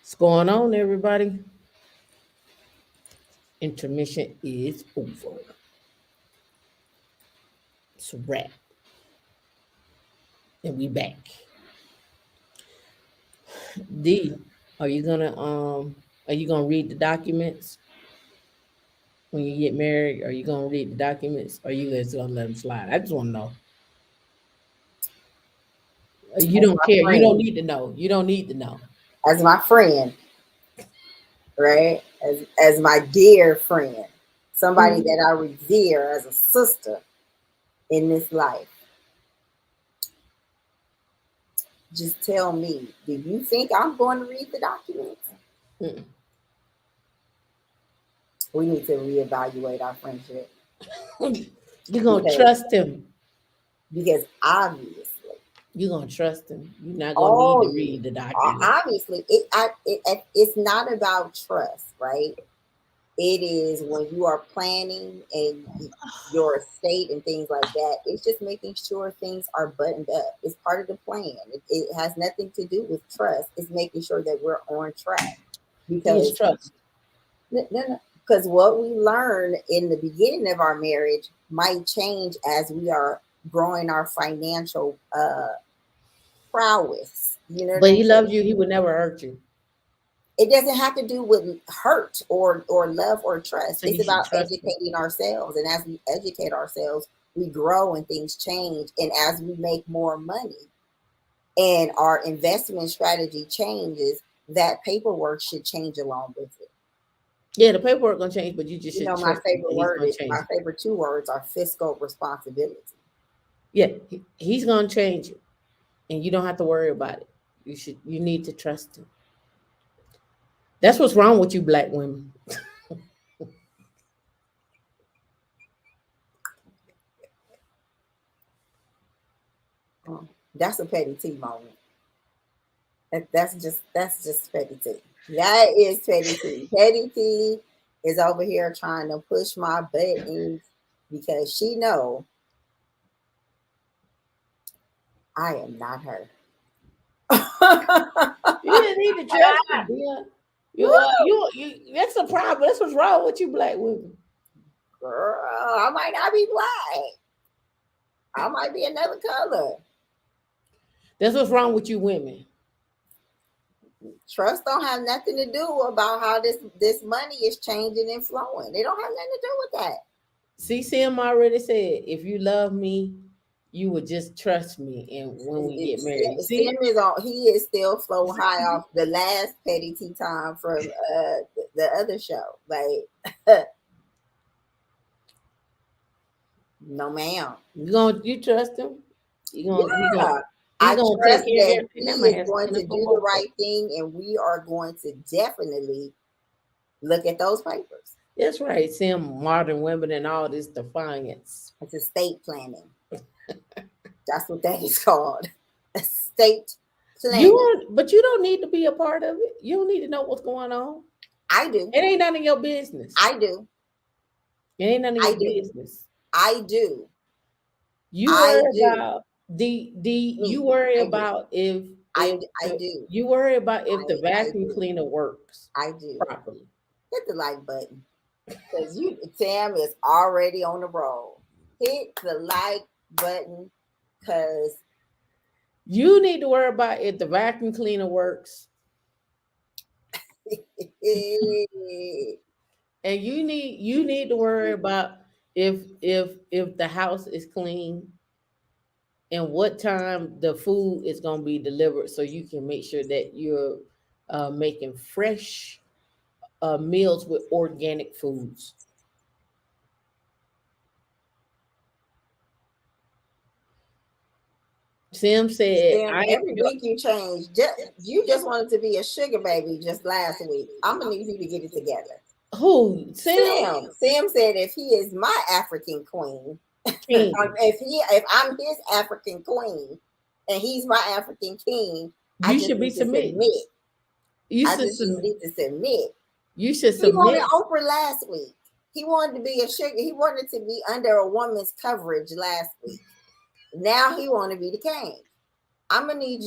What's going on, everybody? Intermission is over. It's a wrap, and we back. D, are you gonna read the documents when you get married? Are you gonna read the documents? Or are you just gonna let them slide? I just want to know. You As don't my care. You don't friend, need to know. You don't need to know. as my friend, right? As my dear friend, somebody Mhm. that I revere as a sister in this life. Just tell me, do you think I'm going to read the documents? Mm. We need to reevaluate our friendship You're gonna because trust him. obviously, You're gonna trust him. You're not gonna need oh to yeah, read the documents. obviously, it's not about trust, right? It is when you are planning and your estate and things like that. It's just making sure things are buttoned up. It's part of the plan. It has nothing to do with trust. It's making sure that we're on track It's because trust. because what we learn in the beginning of our marriage might change as we are growing our financial prowess. You know what But I'm he loves saying? you. He would never hurt you. It doesn't have to do with hurt or love or trust. So It's you should about trust him. educating ourselves, and as we educate ourselves, we grow and things change. And as we make more money and our investment strategy changes, that paperwork should change along with it. Yeah, the paperwork gonna change, but you just You should know, my trust him that favorite he's word gonna is change my it. favorite two words are fiscal responsibility. Yeah, he's gonna change it, and you don't have to worry about it. You need to trust him. That's what's wrong with you, black women. Mm. That's a petty T moment. That's just petty T. That is petty T. Petty T is over here trying to push my buttons because she know I am not her. You didn't need to trust him, yeah. You. That's a problem. That's what's wrong with you, black women. Girl, I might not be black. I might be another color. That's what's wrong with you, women. Trust don't have nothing to do about how this money is changing and flowing. They don't have nothing to do with that. See, Sam already said, if you love me, you would just trust me, and when we get married, see, Sim is on. He is still flow high off the last petty tea time from the other show. Like, no, ma'am. you trust him. Yeah, He I gonna take trust care of that everything. he That man is has going been to up for do the both of us. right thing, and we are going to definitely look at those papers. That's right, Sam. Modern women and all this defiance. It's estate planning. That's what that is called. Estate planning. But you don't need to be a part of it. You don't need to know what's going on. I do. It ain't none of your business. I do. It ain't none of I your do. business. I do. You I worry do. about the you Me. worry I do. about if I do. you worry about if the I vacuum do. cleaner works I do. properly. Hit the like button because you Sam is already on the roll. Hit the like button because You need to worry about if the vacuum cleaner works, and you need to worry about if the house is clean and what time the food is going to be delivered, so you can make sure that you're making fresh meals with organic foods. Sim said, Sam, "I am every your." week you change. You just wanted to be a sugar baby just last week. I'm gonna need you to get it together. Who? Sim Sam said if he is my African queen, King. if I'm his African queen and he's my African king, I You just should be need to submitting. submit. You I should just submit. need to submit. You should He wanted submit. Oprah last week. He wanted to be a sugar. He wanted to be under a woman's coverage last week. Now he want to be the king. I'm gonna need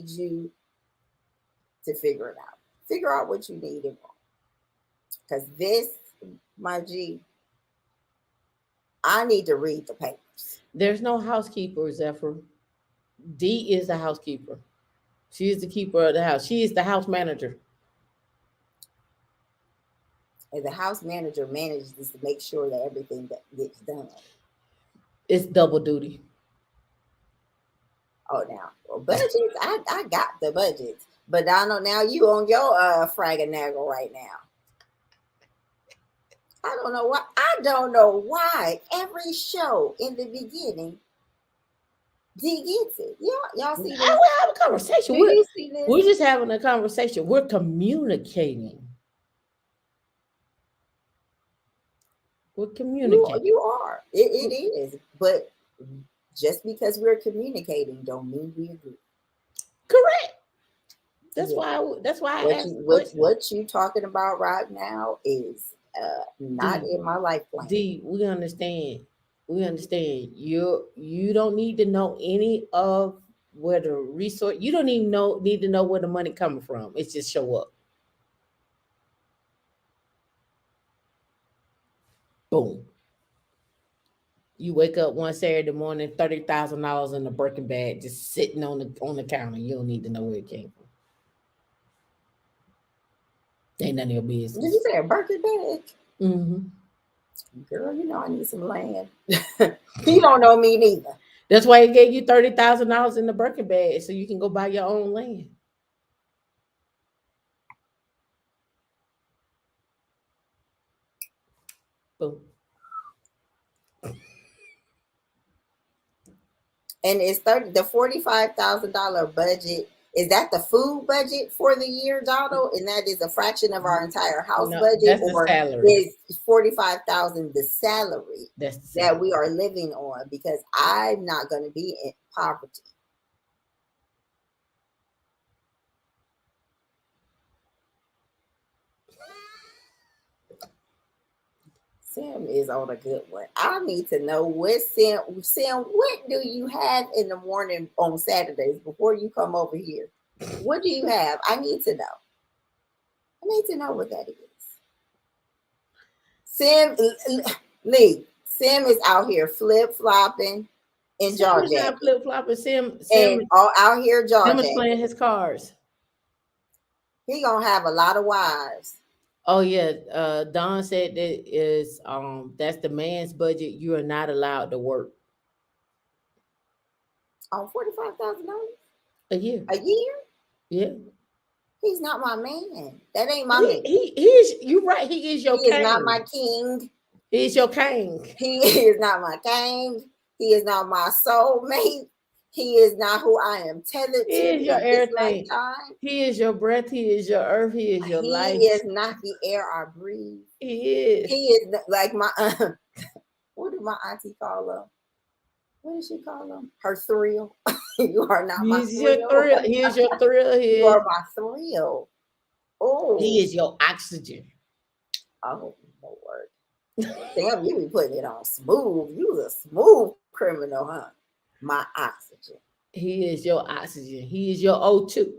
you to figure it out. Figure out what you need and want. Because this, my G, I need to read the papers. There's no housekeeper, Zephyr. D is the housekeeper. She is the keeper of the house. She is the house manager. And the house manager manages to make sure that everything that gets done. It's double duty. Oh, now, well, budgets, I got the budgets. But Donald, now you on your fraganagle right now. I don't know why. I don't know why every show in the beginning, D gets it. Y'all see I this? will have a conversation. Do you see We're this? just having a conversation. We're communicating. We're communicating. You are. It is. But just because we're communicating don't mean we agree. Correct. That's Yeah. why. That's why I What asked you the what question. what you talking about right now is not D, in my life plan. D. We understand. We understand. You don't need to know any of where the resource. You don't even need to know where the money coming from. It's just show up. Boom. You wake up one Saturday morning, $30,000 in a Birkin bag, just sitting on the counter. You don't need to know where it came from. Ain't none of your Did you business. say a Birkin bag? Hmm. Girl, you know I need some land. You don't know me neither. That's why he gave you $30,000 in the Birkin bag, so you can go buy your own land. Boom. And it's the $45,000 budget. Is that the food budget for the year, Donald? And that is a fraction of our entire house No, budget, that's the or salary. is 45,000 the salary That's the that salary. we are living on? Because I'm not going to be in poverty. Sam is on a good one. I need to know what Sam, what do you have in the morning on Saturdays before you come over here? What do you have? I need to know. I need to know what that is. Sam Lee, Sam is out here flip flopping in Sam jaw is not jacket, flip flopping. and all out here jaw Sam is jacket. playing his cards. He gonna have a lot of wives. Oh yeah, Don said that is that's the man's budget. You are not allowed to work On $45,000 a year. a year. Yeah, He's not my man. That ain't my he man. he is. You right. He is He your is not my king. king. He is your king. He is not my king. He is not my soulmate. He is not who I am tethered He to is your in this everything. lifetime. He is your breath. He is your earth. He is your He life. is not the air I breathe. He He is. is like my what did my auntie call him? What did she call him? Her thrill. You are not my He's your thrill. thrill. He is your thrill. You are my thrill. He Oh, is your oxygen. oh Lord. Damn, you be putting it on smooth. You was a smooth criminal, huh? My oxygen. He is your oxygen. He is your O2.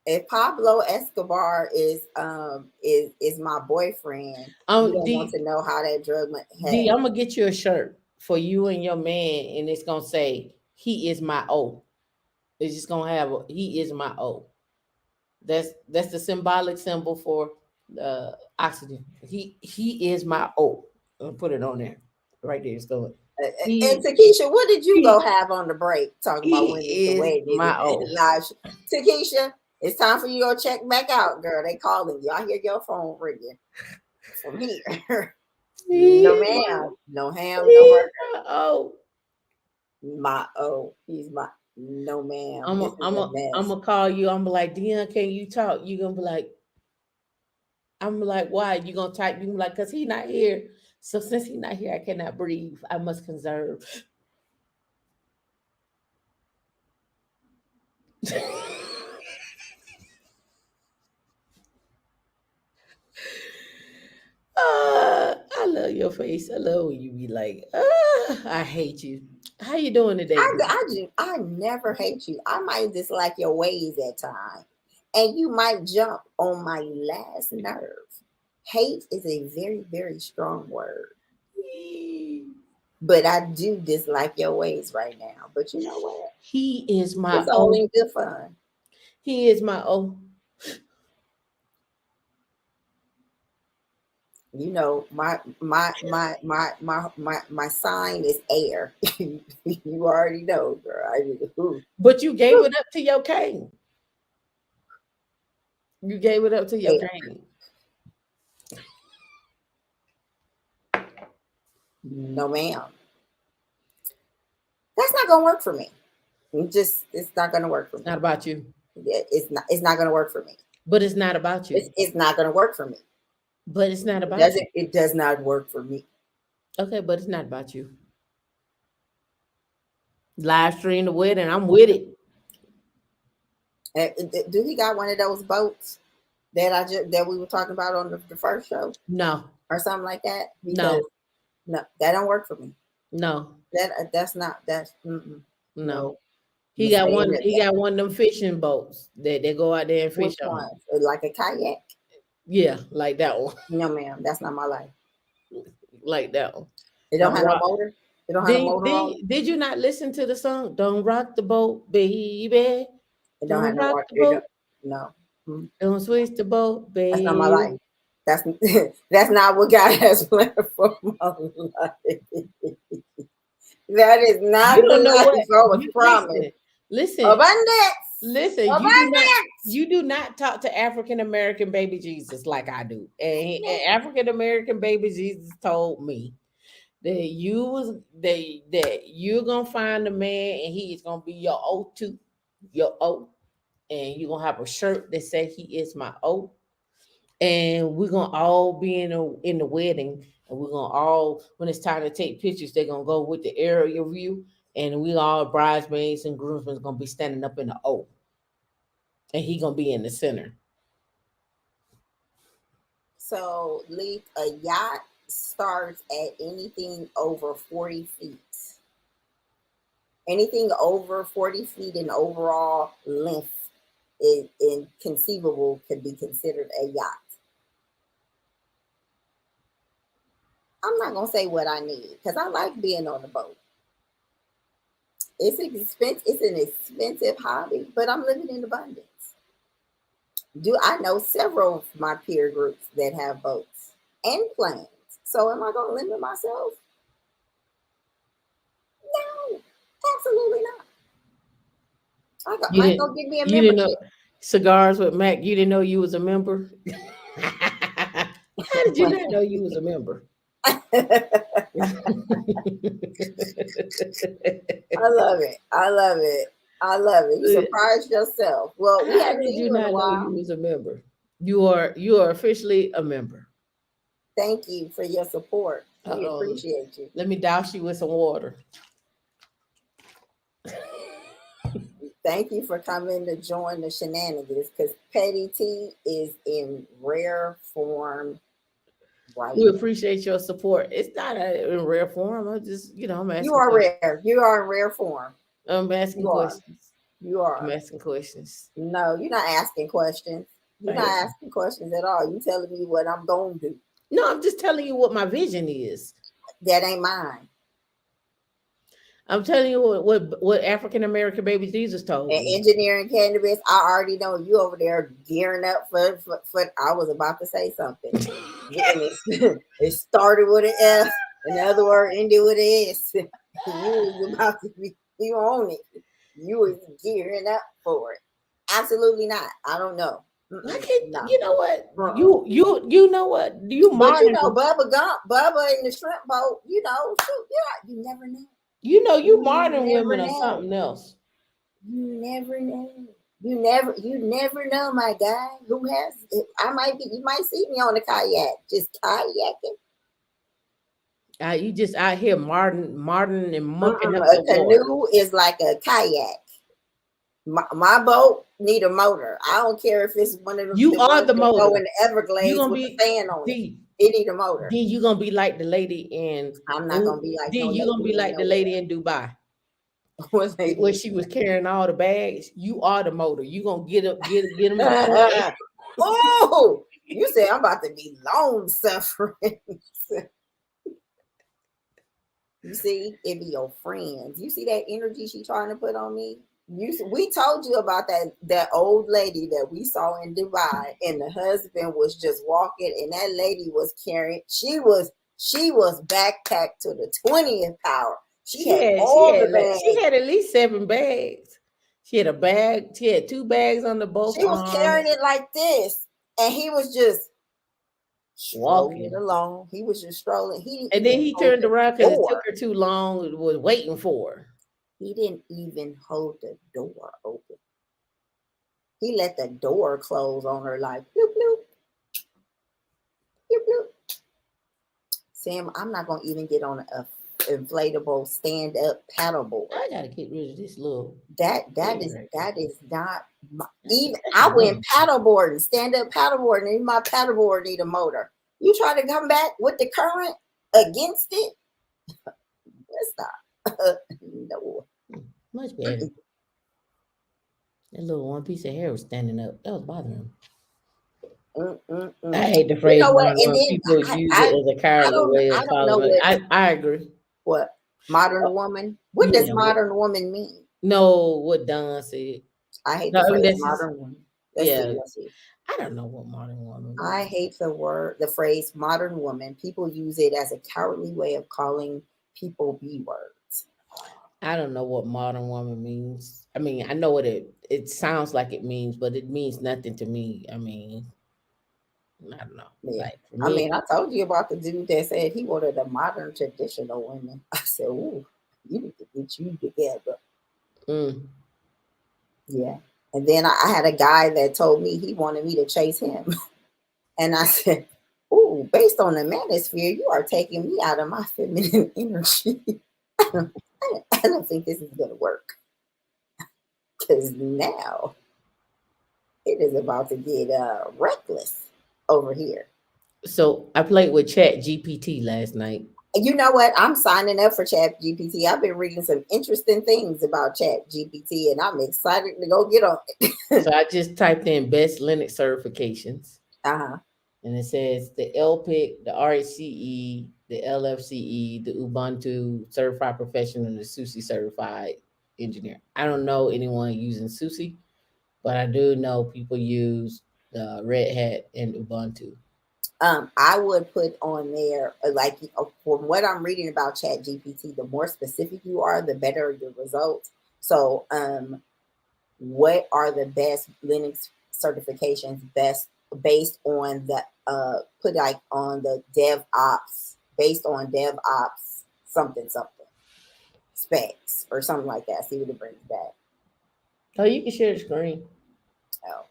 If Pablo Escobar is my boyfriend, you don't want D to know how that drug D, had. I'm gonna get you a shirt for you and your man, and it's gonna say he is my O. It's just gonna have he is my O. That's the symbolic symbol for oxygen. He is my O. I'll put it on there. Right there. It's going. And He Takesha, what did you go he have on the break? Talking about when is he the is wedding? my O. Live. Takesha, it's time for you to go check back out, girl. They calling you. I hear your phone ringing from here. He No is my ma'am, no he ham, no is burger. my O. My he's my no ma'am. I'm This a, is I'm a a, I'm mess. gonna call you. I'm like, Dion, can you talk? You gonna be like, I'm like, why? You gonna type? You gonna be like, cause he not here. So since he not here, I cannot breathe. I must conserve. I love your face. I love when you be like, ah. I hate you. How you doing today, B? I never hate you. I might dislike your ways at times, and you might jump on my last nerve. Hate is a very, very strong word, but I do dislike your ways right now. But you know what? He is my It's oh. only good fun. He is my oh. You know, my sign is air. You already know, girl. I mean, But you gave it up to your king. You gave it up to your air. king. No, ma'am. That's not gonna work for me. It's not gonna work for It's me. not about you. Yeah, it's not gonna work for me. But it's not about you. It's not gonna work for me. But it's not It about you. doesn't. It does not work for me. Okay, but it's not about you. Live stream the wedding. I'm with it. Do he got one of those boats that that we were talking about on the first show No, or something like that? Because no, no, that don't work for me. no, That's not that's no. no. I'm He gonna got stay in one. there. He got one of them fishing boats that they go out there and fish Which on. one? Like a kayak? Yeah, like that one. No, ma'am. That's not my life. Like that one. It don't Don't have no rock. motor. It don't have no motor on it. Did you not listen to the song? Don't rock the boat, baby. It don't Don't have no rock water. the It don't, boat. no. Mm. Don't switch the boat, That's not my baby. life. That's that's not what God has planned for my life. That is You not the don't know life what I was you promised. listen. Abundance. Listen, Abundance. you do not talk to African American baby Jesus like I do. And African American baby Jesus told me that you're gonna find a man and he is gonna be your O2, your O, and you're gonna have a shirt that say he is my O. And we're gonna all be in the wedding, and we're gonna all when it's time to take pictures, they're gonna go with the aerial view, and we all bridesmaids and groomsmen gonna be standing up in the O, and he gonna be in the center. So, Leaf, a yacht starts at anything over 40 feet. Anything over 40 feet in overall length is inconceivable could be considered a yacht. I'm not gonna say what I need because I like being on the boat. It's expensive. It's an expensive hobby, but I'm living in abundance. Do I know several of my peer groups that have boats and planes? So am I gonna limit myself? No, absolutely not. You Might go didn't give me a you didn't know membership. cigars with Mac. You didn't know you was a member. How did you not know you was a member? I love it. I love it. I love it. You surprised yourself. Well, we How hadn't did seen you you in a not know you while. was a member? You are officially a member. Thank you for your support. Hold We on. appreciate you. Let me douse you with some water. Thank you for coming to join the shenanigans because Petty T is in rare form right We now. appreciate your support. It's not in rare form. I just, I'm You asking are questions. rare. You are in rare form. I'm asking You are. questions. You I'm are. asking questions. No, you're not asking questions. You're I not am. asking questions at all. You telling me what I'm going to do. No, I'm just telling you what my vision is. That ain't mine. I'm telling you what African American baby Jesus told And me. engineering cannabis, I already know you over there gearing up for I was about to say something. And it started with an F, and the other word ended with an S. You was about to be you on it. You was gearing up for it. Absolutely not. I don't know. I can't. No. You know what? Uh-uh. You know what? You But you modern. know, Bubba Gump, Bubba in the shrimp boat, shoot, yeah, you never know. You You modern women never or know. something else. You never know. You never know, my guy. Who has? I might be. You might see me on the kayak, just kayaking. You just out here modern and mucking up A the water. canoe is like a kayak. My boat need a motor. I don't care if it's one of You the are ones the that go motor. in the You Everglades gonna with the be fan on it. D. It need a motor. Then you gonna be like the lady in I'm not gonna be like no then you gonna be lady in like the nowhere. lady in Dubai What where lady? she was carrying all the bags. You are the motor. You gonna get them to pull. Oh, you say I'm about to be long suffering. You see, it be your friends. You see that energy she trying to put on me. We told you about that old lady that we saw in Dubai, and the husband was just walking, and that lady was carrying. She was backpacked to the 20th power. She had all the She bags. had at least 7 bags. She had a bag. She had 2 bags under both She was carrying arms, it like this, and he was just strolling walking. along. He was just strolling. He didn't And then even he hold turned the around because it took door. her too long. It was waiting for her. He didn't even hold the door open. He let the door close on her like bloop bloop bloop bloop. Sam, I'm not gonna even get on a inflatable stand up paddleboard. I gotta get rid of this little That that thing is right there. that is not even. That's I went annoying. paddleboarding, stand up paddleboarding, and my paddleboard need a motor. You try to come back with the current against it? Let's stop. No. Much better. That little one piece of hair was standing up. That was bothering him. I Mm-mm-mm. hate the You phrase know what? modern And woman. then People use it as a cowardly way I of don't know calling it. I agree. what modern Uh, woman. What does yeah. modern woman mean? No, what Don said. I hate No, the I mean phrase that's just modern woman. Let's see. yeah. Let's see. I don't know what modern woman I means. hate the phrase modern woman. People use it as a cowardly way of calling people B words. I don't know what modern woman means. I mean, I know what it sounds like it means, but it means nothing to me. I mean, I don't know. Yeah. Like for I me, mean, I told you about the dude that said he wanted a modern traditional woman. I said, ooh, you need to get you together. mm, Yeah. And then I had a guy that told me he wanted me to chase him. And I said, ooh, based on the manosphere, you are taking me out of my feminine energy. I don't think this is going to work because now it is about to get reckless over here. so I played with Chat GPT last night. And you know what? I'm signing up for Chat GPT. I've been reading some interesting things about Chat GPT, and I'm excited to go get on it. So I just typed in best Linux certifications, Uh-huh. and it says the LPIC, the RHCE, the LFCE, the Ubuntu Certified Professional, and the SUSE Certified Engineer. I don't know anyone using SUSE, but I do know people use Red Hat and Ubuntu. I would put on there, like, from what I'm reading about Chat GPT, the more specific you are, the better the results. So, what are the best Linux certifications best based on the put like on the DevOps, based on DevOps something something specs or something like that. See what it brings back. Oh, you can share the screen. Oh,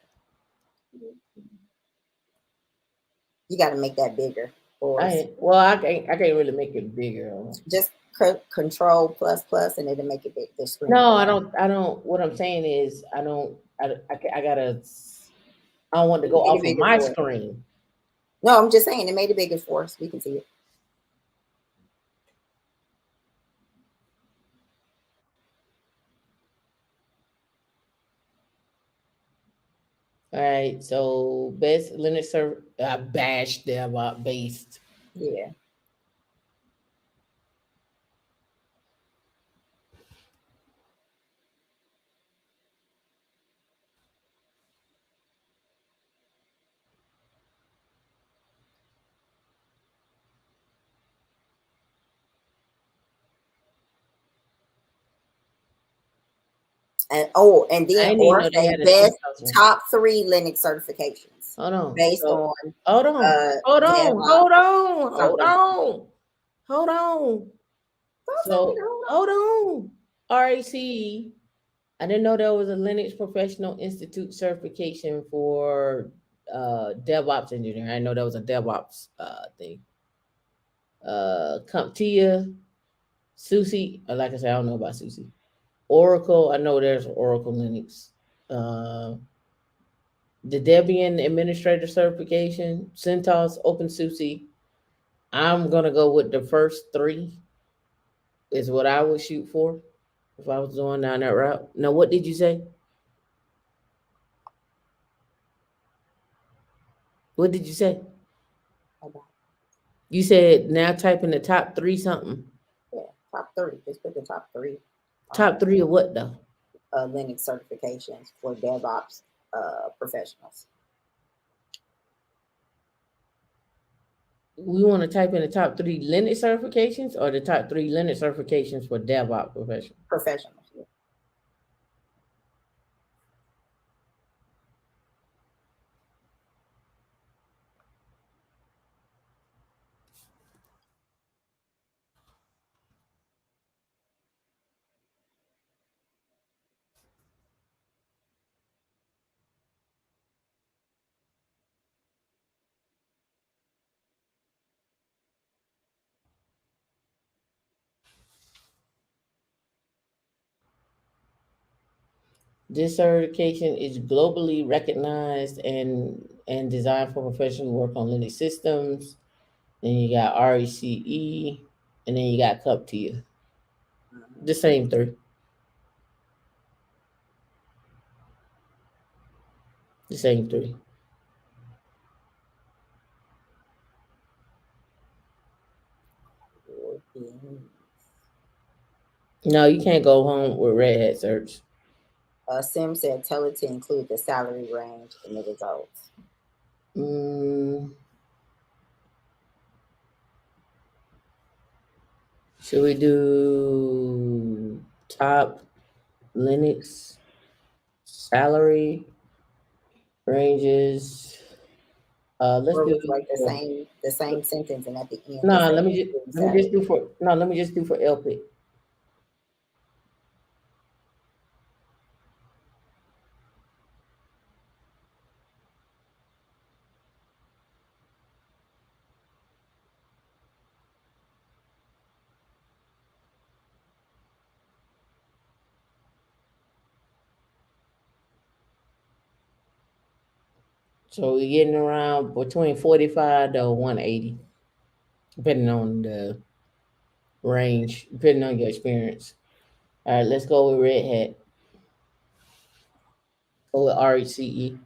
you got to make that bigger or I can't really make it bigger. just control plus plus and it'll make it big, the screen No, bigger. I don't. What I'm saying is, I don't. I gotta. I don't want to It go made it off of bigger my for us. screen. No, I'm just saying it made it bigger for us. We can see it. All right. So best Linux server, Bash DevOps based. Yeah. And I then didn't even or know they say had a best 2000. top three Linux certifications Hold on. based So on hold on. Hold on. DevOps Hold on. Hold something. on. Hold on. Don't tell me So to hold hold on. RAC. I didn't know there was a Linux Professional Institute certification for DevOps engineer. I know there was a DevOps thing. CompTIA, SUSE. Like I said, I don't know about SUSE. Oracle. I know there's Oracle Linux. Uh, the Debian Administrator certification, CentOS, OpenSUSE. I'm gonna go with the first three is what I would shoot for if I was going down that route. Now, what did you say? What did you say? About, You said now type in the top three something. yeah, top three. Just put the top three Top three of what though? Linux certifications for DevOps professionals. We want to type in the top three Linux certifications or the top three Linux certifications for DevOps professional. Professionals. Yeah. This certification is globally recognized and designed for professionals who work on Linux systems. Then you got RECE, and then you got Cup Tier. The Mhm. same three. The same three. No, you can't go home with Red Hat certs. Sim said, tell it to include the salary range in the results. Mm, should we do top Linux salary ranges? Let's Or do was like for, the same sentence, and at the end no. just say Let me just salary. do for no. Let me just do for LP. So we're getting around between 45 to 180, depending on the range, depending on your experience. All right, let's go with Red Hat. Go with RHCE.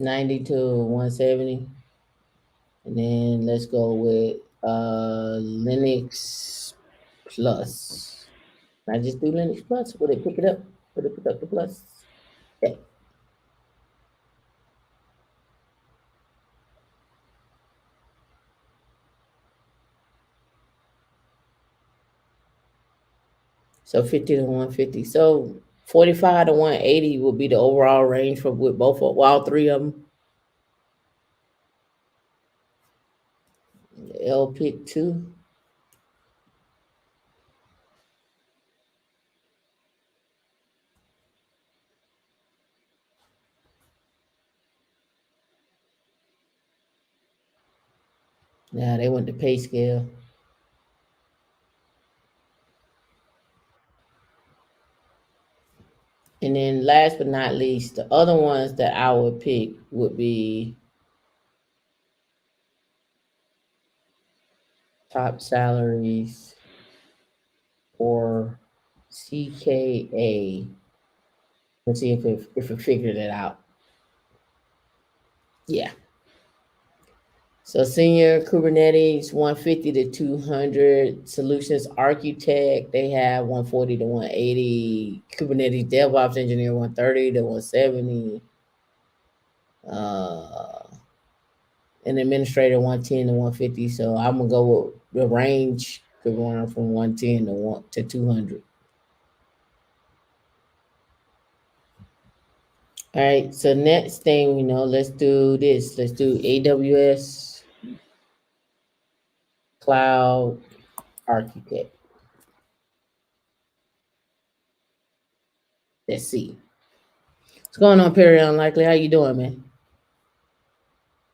90 to 170. And then let's go with Linux Plus. I just do Linux Plus. Would it pick it up? Would it pick up the plus? Yeah. So 50 to 150. So 45 to 180 would be the overall range for with both of well, all three of them. L pick two. Now they went to pay scale. And then last but not least, the other ones that I would pick would be top salaries or CKA. Let's see if it figured it out. Yeah. So senior Kubernetes 150 to 200, solutions architect they have 140 to 180, Kubernetes DevOps engineer 130 to 170, uh, an administrator 110 to 150. So I'm gonna go with the range could run from 110 to 200. All right. So next thing we know, let's do this. Let's do AWS cloud architect. Let's see. What's going on, Perry Unlikely? How you doing, man?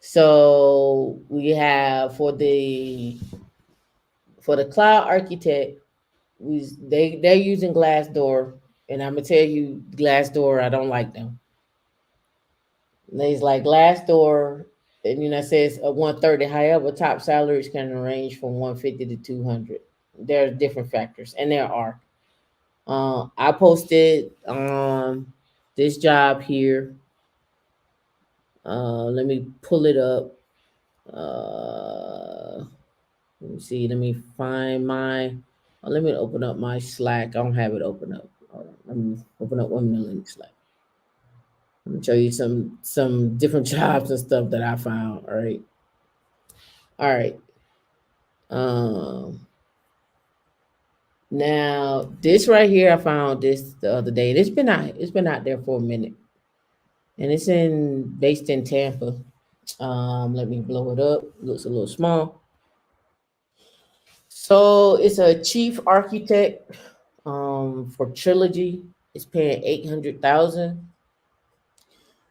So we have for the cloud architect, they're using Glassdoor, and I'm gonna tell you, Glassdoor, I don't like them. There's like Glassdoor, and it says 130. However, top salaries can range from 150 to 200. There are different factors, and there are. I posted this job here. Let me pull it up. Let me see. Let me find my. Let me open up my Slack. I don't have it open up. Hold on. Let me open up 1 minute link Slack. Let me show you some different jobs and stuff that I found. All right. All right. Um. Now this right here, I found this the other day. It's been out. It's been out there for a minute, and it's based in Tampa. Let me blow it up. Looks a little small. So it's a chief architect for Trilogy. It's paying 800,000.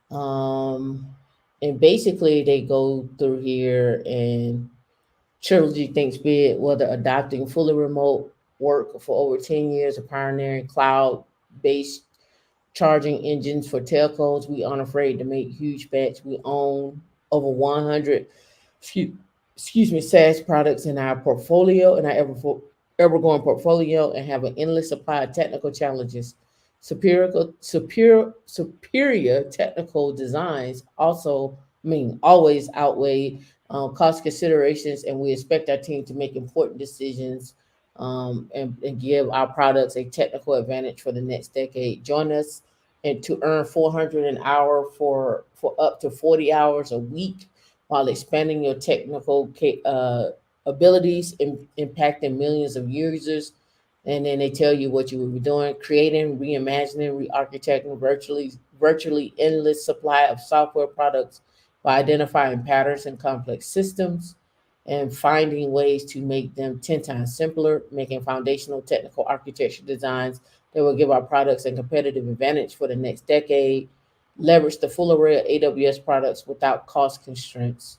Um and basically they go through here, and Trilogy thinks big, whether adopting fully remote work for over 10 years of pioneering cloud based charging engines for telcos. We aren't afraid to make huge bets. We own over 100 few, excuse me, SaaS products in our portfolio, in our ever growing portfolio, and have an endless supply of technical challenges. Superior technical designs also mean always outweigh cost considerations, and we expect our team to make important decisions, and give our products a technical advantage for the next decade. Join us and to earn 400 an hour for up to 40 hours a week while expanding your technical abilities and impacting millions of users. And then they tell you what you will be doing: creating, reimagining, re-architecting virtually endless supply of software products by identifying patterns in complex systems and finding ways to make them 10 times simpler, making foundational technical architecture designs that will give our products a competitive advantage for the next decade. Leverage the full array of AWS products without cost constraints.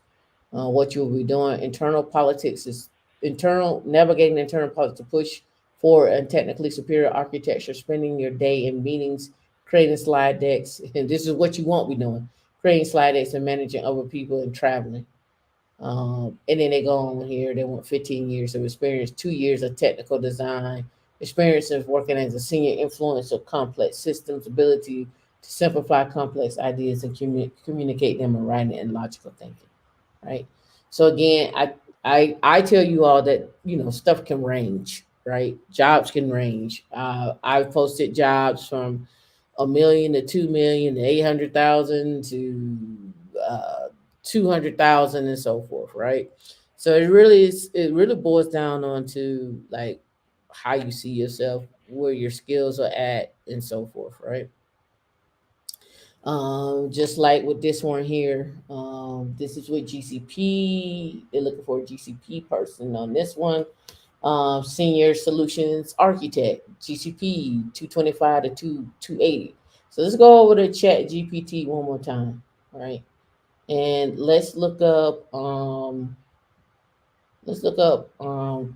What you will be doing: internal politics is internal navigating internal politics to push for a technically superior architecture, spending your day in meetings, creating slide decks, and this is what you won't be doing: creating slide decks and managing other people and traveling. And then they go on here. They want 15 years of experience, 2 years of technical design, experience of working as a senior influencer of complex systems, ability to simplify complex ideas and communicate them in writing and logical thinking. Right. So again, I tell you all that stuff can range. Right. Jobs can range. I've posted jobs from 1 million to 2 million to 800,000 to 200,000 and so forth, right? So it really boils down onto like how you see yourself, where your skills are at, and so forth, right? Just like with this one here, this is with GCP. They're looking for a GCP person on this one. Senior solutions architect, GCP 225 to 280. So let's go over to Chat GPT one more time, right? And let's look up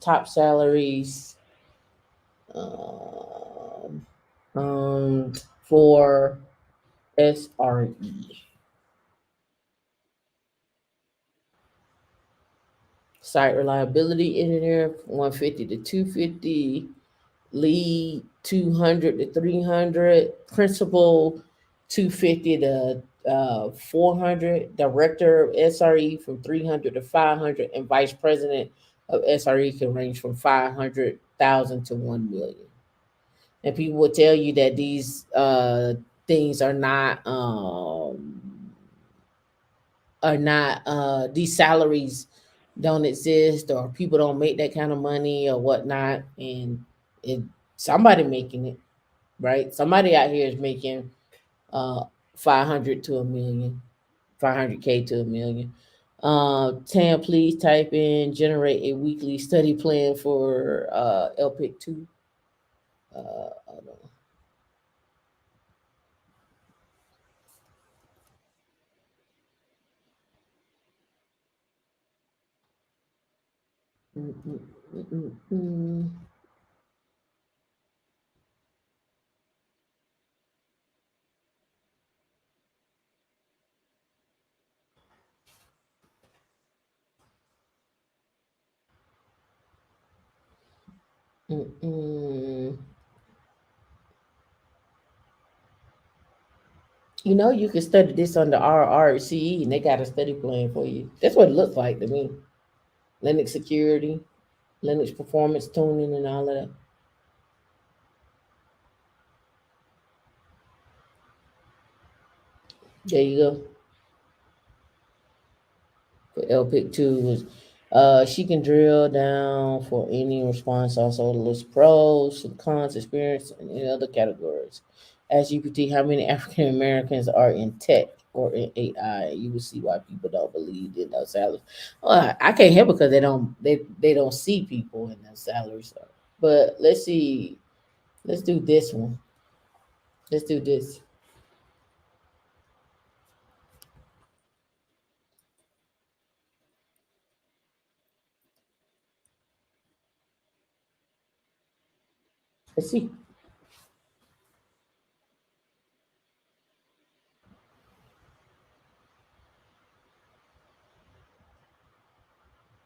top salaries um, um, for SRE. Site reliability engineer 150 to 250, lead 200 to 300, principal 250 to 400, director of SRE from 300 to 500, and vice president of SRE can range from 500,000 to 1 million. And people will tell you that these things are not these salaries don't exist, or people don't make that kind of money or whatnot. And it somebody making it, right? Somebody out here is making uh 500 to a million, 500K to a million. Tam, please type in generate a weekly study plan for LPIC 2. Hold on. Mm, mm, mm, mm, mm. Mm, mm. You know, you can study this on the RRCE, and they got a study plan for you. That's what it looks like to me. Linux security, Linux performance tuning, and all of that. There you go. For LPIC 2 was she can drill down for any response, also list pros, cons, experience, and in other categories. Ask GPT how many African Americans are in tech or in AI. You will see why people don't believe in those salaries. Well, I can't help it because they don't see people in those salaries. But let's see. Let's do this one. Let's do this. Let's see.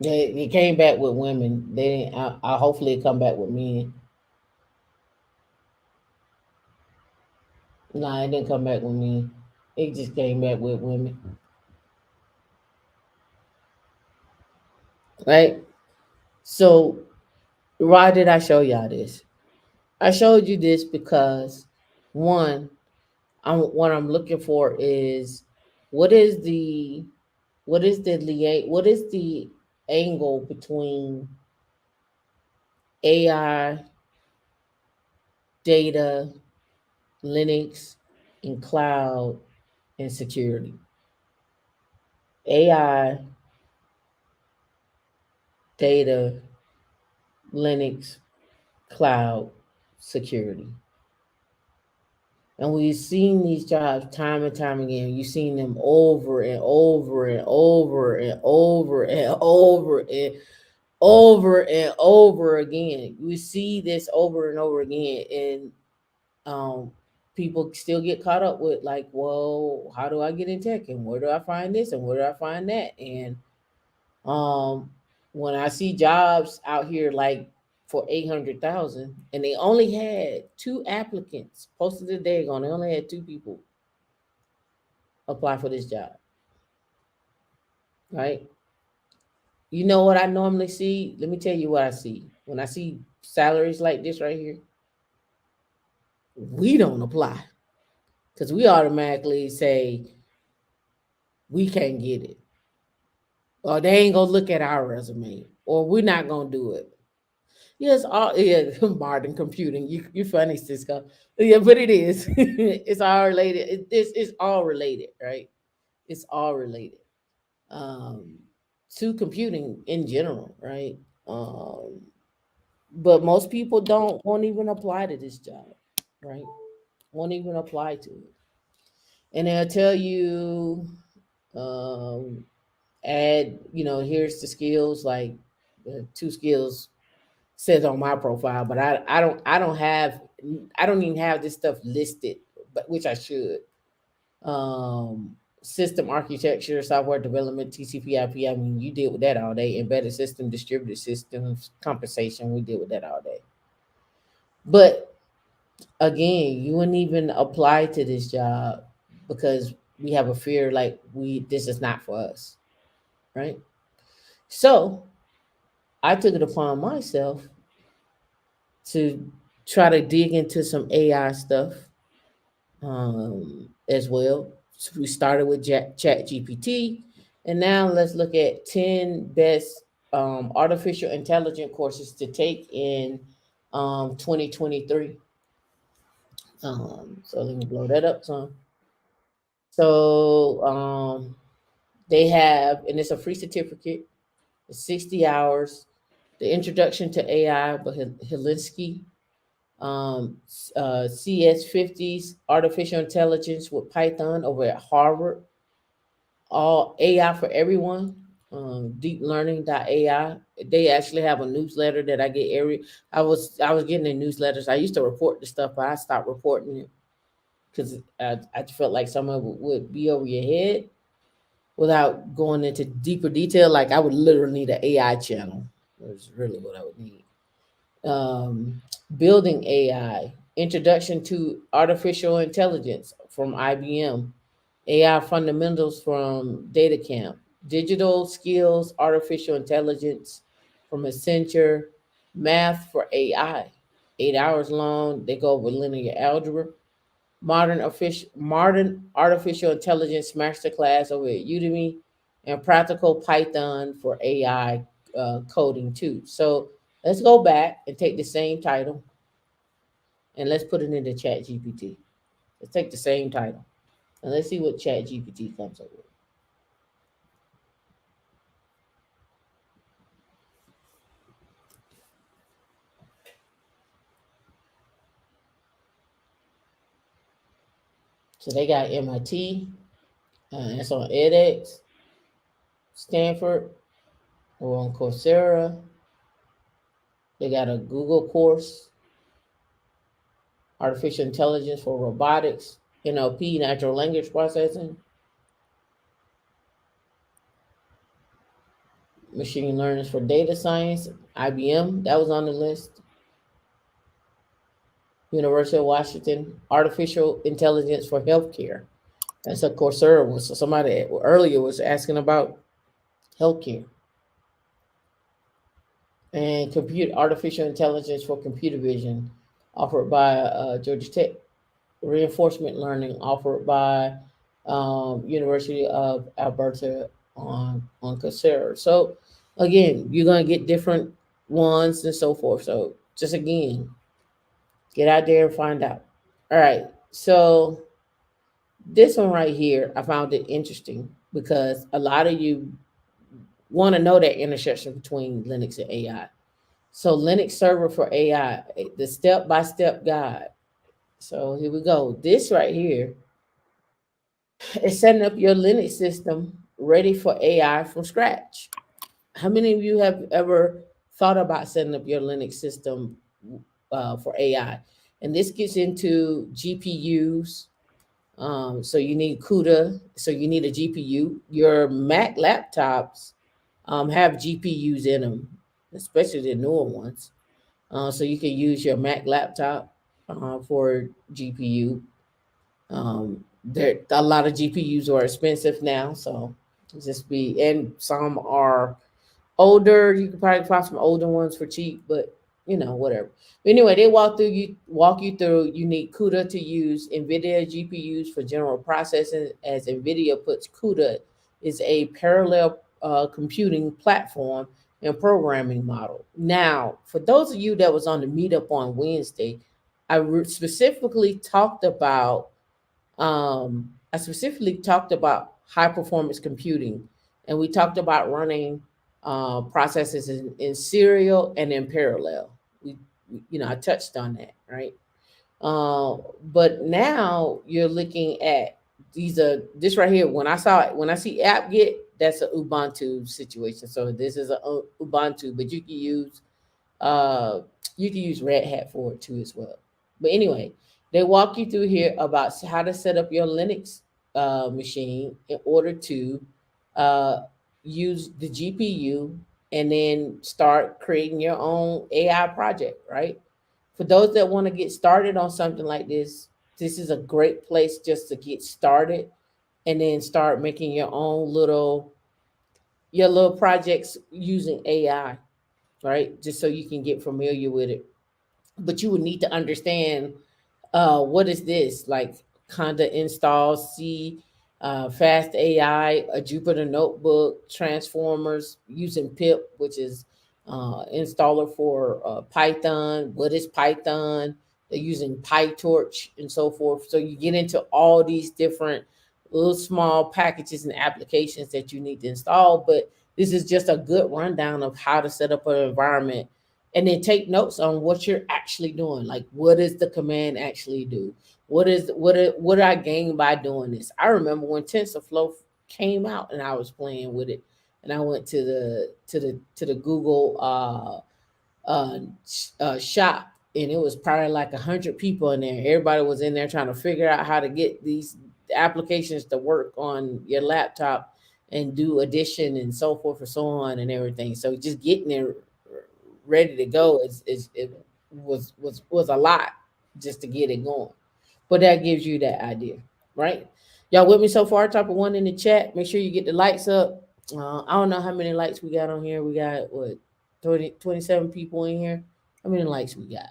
They came back with women. They didn't. I hopefully it come back with men. Nah, it didn't come back with me. It just came back with women. Right? So why did I show y'all this? I showed you this because one, what I'm looking for is what is the what is the angle between AI, data, Linux, and cloud and security. AI, data, Linux, cloud, security. And we've seen these jobs time and time again. You've seen them over and over and over and over and over and over and over again. We see this over and over again. And um, people still get caught up with, like, well, how do I get in tech? And where do I find this? And where do I find that? And um, when I see jobs out here like for 800,000, and they only had two applicants posted a day ago, and they only had two people apply for this job, right? You know what I normally see? Let me tell you what I see. When I see salaries like this right here, we don't apply because we automatically say we can't get it, or they ain't gonna look at our resume, or we're not gonna do it. Yes, all yeah, modern computing. You funny, Cisco. Yeah, but it is. It's all related. This is all related, right? It's all related um, to computing in general, right? Um, but most people don't won't even apply to this job, right? Won't even apply to it, and they'll tell you, um, add. Here's the skills, like two skills says on my profile, but I don't even have this stuff listed, but which I should. System architecture, software development, TCP/IP. I mean, you deal with that all day. Embedded system, distributed systems, compensation. We deal with that all day. But again, you wouldn't even apply to this job because we have a fear like we this is not for us, right? So I took it upon myself to try to dig into some AI stuff as well. So we started with Chat GPT, and now let's look at 10 best artificial intelligence courses to take in 2023. So let me blow that up some. So they have, and it's a free certificate, it's 60 hours. The Introduction to AI by Helinski, CS50s, Artificial Intelligence with Python over at Harvard, all AI for everyone. Deep AI. They actually have a newsletter that I get every. I was getting the newsletters. I used to report the stuff, but I stopped reporting it because I felt like some of it would be over your head without going into deeper detail. Like I would literally need an AI channel. That's really what I would need. um, Building AI, Introduction to Artificial Intelligence from IBM, AI Fundamentals from Data Camp, Digital Skills, Artificial Intelligence from Accenture, Math for AI, 8 hours long. They go over linear algebra, modern artificial intelligence masterclass over at Udemy, and practical Python for AI coding too. So let's go back and take the same title and let's put it into Chat GPT. Let's take the same title and let's see what Chat GPT comes up with. So they got MIT, it's on edX, Stanford, or on Coursera. They got a Google course, artificial intelligence for robotics, NLP, natural language processing, machine learning for data science, IBM, that was on the list. University of Washington, artificial intelligence for healthcare. That's a Coursera was. So somebody earlier was asking about healthcare and compute artificial intelligence for computer vision, offered by Georgia Tech. Reinforcement learning offered by University of Alberta on Coursera. So again, you're gonna get different ones and so forth. So just again, get out there and find out. All right. So this one right here, I found it interesting because a lot of you want to know that intersection between Linux and AI. So Linux server for AI, the step-by-step guide. So here we go. This right here is setting up your Linux system ready for AI from scratch. How many of you have ever thought about setting up your Linux system for AI? And this gets into GPUs. So you need CUDA. So you need a GPU. Your Mac laptops have GPUs in them, especially the newer ones. So you can use your Mac laptop for GPU. There a lot of GPUs are expensive now, so just be and some are older. You could probably find some older ones for cheap, but whatever. But anyway, they walk you through. You need CUDA to use NVIDIA GPUs for general processing, as NVIDIA puts CUDA is a parallel computing platform and programming model. Now, for those of you that was on the meetup on Wednesday, specifically talked about I specifically talked about high performance computing, and we talked about running processes in serial and in parallel. I touched on that, right? But now you're looking at this right here. When I see apt-get, that's a Ubuntu situation. So this is a Ubuntu, but uh, you can use Red Hat for it too as well. But anyway, they walk you through here about how to set up your Linux machine in order to uh, use the GPU and then start creating your own AI project, right? For those that want to get started on something like this is a great place just to get started and then start making your little projects using AI, right? Just so you can get familiar with it. But you would need to understand what is this like conda install C, fast AI, a Jupyter notebook, transformers using pip, which is installer for Python. What is Python? They're using PyTorch and so forth. So you get into all these different little small packages and applications that you need to install. But this is just a good rundown of how to set up an environment and then take notes on what you're actually doing. Like, what does the command actually do? What I gain by doing this? I remember when TensorFlow came out and I was playing with it, and I went to the Google shop, and it was probably like 100 people in there. Everybody was in there trying to figure out how to get these applications to work on your laptop and do addition and so forth and so on and everything. So just getting there ready to go is it was a lot just to get it going. But that gives you that idea, right? Y'all with me so far? Type of one in the chat. Make sure you get the lights up. I don't know how many likes we got on here. We got what 27 people in here. How many likes we got?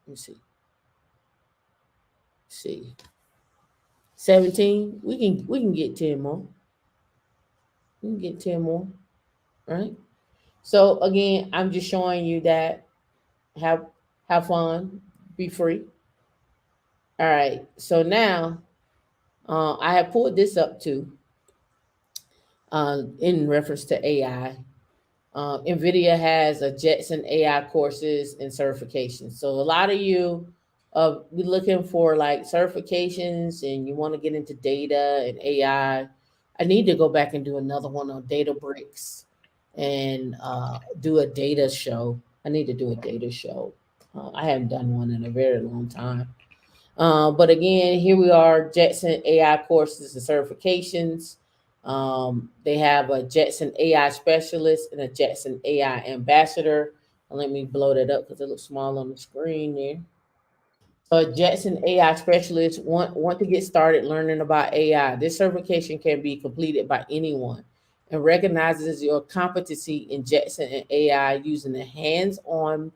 Let me see. See. 17. We can get 10 more. We can get 10 more, right? So again, I'm just showing you that have have fun, be free. All right. So now I have pulled this up too in reference to AI. NVIDIA has a Jetson AI courses and certifications. So a lot of you be looking for like certifications and you want to get into data and AI. I need to go back and do another one on data bricks and do a data show. I need to do a data show. I haven't done one in a very long time. But again, here we are, Jetson AI courses and certifications. They have a Jetson AI specialist and a Jetson AI ambassador. And let me blow that up because it looks small on the screen there. So a Jetson AI specialist want to get started learning about AI. This certification can be completed by anyone and recognizes your competency in Jetson and AI using a hands-on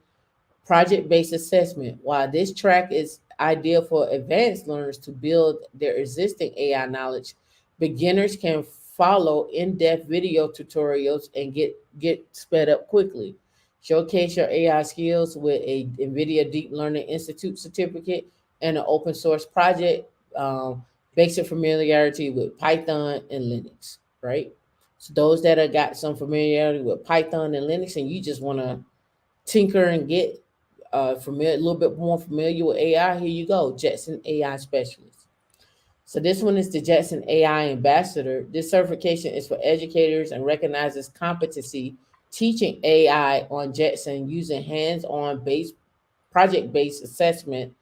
project-based assessment. While this track is ideal for advanced learners to build their existing AI knowledge, beginners can follow in-depth video tutorials and get sped up quickly. Showcase your AI skills with a NVIDIA Deep Learning Institute certificate and an open source project. Basic familiarity with Python and Linux, right? So those that have got some familiarity with Python and Linux, and you just want to tinker and get familiar, a little bit more familiar with AI, here you go, Jetson AI Specialist. So this one is the Jetson AI Ambassador. This certification is for educators and recognizes competency teaching AI on Jetson using hands-on based project-based assessment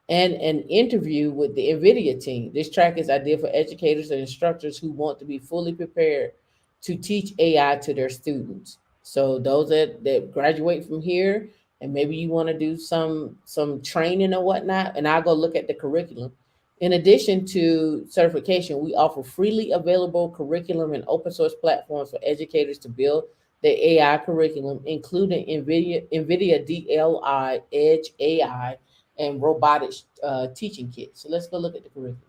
and an interview with the NVIDIA team. This track is ideal for educators and instructors who want to be fully prepared to teach AI to their students. So those that graduate from here and maybe you want to do some training or whatnot, and I'll go look at the curriculum. In addition to certification, we offer freely available curriculum and open source platforms for educators to build their AI curriculum, including NVIDIA DLI, Edge AI, and robotics teaching kit. So let's go look at the curriculum.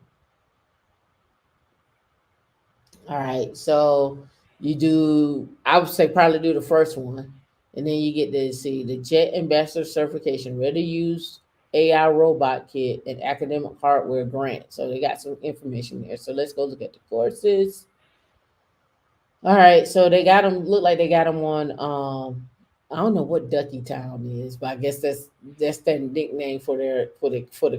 All right. So you do, I would say probably do the first one. And then you get to see the Jet Ambassador certification, ready to use AI robot kit and academic hardware grant. So they got some information there. So let's go look at the courses. All right, so they got them. Look like they got them on. I don't know what Ducky Town is, but I guess that's their nickname for the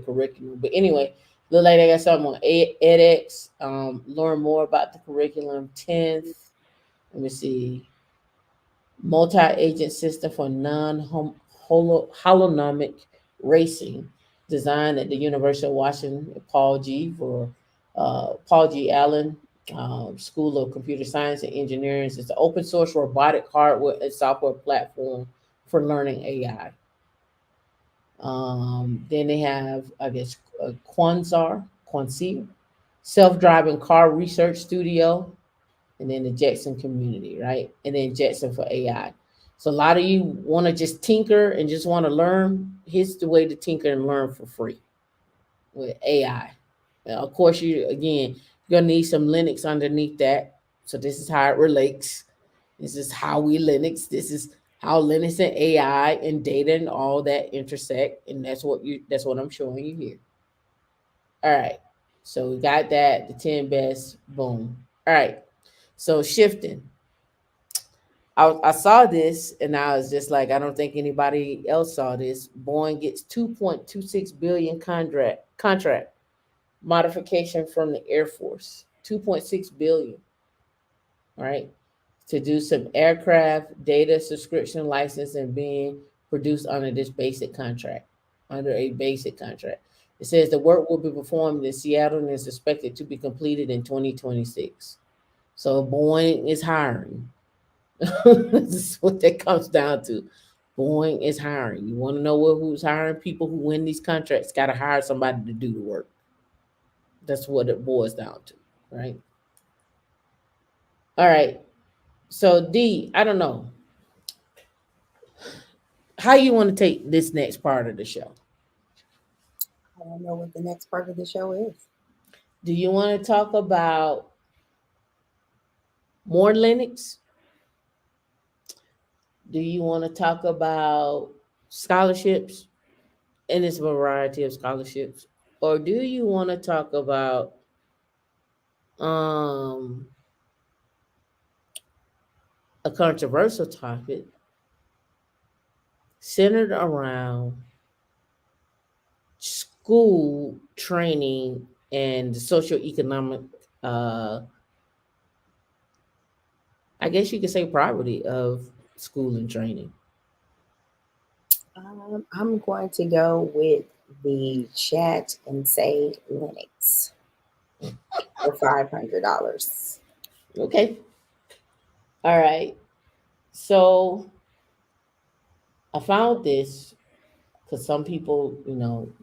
curriculum. But anyway, look like they got something on edX. Learn more about the curriculum. 10th. Let me see. Multi-agent system for holonomic racing, designed at the University of Washington. Paul G. Allen School of Computer Science and Engineering. It's an open source robotic hardware and software platform for learning AI. Then they have, I guess, Quanzar, self-driving car research studio, and then the Jetson community, right? And then Jetson for AI. So a lot of you want to just tinker and just want to learn. Here's the way to tinker and learn for free with AI. Now, of course, you're gonna need some Linux underneath that. So this is how it relates. This is how we Linux. This is how Linux and AI and data and all that intersect, and that's what I'm showing you here. All right. So we got that, the 10 best, boom. All right. So shifting. I saw this and I was just like, I don't think anybody else saw this. Boeing gets 2.26 billion contract modification from the Air Force. 2.6 billion, right? to do some aircraft data subscription license and being produced under this basic contract, under a basic contract. It says the work will be performed in Seattle and is expected to be completed in 2026. So Boeing is hiring. This is what that comes down to. Boeing is hiring. You want to know who's hiring? People who win these contracts got to hire somebody to do the work. That's what it boils down to, right? All right. So D, I don't know how you want to take this next part of the show. I don't know what the next part of the show is. Do you want to talk about more Linux? Do you want to talk about scholarships and its variety of scholarships? Or do you want to talk about um, a controversial topic centered around school training and the socioeconomic, uh, I guess you could say, poverty of school and training? I'm going to go with the chat and say Linux for $500. Okay. All right. So I found this because some people,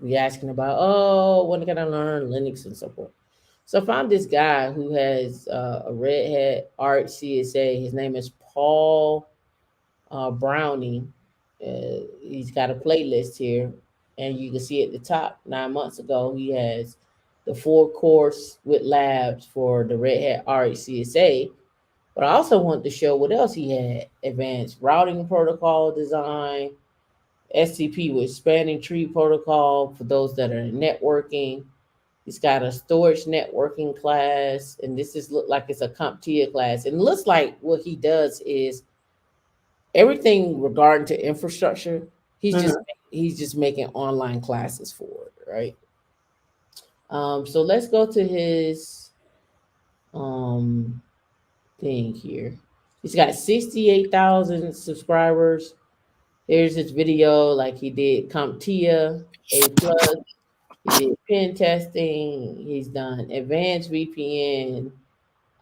be asking about, oh, when can I learn Linux and so forth. So I found this guy who has a Red Hat Art CSA. His name is Paul Browning. He's got a playlist here, and you can see at the top. 9 months ago, he has the 4 course with labs for the Red Hat Art CSA. But I also wanted to show what else he had: advanced routing protocol design, SCP with spanning tree protocol for those that are in networking. He's got a storage networking class, and this is look like it's a CompTIA class. And it looks like what he does is everything regarding to infrastructure. He's just Mhm. he's just making online classes for it, right? So let's go to his um thing here. He's got 68,000 subscribers. Here's his video, like he did CompTIA A+. He did pen testing. He's done advanced VPN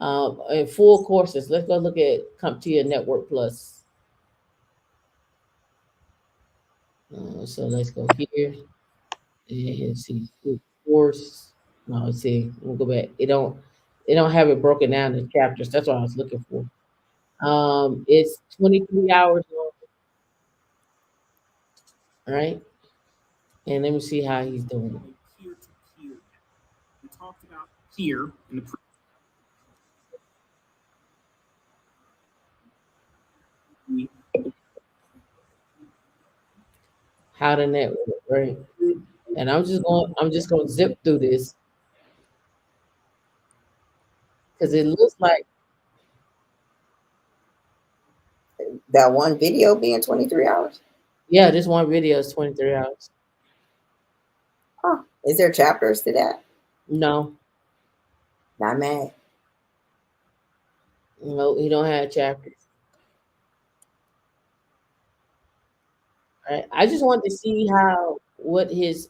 and full courses. Let's go look at CompTIA Network Plus. So let's go here and see full course. No, see, we'll go back. It don't have it broken down in chapters. That's what I was looking for. It's 23 hours long, right? And let me see how he's doing. Peer to peer. We talked about peer in the How to network, right? And I'm just going to zip through this because it looks like, That one video being 23 hours. yeah, this one video is 23 hours. Huh. Is there chapters to that? No, Not mad. no, he don't have chapters. Right? I just wanted to see how what he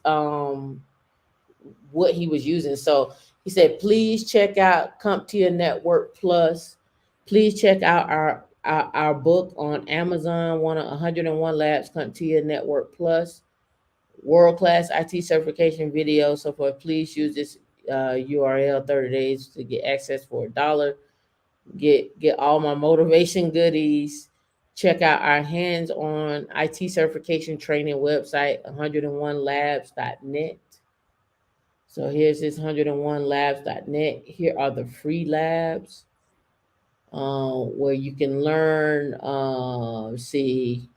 was using. So he said, please check out CompTIA Network Plus. Please check out our book on Amazon, 101 Labs CompTIA Network Plus, world class IT certification video. So for please use this URL 30 days to get access for $1. Get all my motivation goodies. Check out our hands-on IT certification training website, 101labs.net. So here's this 101labs.net. Here are the free labs where you can learn, see,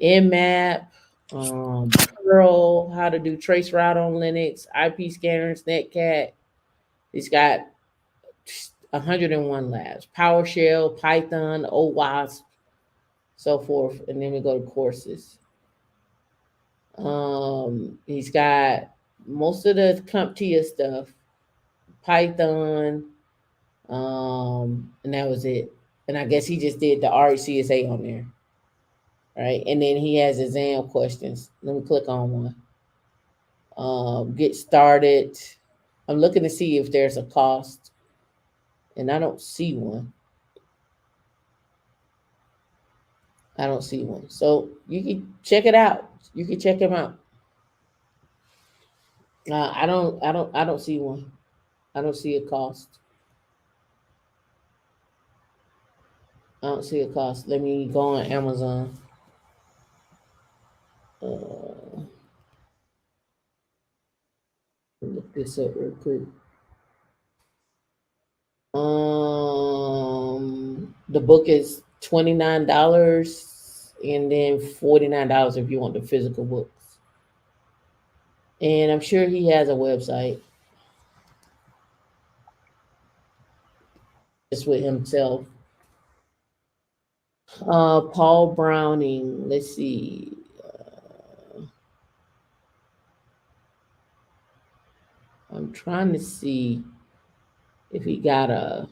Nmap, Perl, how to do trace route on Linux, IP scanners, Netcat. It's got 101 labs, PowerShell, Python, OWASP, so forth. And then we go to courses. He's got most of the CompTIA stuff, Python, and that was it. And I guess he just did the RCSA on there, right? And then he has exam questions. Let me click on one. Get started. I'm looking to see if there's a cost, and I don't see one. I don't see one. So you can check it out. You can check him out. I don't see one. I don't see a cost. I don't see a cost. Let me go on Amazon. Uh, look this up real quick. The book is $29, and then $49 if you want the physical books. And I'm sure he has a website just with himself. Paul Browning. Let's see. I'm trying to see if he got a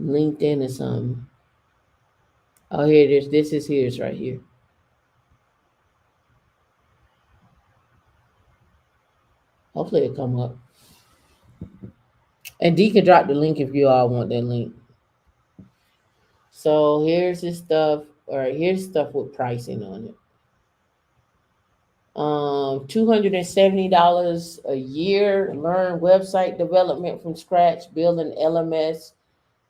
LinkedIn or something. Oh, here it is. This is his right here. Hopefully it'll come up. And D can drop the link if you all want that link. So here's his stuff. All right, here's stuff with pricing on it. $270 a year. Learn website development from scratch. Build an LMS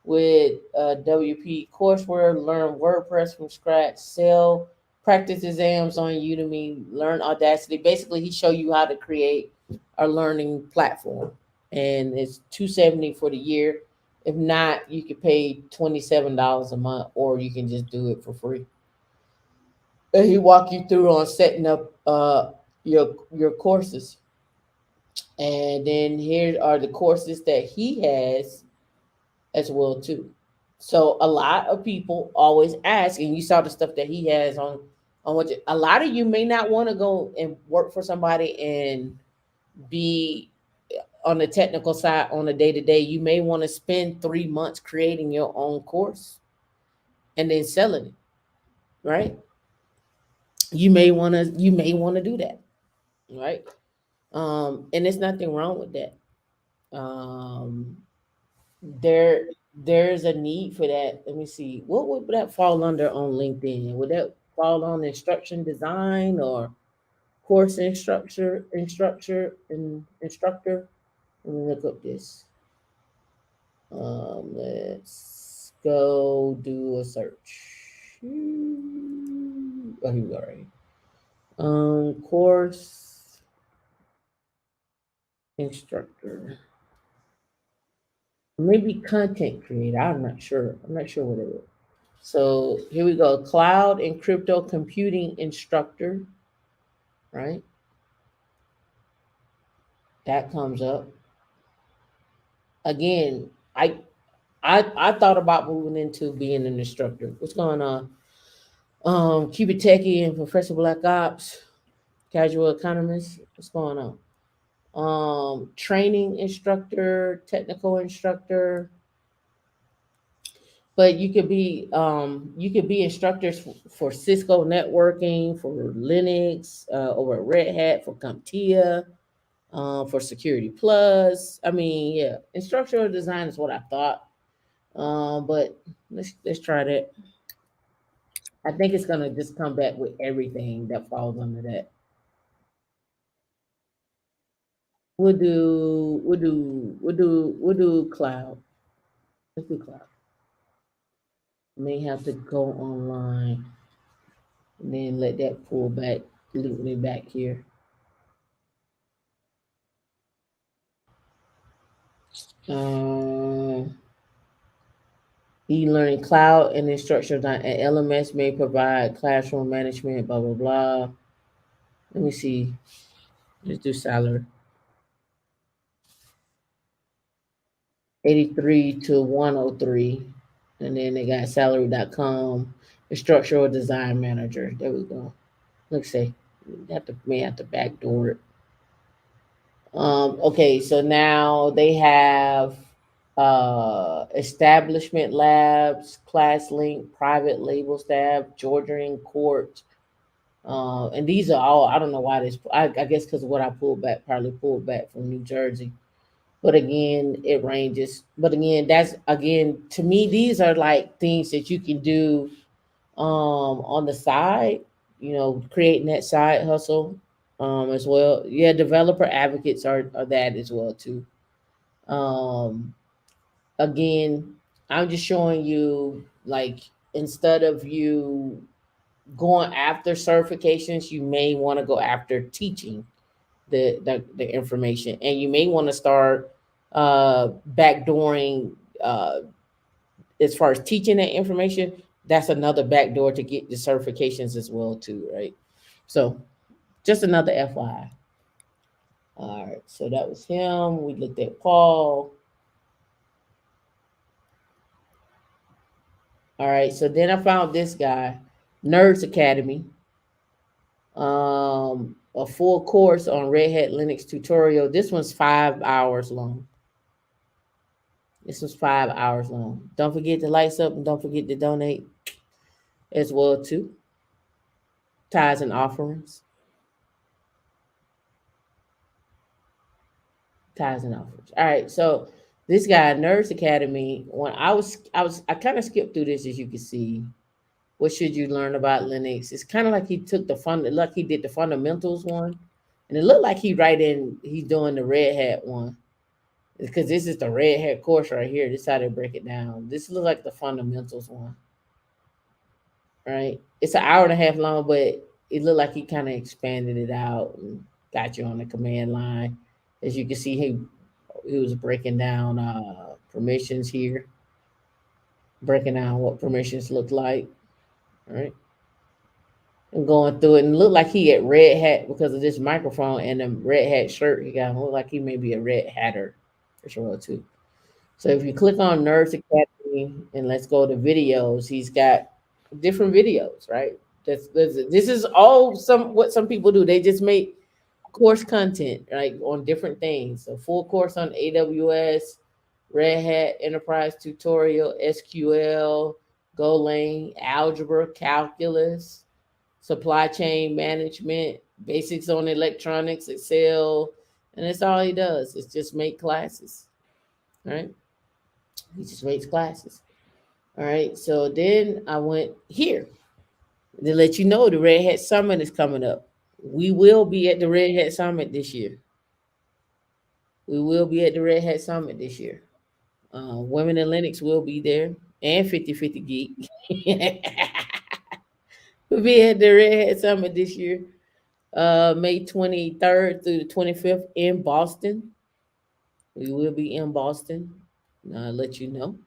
with WP courseware. Learn WordPress from scratch. Sell practice exams on Udemy. Learn Audacity. Basically, he show you how to create a learning platform, and it's 270 for the year. If not, you could pay $27 a month, or you can just do it for free. And he walk you through on setting up your courses. And then here are the courses that he has as well too. So a lot of people always ask, and you saw the stuff that he has on what a lot of you may not want to go and work for somebody and be on the technical side on a day to day. You may want to spend 3 months creating your own course and then selling it, right? You may want to do that, right? And there's nothing wrong with that. Um, there's a need for that. Let me see. What would that fall under on LinkedIn? Would that fall on instruction design or course instructor? Let me look up this. Let's go do a search. Oh, here we go. Right. Course instructor. Maybe content creator. I'm not sure. I'm not sure what it is. So here we go. Cloud and crypto computing instructor, right? That comes up. Again, I thought about moving into being an instructor. What's going on? Keep it techie and Professor Black Ops, casual economist. What's going on? Training instructor, technical instructor, but you could be instructors for Cisco networking, for Linux, over at Red Hat, for CompTIA, for Security Plus. I mean, yeah, instructional design is what I thought. But let's try that. I think it's gonna just come back with everything that falls under that. We'll do cloud. Let's do cloud. May have to go online and then let that pull back, loop me back here. Um, e-learning cloud and instructional design at LMS may provide classroom management, blah blah blah. Let me see. Let's do salary. 83 to 103. And then they got salary.com, instructional design manager. There we go. Let's see. May have to backdoor it. Okay, so now they have. Establishment labs, class link, private label staff, Georgia in court. And these are all, I don't know why this, I guess because of what I pulled back, probably pulled back from New Jersey. But again, it ranges. But again, that's, again, to me, these are like things that you can do on the side, creating that side hustle as well. Yeah, developer advocates are that as well too. Um, Again, I'm just showing you, like, instead of you going after certifications, you may want to go after teaching the information, and you may want to start backdooring, as far as teaching that information. That's another backdoor to get the certifications as well too, right? So just another FYI. All right, so that was him. We looked at Paul. All right, so then I found this guy, Nerds Academy, a full course on Red Hat Linux tutorial. This one's 5 hours long. This was 5 hours long. Don't forget to lights up, and don't forget to donate as well too. Tithes and offerings. Tithes and offerings. All right, so this guy, Nerds Academy. When I kind of skipped through this, as you can see. What should you learn about Linux? It's kind of like he took like he did the fundamentals one, and it looked like he's doing the Red Hat one, because this is the Red Hat course right here. This is how they break it down. This looks like the fundamentals one, right? It's an hour and a half long, but it looked like he kind of expanded it out and got you on the command line. As you can see, he was breaking down permissions here, breaking down what permissions look like, right? And going through it, and looked like he had red hat because of this microphone and the red hat shirt he got. Looked like he may be a red hatter for sure too. So if you click on Nerds Academy and let's go to videos, he's got different videos, right? This is all what some people do. They just make course content, right, on different things. So full course on AWS, Red Hat Enterprise Tutorial, SQL, Golang, algebra, calculus, supply chain management, basics on electronics, Excel, and that's all he does. It's just make classes, right? He just makes classes. All right. So then I went here to let you know the Red Hat Summit is coming up. We will be at the Red Hat Summit this year. We will be at the Red Hat Summit this year. Women in Linux will be there, and 50/50 Geek. We'll be at the Red Hat Summit this year, May 23rd through the 25th in Boston. We will be in Boston. I'll let you know.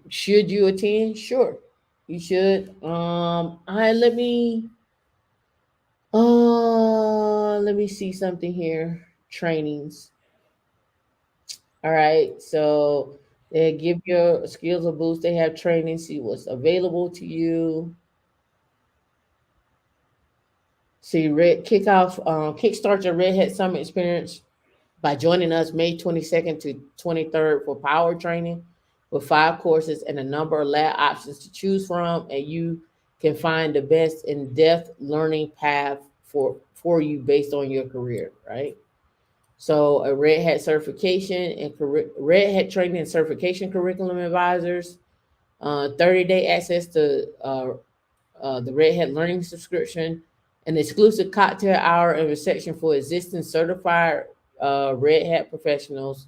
Should you attend? Sure, you should. I let me see something here. Trainings. All right, so they give your skills a boost. They have training. See what's available to you. See, kickstart your Red Hat Summit experience by joining us May 22nd to 23rd for power training with 5 courses and a number of lab options to choose from, and you can find the best in-depth learning path for you based on your career, right? So a Red Hat certification and Red Hat training and certification curriculum advisors, 30-day access to the Red Hat learning subscription, an exclusive cocktail hour and reception for existing certified Red Hat professionals.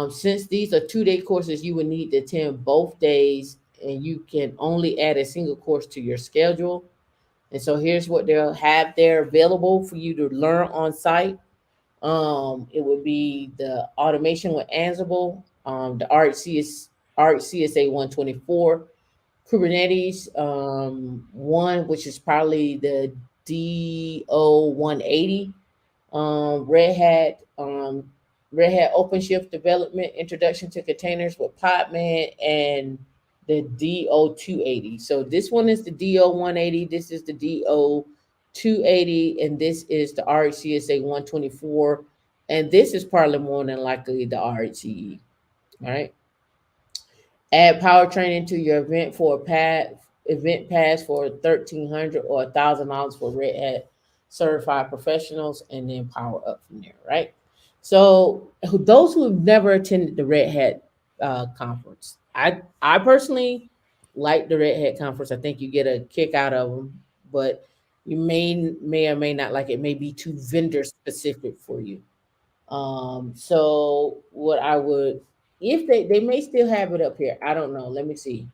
Since these are 2-day courses, you would need to attend both days, and you can only add a single course to your schedule. And so here's what they'll have there available for you to learn on site. It would be the automation with Ansible, the ArcCSA 124, Kubernetes, one, which is probably the DO 180, Red Hat OpenShift development, introduction to containers with Podman, and the DO 280. So this one is the DO 180. This is the DO 280, and this is the RxCSA 124. And this is probably more than likely the RHE. All right. Add power training to your event for a event pass for 1,300 or $1,000 for Red Hat certified professionals, and then power up from there, right? So those who have never attended the Red Hat conference, I personally like the Red Hat conference. I think you get a kick out of them, but you may or may not like it. May be too vendor specific for you. So what I would, if they may still have it up here. I don't know. Let me see.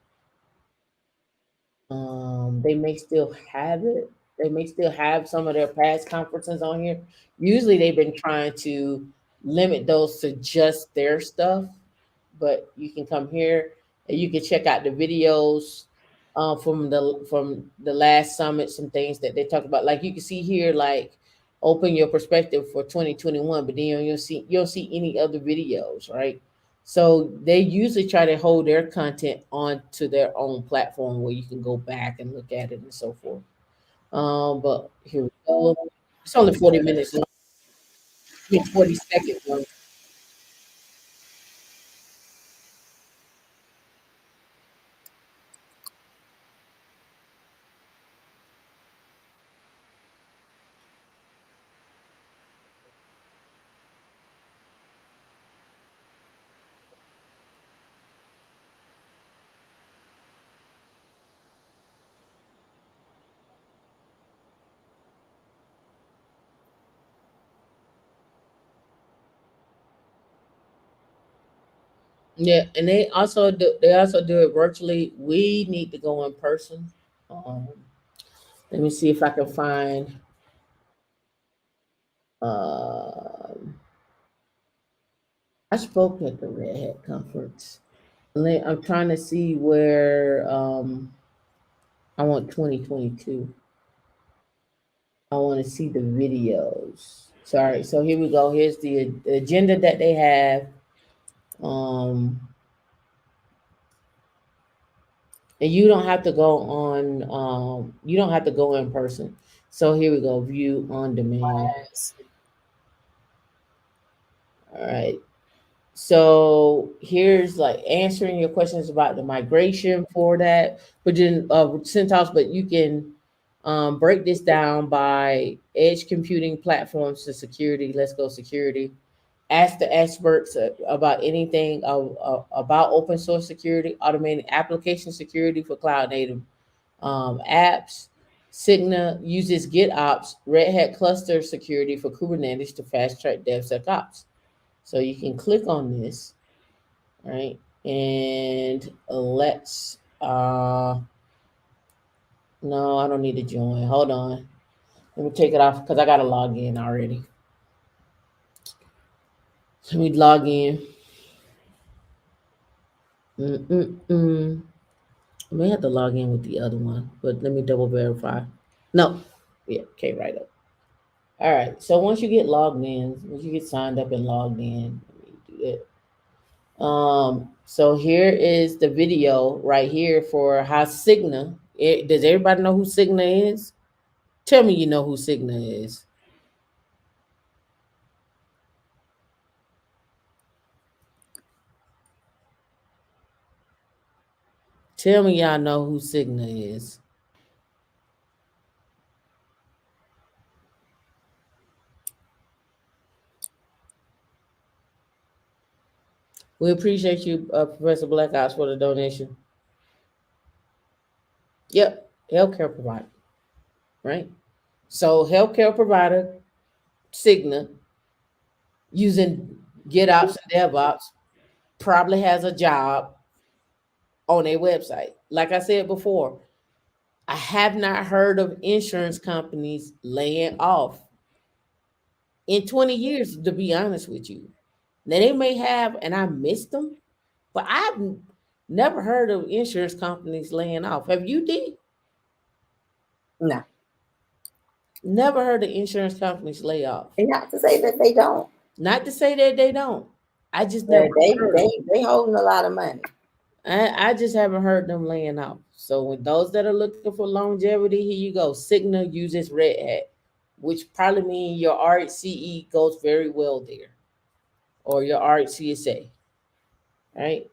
They may still have it. They may still have some of their past conferences on here. Usually they've been trying to limit those to just their stuff, but you can come here and you can check out the videos from the last summit, some things that they talk about. Like you can see here, like open your perspective for 2021, but then you don't see any other videos, right? So they usually try to hold their content onto their own platform where you can go back and look at it and so forth. But here we go. It's only 40 minutes long. I mean, 40 seconds long. Yeah, and they also do it virtually. We need to go in person. Um, Let me see if I can find. Um I spoke at the Red Hat conference. I'm trying to see where I want 2022. I want to see the videos. Sorry. So here we go. Here's the agenda that they have. Um, and you don't have to go on. You don't have to go in person. So here we go. View on demand. All right. So here's like answering your questions about the migration for that, but then CentOS, but you can break this down by edge computing platforms to security. Let's go security. Ask the experts about anything about open source security, automating application security for cloud native apps. Cigna uses GitOps, Red Hat cluster security for Kubernetes to fast track DevSecOps. So you can click on this, right? And let's no, I don't need to join. Hold on. Let me take it off because I gotta log in already. Let me log in. Mm-mm-mm. I may have to log in with the other one, but let me double verify. No. Yeah, okay, right up. All right. So once you get logged in, once you get signed up and logged in, let me do it. So here is the video right here for how Cigna. Does everybody know who Cigna is? Tell me you know who Cigna is. Tell me y'all know who Cigna is. We appreciate you, Professor Blackouts, for the donation. Yep, healthcare provider, right? So healthcare provider Cigna using GitOps and DevOps probably has a job on their website. Like I said before, I have not heard of insurance companies laying off in 20 years, to be honest with you. Now they may have, and I missed them, but I've never heard of insurance companies laying off. Have you, D? No. Never heard of insurance companies lay off. And not to say that they don't. Not to say that they don't. I just never But they heard. they they holding a lot of money. I just haven't heard them laying off. So with those that are looking for longevity, here you go. Cigna uses Red Hat. which probably means your RHCE goes very well there, or your RHCSA, right?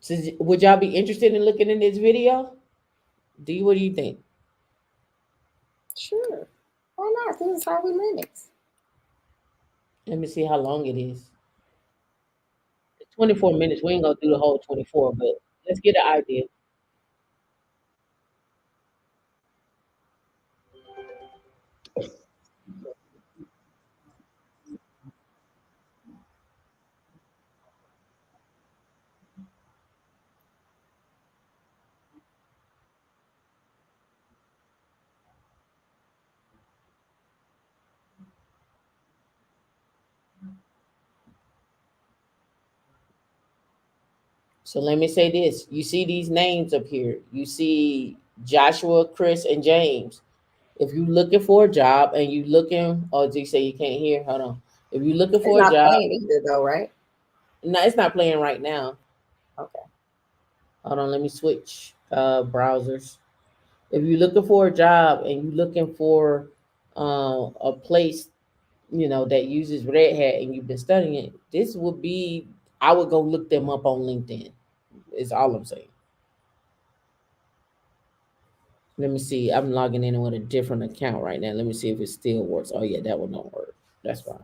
So would y'all be interested in looking in this video? D, what do you think? Sure. Why not? This is Harvey Linux. Let me see how long it is. It's 24 minutes. We ain't gonna do the whole 24, but let's get an idea. So let me say this. You see these names up here. You see Joshua, Chris, and James. If you looking for a job and you looking, oh, you say you can't hear? Hold on. If you looking It's for a not job, playing either, though, right? no, it's not playing right now. Okay. Hold on, let me switch browsers. If you're looking for a job and you're looking for a place, that uses Red Hat and you've been studying it, this would be, I would go look them up on LinkedIn. Is all I'm saying. Let me see. I'm logging in with a different account right now. Let me see if it still works. Oh yeah, that one don't work. That's fine.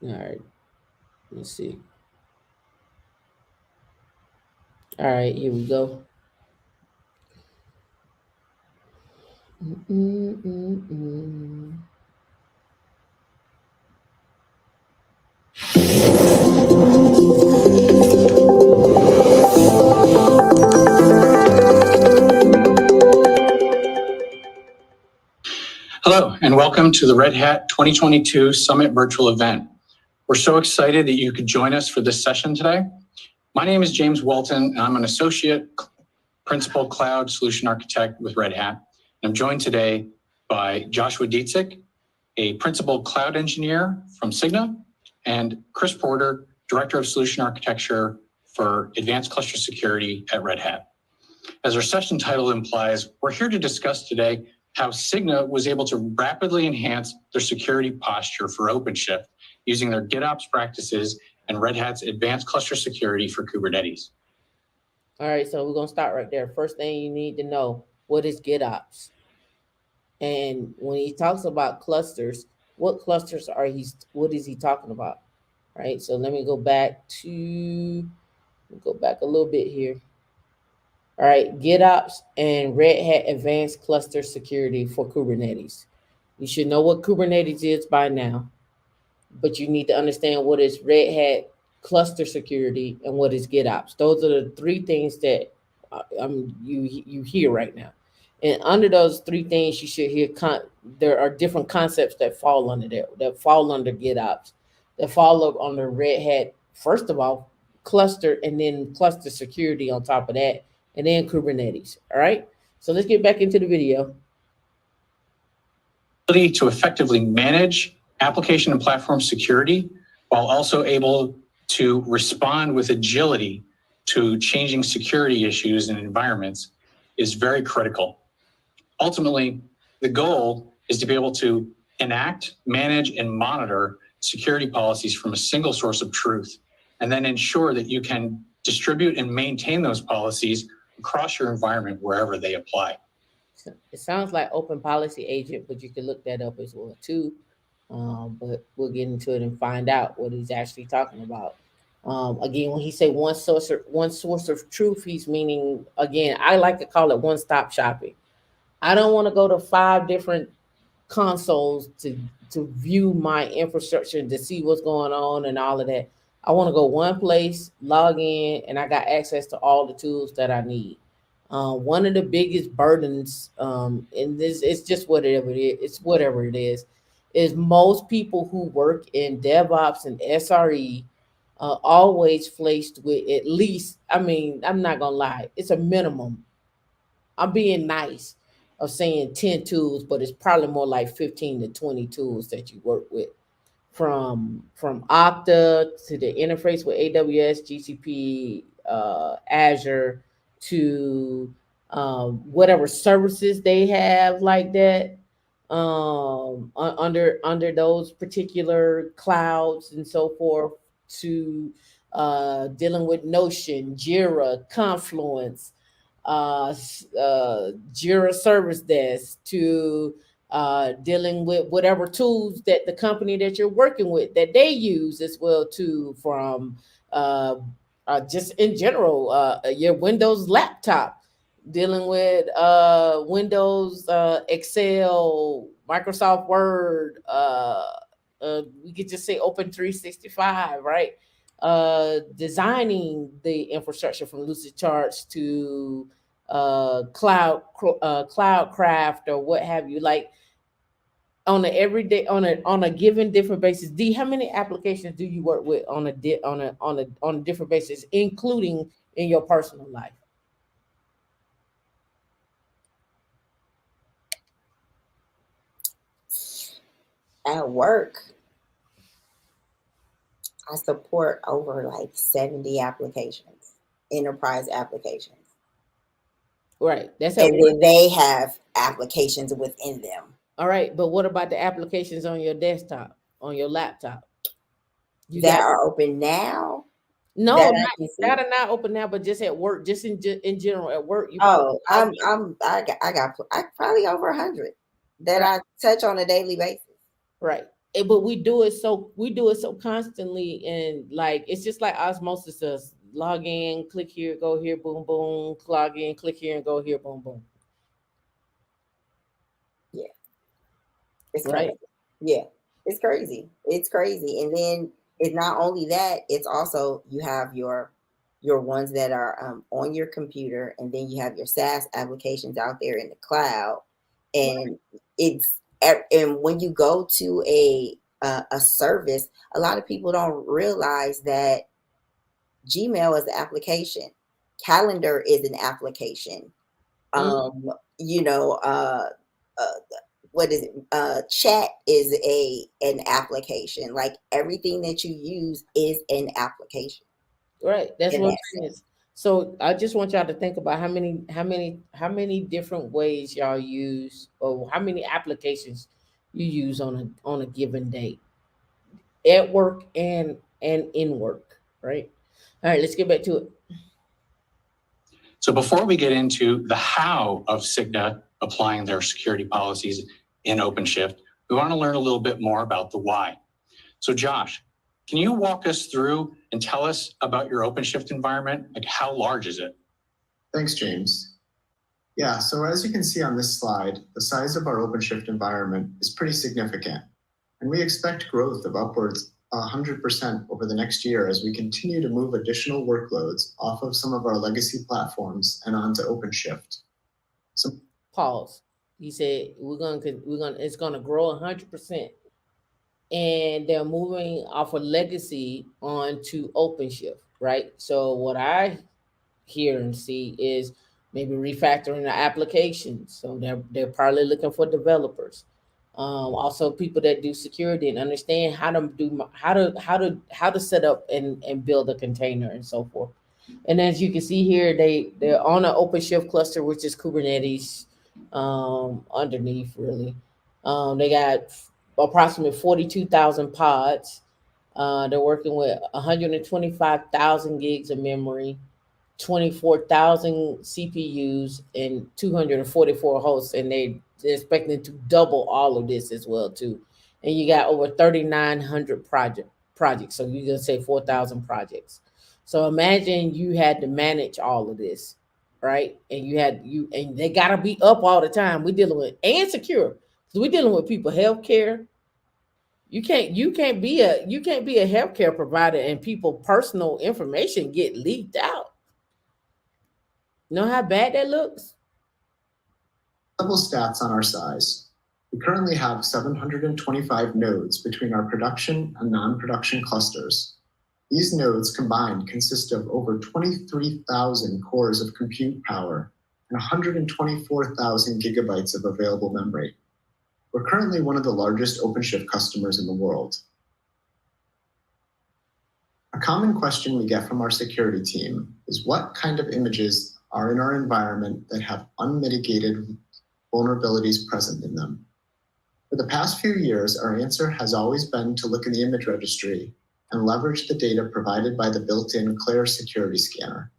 All right. Let's see. All right, here we go. Mm-mm-mm-mm. Hello, and welcome to the Red Hat 2022 Summit virtual event. We're so excited that you could join us for this session today. My name is James Walton, and I'm an Associate Principal Cloud Solution Architect with Red Hat. And I'm joined today by Joshua Dietzick, a Principal Cloud Engineer from Cigna, and Chris Porter, Director of Solution Architecture for Advanced Cluster Security at Red Hat. As our session title implies, we're here to discuss today how Cigna was able to rapidly enhance their security posture for OpenShift using their GitOps practices and Red Hat's advanced cluster security for Kubernetes. All right, so we're gonna start right there. First thing you need to know, what is GitOps? And when he talks about clusters, what clusters what is he talking about? Right. So let me go back a little bit here. All right, GitOps and Red Hat Advanced Cluster Security for Kubernetes. You should know what Kubernetes is by now, but you need to understand what is Red Hat cluster security and what is GitOps. Those are the three things that you hear right now. And under those three things, you should hear there are different concepts that fall under there, that fall under GitOps, that fall under Red Hat. First of all, cluster, and then cluster security on top of that, and then Kubernetes. All right. So let's get back into the video. To effectively manage application and platform security while also able to respond with agility to changing security issues and environments is very critical. Ultimately, the goal is to be able to enact, manage, and monitor security policies from a single source of truth, and then ensure that you can distribute and maintain those policies across your environment wherever they apply. It sounds like open policy agent, but you can look that up as well too. But we'll get into it and find out what he's actually talking about. Again, when he say one source of truth, he's meaning, again, I like to call it one stop shopping. I don't want to go to 5 different consoles to view my infrastructure and to see what's going on and all of that. I want to go one place, log in, and I got access to all the tools that I need. One of the biggest burdens, in this, it's just whatever it is most people who work in DevOps and SRE always faced with at least, I mean, I'm not gonna lie, it's a minimum. I'm being nice of saying 10 tools, but it's probably more like 15 to 20 tools that you work with. From Okta to the interface with AWS, GCP, Azure to whatever services they have like that, under those particular clouds and so forth, to dealing with Notion, Jira, Confluence, Jira Service Desk, to dealing with whatever tools that the company that you're working with that they use as well too, from uh, just in general, your Windows laptop, dealing with Windows, Excel, Microsoft Word, we could just say Open 365, right? Designing the infrastructure from Lucid Charts to Cloudcraft or what have you, like on a everyday, on a given different basis. D, how many applications do you work with on a different basis, including in your personal life? At work, I support over like 70 applications, enterprise applications. Right, that's at And work. then they have applications within them All right, but what about the applications on your desktop, on your laptop? You that got are open now no, that I not can see. that are not open now, but just at work, just in general at work. You probably Oh, log I probably over 100 in. that Right, I touch on a daily basis. right. But we do it so constantly, and like it's just like osmosis does. Log in, click here, go here, boom, boom. Log in, click here, and go here, boom, boom. Yeah, it's Right. crazy. Yeah, it's crazy. It's crazy. And then it's not only that, it's also you have your ones that are on your computer, and then you have your SaaS applications out there in the cloud. And it's and when you go to a service, a lot of people don't realize that Gmail is an application, calendar is an application. Mm, Um, you know, uh, what is it? Chat is an application. Like everything that you use is an application right. That's in what I'm that saying. sense. So I just want y'all to think about how many different ways y'all use, or how many applications you use on a given day at work and in work, right? All right, let's get back to it. So before we get into the how of Cigna applying their security policies in OpenShift, we want to learn a little bit more about the why. So Josh, can you walk us through and tell us about your OpenShift environment? Like, how large is it? Thanks, James. Yeah, so as you can see on this slide, the size of our OpenShift environment is pretty significant, and we expect growth of upwards 100% over the next year as we continue to move additional workloads off of some of our legacy platforms and onto OpenShift. So Pause. He said it's gonna grow 100%, and they're moving off of legacy onto OpenShift, right? So what I hear and see is maybe refactoring the applications. So they're probably looking for developers. Also people that do security and understand how to set up and build a container and so forth. And as you can see here, they're on an OpenShift cluster, which is Kubernetes, underneath really. They got approximately 42,000 pods. They're working with 125,000 gigs of memory, 24,000 CPUs, and 244 hosts, and they're expecting to double all of this as well too. And you got over 3,900 projects. So you're gonna say 4,000 projects. So imagine you had to manage all of this, right? And they gotta be up all the time. We're dealing with and secure. So we're dealing with people healthcare. You can't be a healthcare provider and people personal information get leaked out. Know how bad that looks? level stats on our size. We currently have 725 nodes between our production and non-production clusters. These nodes combined consist of over 23,000 cores of compute power and 124,000 gigabytes of available memory. We're currently one of the largest OpenShift customers in the world. A common question we get from our security team is what kind of images are in our environment that have unmitigated vulnerabilities present in them? For the past few years, our answer has always been to look in the image registry and leverage the data provided by the built-in Claire security scanner.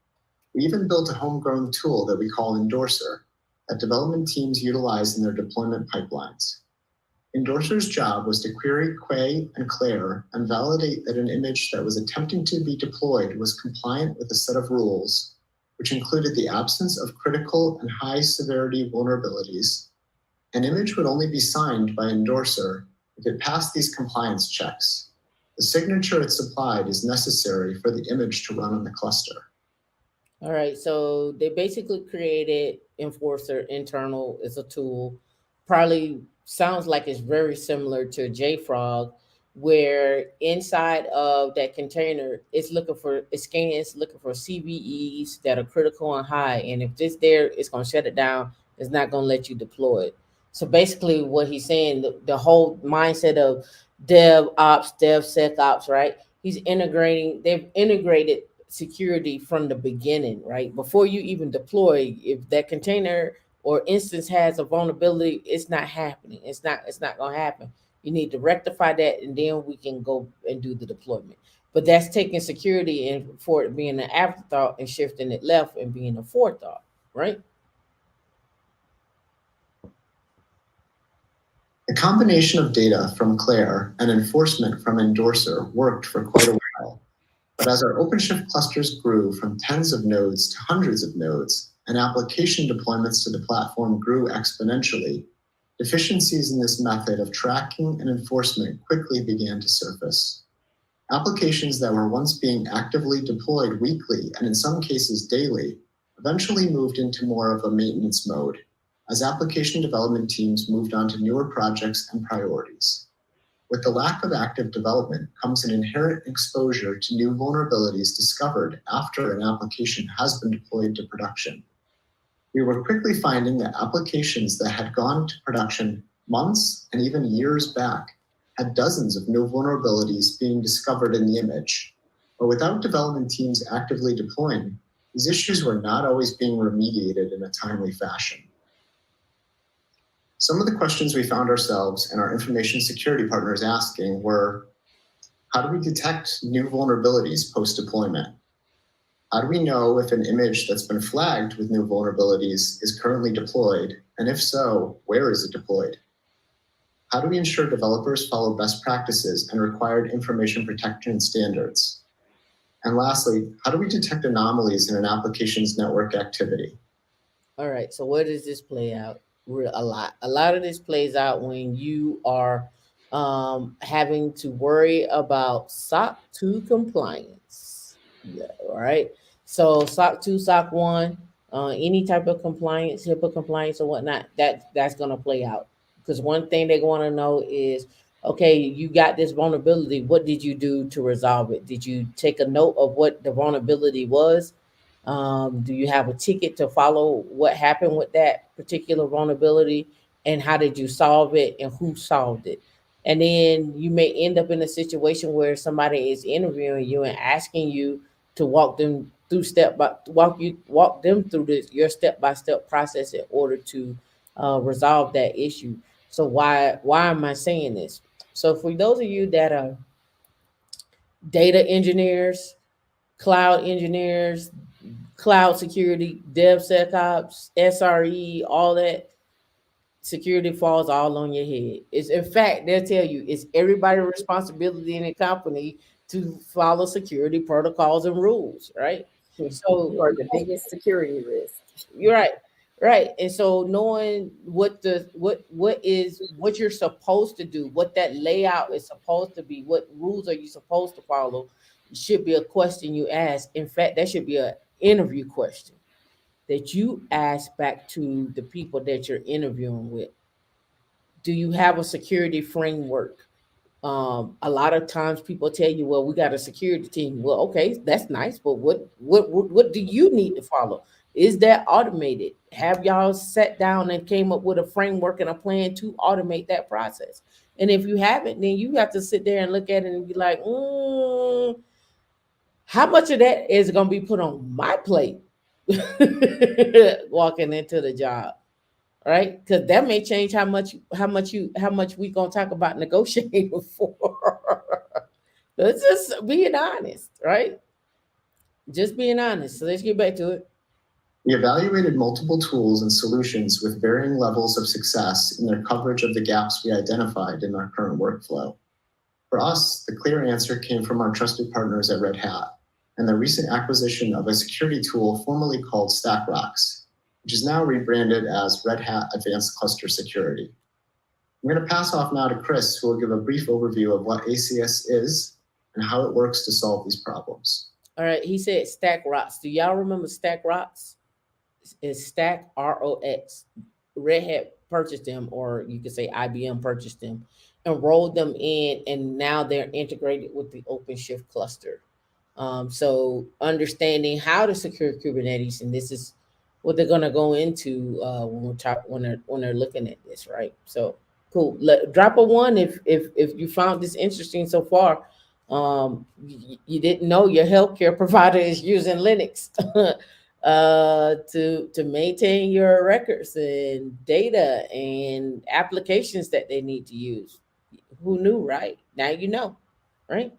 We even built a homegrown tool that we call Endorser that development teams utilize in their deployment pipelines. Endorser's job was to query Quay and Claire and validate that an image that was attempting to be deployed was compliant with a set of rules, which included the absence of critical and high severity vulnerabilities. An image would only be signed by Endorser if it passed these compliance checks. The signature it supplied is necessary for the image to run on the cluster. All right, so they basically created Enforcer internal as a tool. Probably sounds like it's very similar to JFrog, where inside of that container, it scans looking for CVEs that are critical and high, and if this there, it's gonna shut it down. It's not gonna let you deploy it. So basically, what he's saying, the whole mindset of DevSecOps, right? They've integrated security from the beginning, right? Before you even deploy, if that container or instance has a vulnerability, it's not happening. It's not gonna happen. You need to rectify that, and then we can go and do the deployment. But that's taking security and for it being an afterthought and shifting it left and being a forethought, right? The combination of data from Claire and enforcement from Endorser worked for quite a while. But as our OpenShift clusters grew from tens of nodes to hundreds of nodes, and application deployments to the platform grew exponentially, deficiencies in this method of tracking and enforcement quickly began to surface. Applications that were once being actively deployed weekly, and in some cases daily, eventually moved into more of a maintenance mode, as application development teams moved on to newer projects and priorities. With the lack of active development comes an inherent exposure to new vulnerabilities discovered after an application has been deployed to production. We were quickly finding that applications that had gone to production months and even years back had dozens of new vulnerabilities being discovered in the image. But without development teams actively deploying, these issues were not always being remediated in a timely fashion. Some of the questions we found ourselves and our information security partners asking were, how do we detect new vulnerabilities post-deployment? How do we know if an image that's been flagged with new vulnerabilities is currently deployed? And if so, where is it deployed? How do we ensure developers follow best practices and required information protection standards? And lastly, how do we detect anomalies in an application's network activity? All right. So where does this play out? A lot. A lot of this plays out when you are having to worry about SOC 2 compliance. Yeah, all right. So SOC 2, SOC 1, any type of compliance, HIPAA compliance or whatnot, that's gonna play out. Because one thing they want to know is, okay, you got this vulnerability. What did you do to resolve it? Did you take a note of what the vulnerability was? Do you have a ticket to follow what happened with that particular vulnerability and how did you solve it and who solved it? And then you may end up in a situation where somebody is interviewing you and asking you to walk them through walk them through your step by step process in order to resolve that issue. So why am I saying this? So for those of you that are data engineers, cloud engineers, cloud security, DevSecOps, SRE, all that security falls all on your head. It's in fact, they'll tell you it's everybody's responsibility in the company to follow security protocols and rules, right? So You are the biggest security risk. you're right. Right. And so knowing what you're supposed to do, what that layout is supposed to be, what rules are you supposed to follow should be a question you ask. In fact, that should be an interview question that you ask back to the people that you're interviewing with. Do you have a security framework? A lot of times people tell you, well, we got a security team. Well, okay, that's nice, but what do you need to follow? Is that automated? Have y'all sat down and came up with a framework and a plan to automate that process? And if you haven't, then you have to sit there and look at it and be like, How much of that is going to be put on my plate walking into the job, right? Because that may change how much we gonna talk about negotiating for. Let's just being honest, right? Just being honest. So let's get back to it. We evaluated multiple tools and solutions with varying levels of success in their coverage of the gaps we identified in our current workflow. For us, the clear answer came from our trusted partners at Red Hat and the recent acquisition of a security tool formerly called StackRox, which is now rebranded as Red Hat Advanced Cluster Security. I'm going to pass off now to Chris, who will give a brief overview of what ACS is and how it works to solve these problems. All right, he said Stack Rocks. Do y'all remember Stack Rocks? It's Stack ROX. Red Hat purchased them, or you could say IBM purchased them, and rolled them in, and now they're integrated with the OpenShift cluster. So understanding how to secure Kubernetes, and this is what they're gonna go into when they're looking at this, right? So cool. Drop a one if you found this interesting so far. You didn't know your healthcare provider is using Linux to maintain your records and data and applications that they need to use. Who knew, right? Now you know, right?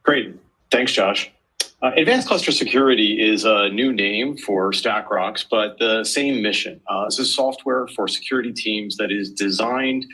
Great. Thanks, Josh. Advanced Cluster Security is a new name for StackRox, but the same mission. This is software for security teams that is designed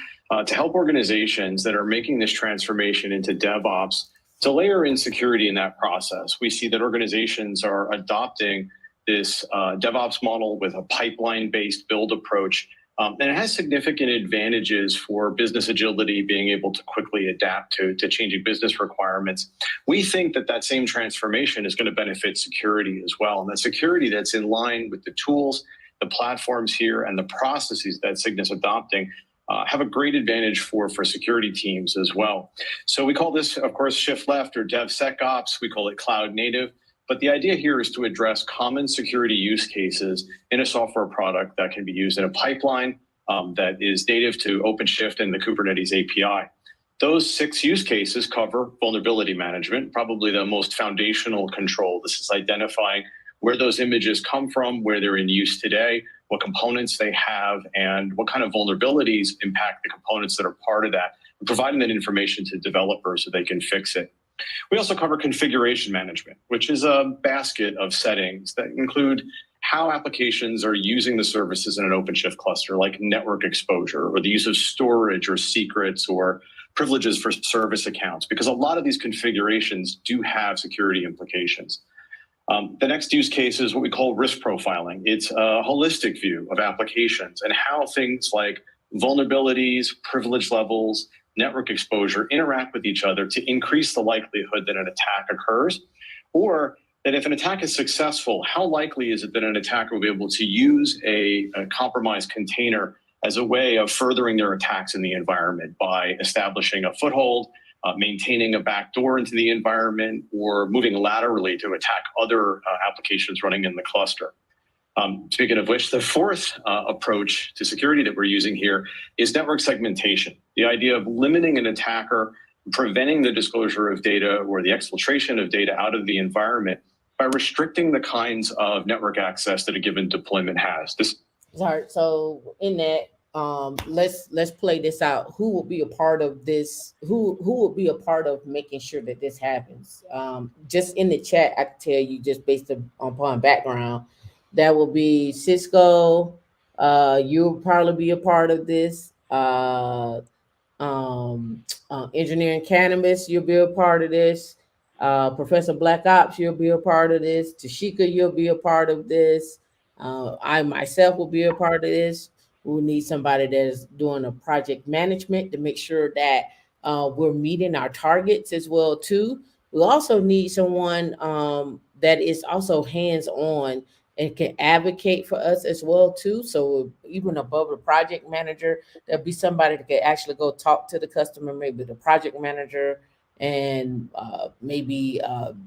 to help organizations that are making this transformation into DevOps to layer in security in that process. We see that organizations are adopting this DevOps model with a pipeline-based build approach. And it has significant advantages for business agility, being able to quickly adapt to changing business requirements. We think that that same transformation is going to benefit security as well. And the security that's in line with the tools, the platforms here, and the processes that Cygnus adopting have a great advantage for security teams as well. So we call this, of course, shift left or DevSecOps. We call it cloud native. But the idea here is to address common security use cases in a software product that can be used in a pipeline that is native to OpenShift and the Kubernetes API. Those 6 use cases cover vulnerability management, probably the most foundational control. This is identifying where those images come from, where they're in use today, what components they have, and what kind of vulnerabilities impact the components that are part of that, and providing that information to developers so they can fix it. We also cover configuration management, which is a basket of settings that include how applications are using the services in an OpenShift cluster, like network exposure or the use of storage or secrets or privileges for service accounts, because a lot of these configurations do have security implications. The next use case is what we call risk profiling. It's a holistic view of applications and how things like vulnerabilities, privilege levels, network exposure interact with each other to increase the likelihood that an attack occurs, or that if an attack is successful, how likely is it that an attacker will be able to use a compromised container as a way of furthering their attacks in the environment by establishing a foothold, maintaining a backdoor into the environment, or moving laterally to attack other applications running in the cluster. Speaking of which, the fourth approach to security that we're using here is network segmentation. The idea of limiting an attacker, preventing the disclosure of data or the exfiltration of data out of the environment by restricting the kinds of network access that a given deployment has. Sorry. So in that, let's play this out. Who will be a part of this? Who will be a part of making sure that this happens? Just in the chat, I can tell you just based upon background. That will be Cisco. You'll probably be a part of this. Engineering Cannabis, you'll be a part of this. Professor Black Ops, you'll be a part of this. Tashika, you'll be a part of this. I myself will be a part of this. We'll need somebody that is doing a project management to make sure that we're meeting our targets as well too. We also need someone that is also hands-on and can advocate for us as well too. So even above the project manager, there'll be somebody that can actually go talk to the customer, maybe the project manager and maybe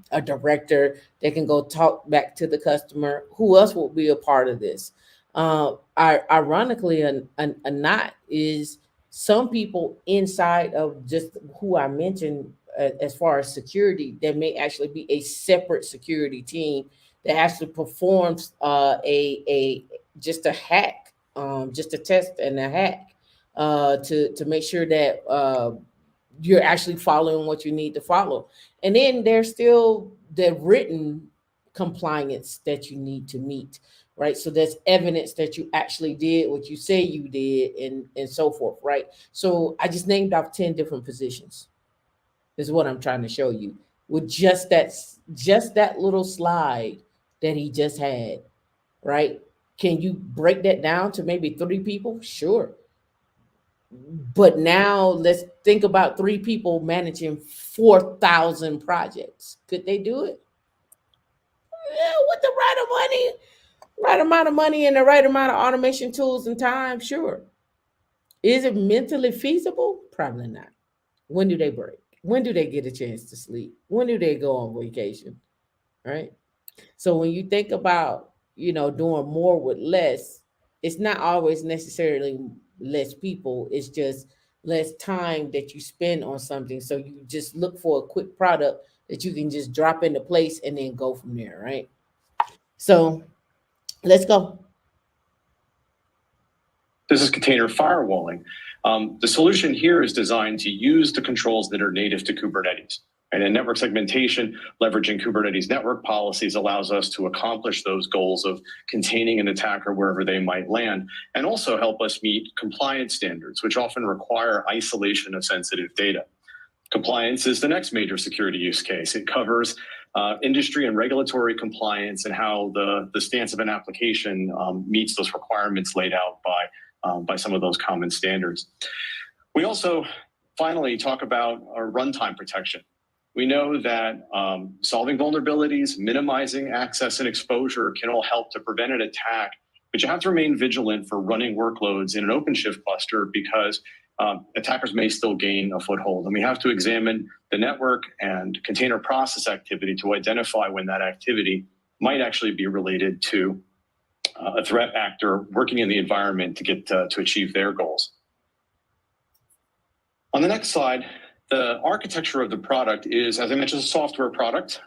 a director that can go talk back to the customer. Who else will be a part of this? Ironically, a not is some people inside of just who I mentioned, as far as security, there may actually be a separate security team that actually performs a just a hack, just a test and a hack, to make sure that you're actually following what you need to follow. And then there's still the written compliance that you need to meet, right? So there's evidence that you actually did what you say you did, and so forth, right? So I just named off 10 different positions. This is what I'm trying to show you with just that little slide that he just had, right? Can you break that down to maybe three people? Sure. But now let's think about three people managing 4,000 projects. Could they do it? Yeah, with the right amount of money and the right amount of automation tools and time, sure. Is it mentally feasible? Probably not. When do they break? When do they get a chance to sleep? When do they go on vacation? Right? So when you think about, doing more with less, it's not always necessarily less people. It's just less time that you spend on something. So you just look for a quick product that you can just drop into place and then go from there, right? So let's go. This is container firewalling. The solution here is designed to use the controls that are native to Kubernetes. And in network segmentation, leveraging Kubernetes network policies allows us to accomplish those goals of containing an attacker wherever they might land, and also help us meet compliance standards, which often require isolation of sensitive data. Compliance is the next major security use case. It covers industry and regulatory compliance and how the stance of an application meets those requirements laid out by some of those common standards. We also finally talk about our runtime protection. We know that solving vulnerabilities, minimizing access and exposure can all help to prevent an attack, but you have to remain vigilant for running workloads in an OpenShift cluster because attackers may still gain a foothold. And we have to examine the network and container process activity to identify when that activity might actually be related to a threat actor working in the environment to get to achieve their goals. On the next slide, the architecture of the product is, as I mentioned, a software product.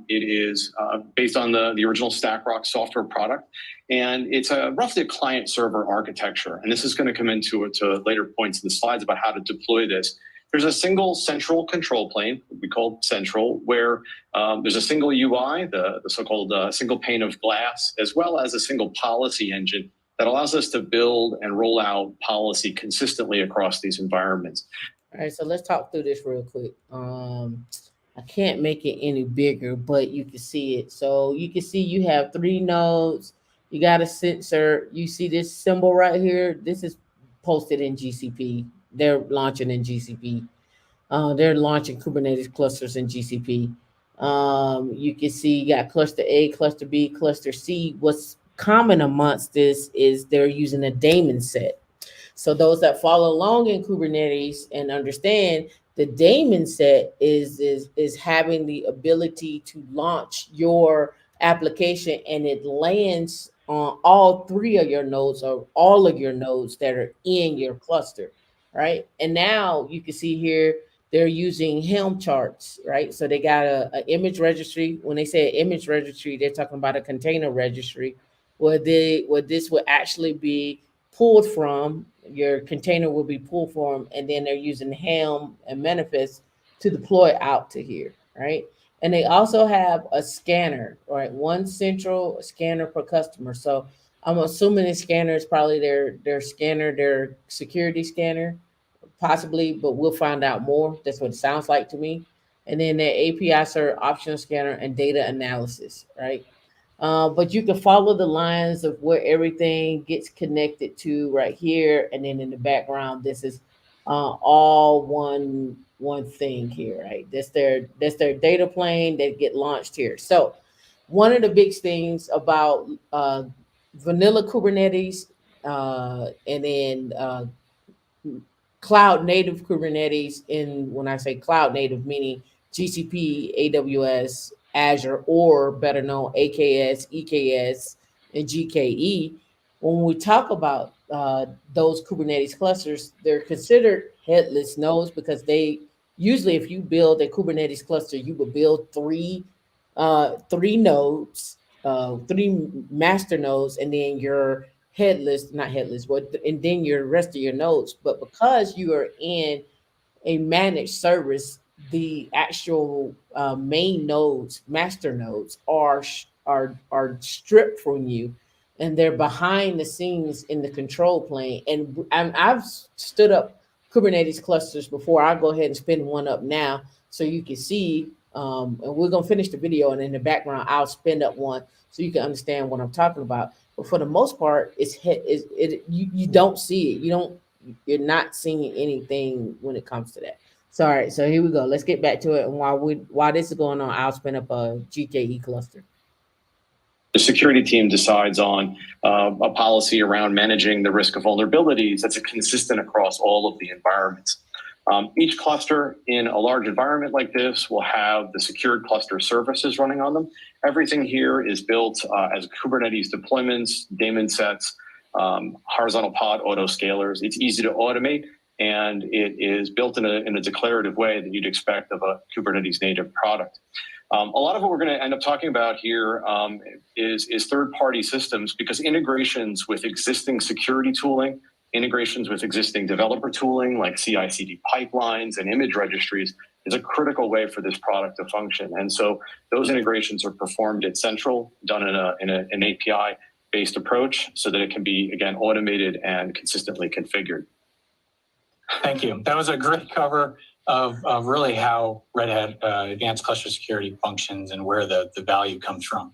It is based on the original StackRox software product, and it's roughly a client-server architecture. And this is going to come into later points in the slides about how to deploy this. There's a single central control plane, we call central, where there's a single UI, the so-called single pane of glass, as well as a single policy engine that allows us to build and roll out policy consistently across these environments. All right, so let's talk through this real quick. I can't make it any bigger, but you can see it. So you can see you have 3 nodes. You got a sensor. You see this symbol right here. This is posted in GCP. They're launching in GCP. They're launching Kubernetes clusters in GCP. You can see you got cluster A, cluster B, cluster C. What's common amongst this is they're using a daemon set. So those that follow along in Kubernetes and understand, the daemon set is having the ability to launch your application, and it lands on all 3 of your nodes or all of your nodes that are in your cluster, right? And now you can see here they're using Helm charts, right? So they got a image registry. When they say image registry, they're talking about a container registry where this will actually be pulled from. Your container will be pulled from, and then they're using Helm and Manifest to deploy out to here, right? And they also have a scanner, right? One central scanner per customer. So I'm assuming this scanner is probably their scanner, their security scanner, possibly, but we'll find out more. That's what it sounds like to me. And then their API server, optional scanner, and data analysis, right? But you can follow the lines of where everything gets connected to right here, and then in the background, this is all one thing here, right? That's their data plane that get launched here. So one of the big things about vanilla Kubernetes, and then cloud native Kubernetes, in when I say cloud native, meaning GCP, AWS, Azure, or better known AKS, EKS, and GKE. When we talk about those Kubernetes clusters, they're considered headless nodes because they usually, if you build a Kubernetes cluster, you will build three nodes, three master nodes, and then your headless, not headless, but and then your rest of your nodes. But because you are in a managed service, the actual main nodes, master nodes, are stripped from you, and they're behind the scenes in the control plane. And I've stood up Kubernetes clusters before. I'll go ahead and spin one up now so you can see. And we're gonna finish the video, and in the background, I'll spin up one so you can understand what I'm talking about. But for the most part, you don't see it. You're not seeing anything when it comes to that. Sorry, so here we go. Let's get back to it. And while this is going on, I'll spin up a GKE cluster. The security team decides on a policy around managing the risk of vulnerabilities that's consistent across all of the environments. Each cluster in a large environment like this will have the secured cluster services running on them. Everything here is built as Kubernetes deployments, daemon sets, horizontal pod autoscalers. It's easy to automate, and it is built in a declarative way that you'd expect of a Kubernetes native product. A lot of what we're going to end up talking about here is third-party systems, because integrations with existing security tooling, integrations with existing developer tooling like CI/CD pipelines and image registries is a critical way for this product to function. And so those integrations are performed at central, done in an API-based approach so that it can be, again, automated and consistently configured. Thank you. That was a great cover of really how Red Hat Advanced Cluster Security functions and where the value comes from.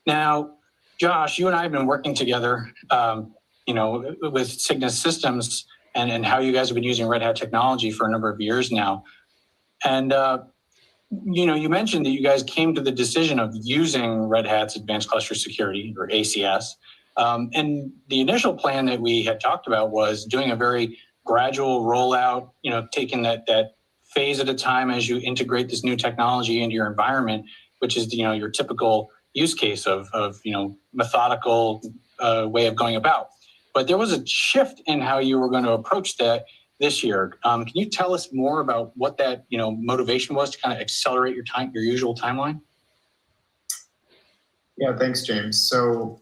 Now, Josh, you and I have been working together, with Cygnus Systems and how you guys have been using Red Hat technology for a number of years now. And, you mentioned that you guys came to the decision of using Red Hat's Advanced Cluster Security, or ACS. And the initial plan that we had talked about was doing a very gradual rollout, taking that phase at a time as you integrate this new technology into your environment, which is, your typical use case of methodical way of going about. But there was a shift in how you were going to approach that this year. Can you tell us more about what that, motivation was to kind of accelerate your usual timeline? Yeah, thanks, James. So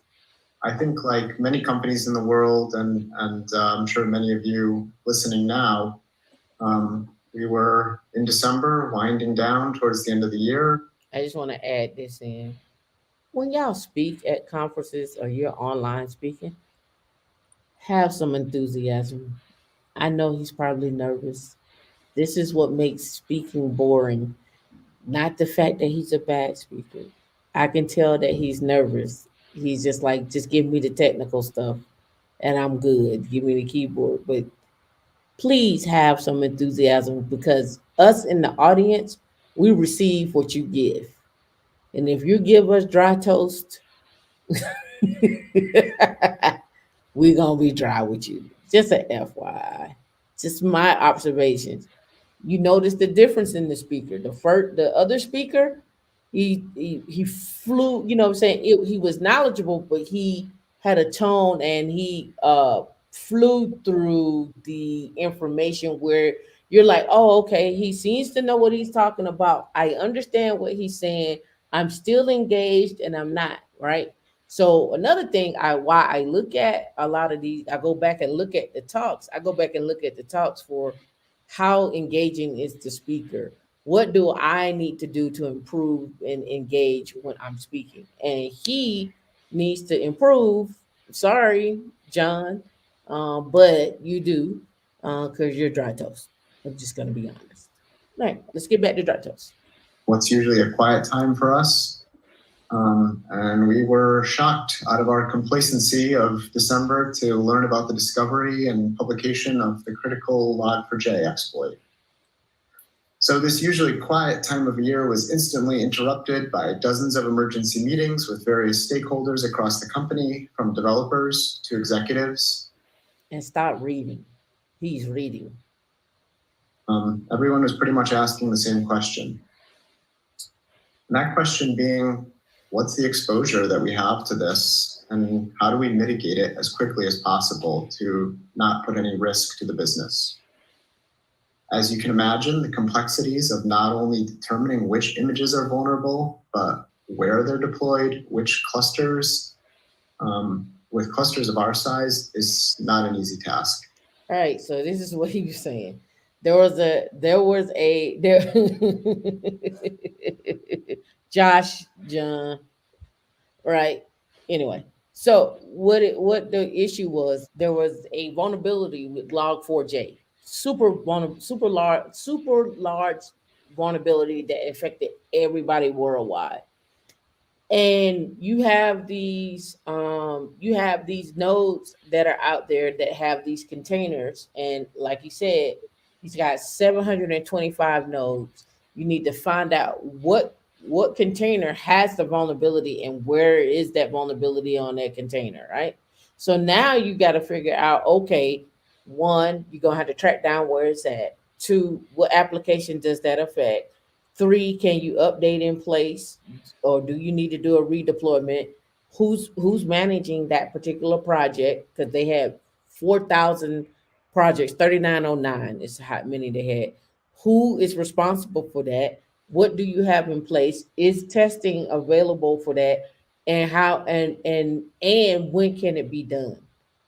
I think, like many companies in the world, and I'm sure many of you listening now, we were in December, winding down towards the end of the year. I just want to add this in. When y'all speak at conferences or you're online speaking, have some enthusiasm. I know he's probably nervous. This is what makes speaking boring, not the fact that he's a bad speaker. I can tell that he's nervous. He's just like, just give me the technical stuff and I'm good. Give me the keyboard. But please have some enthusiasm, because us in the audience, we receive what you give. And if you give us dry toast, we're gonna be dry with you. Just a FYI. Just my observations. You notice the difference in the speaker. The other speaker, he flew. You know what I'm saying? He was knowledgeable, but he had a tone, and he flew through the information where you're like, oh, okay, he seems to know what he's talking about. I understand what he's saying. I'm still engaged, and I'm not right. So another thing, why I look at a lot of these, I go back and look at the talks. I go back and look at the talks for how engaging is the speaker. What do I need to do to improve and engage when I'm speaking? And he needs to improve. Sorry, John, but you do, because you're dry toast. I'm just gonna be honest. All right, let's get back to dry toast. What's usually a quiet time for us. And we were shocked out of our complacency of December to learn about the discovery and publication of the critical Log4j exploit. So this usually quiet time of year was instantly interrupted by dozens of emergency meetings with various stakeholders across the company, from developers to executives. And stop reading. He's reading. Everyone was pretty much asking the same question. And that question being, what's the exposure that we have to this and how do we mitigate it as quickly as possible to not put any risk to the business? As you can imagine, the complexities of not only determining which images are vulnerable, but where they're deployed, which clusters, with clusters of our size is not an easy task. All right, so this is what he was saying. There Josh John, right? Anyway, so what the issue was, there was a vulnerability with log4j, super large vulnerability that affected everybody worldwide. And you have these nodes that are out there that have these containers, and like you said, he's got 725 nodes. You need to find out what container has the vulnerability and where is that vulnerability on that container, right? So now you got to figure out, okay, one, you're gonna have to track down where it's at. Two, what application does that affect? Three, can you update in place, or do you need to do a redeployment? Who's managing that particular project? Because they have 4,000 projects, 3,909 is how many they had. Who is responsible for that? What do you have in place? Is testing available for that? And how and when can it be done?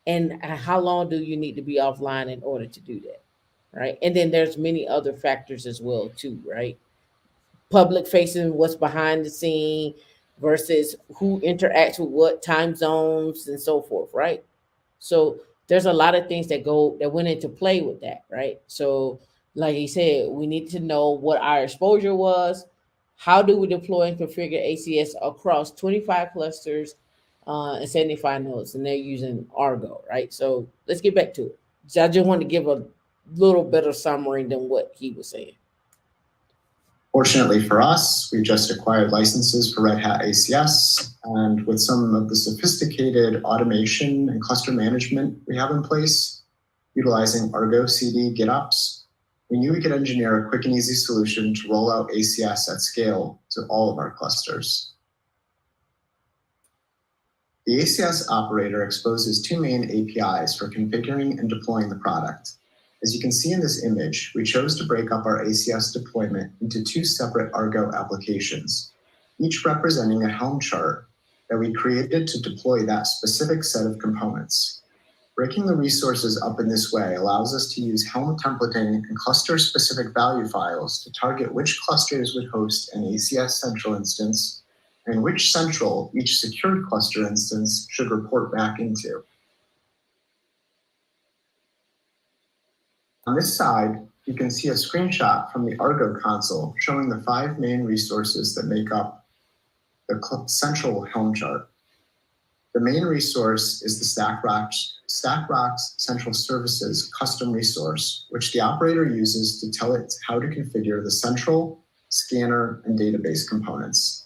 And how long do you need to be offline in order to do that? Right. And then there's many other factors as well too, right? Public facing, what's behind the scene versus who interacts with what time zones and so forth, right? So there's a lot of things that went into play with that, right? So like he said, we need to know what our exposure was. How do we deploy and configure ACS across 25 clusters and 75 nodes, and they're using Argo, right? So let's get back to it. So I just want to give a little better summary than what he was saying. Fortunately for us, we just acquired licenses for Red Hat ACS, and with some of the sophisticated automation and cluster management we have in place, utilizing Argo CD GitOps, we knew we could engineer a quick and easy solution to roll out ACS at scale to all of our clusters. The ACS operator exposes two main APIs for configuring and deploying the product. As you can see in this image, we chose to break up our ACS deployment into two separate Argo applications, each representing a Helm chart that we created to deploy that specific set of components. Breaking the resources up in this way allows us to use Helm templating and cluster-specific value files to target which clusters would host an ACS central instance and which central each secured cluster instance should report back into. On this side, you can see a screenshot from the Argo console showing the 5 main resources that make up the central Helm chart. The main resource is the StackRox Central Services custom resource, which the operator uses to tell it how to configure the central, scanner, and database components.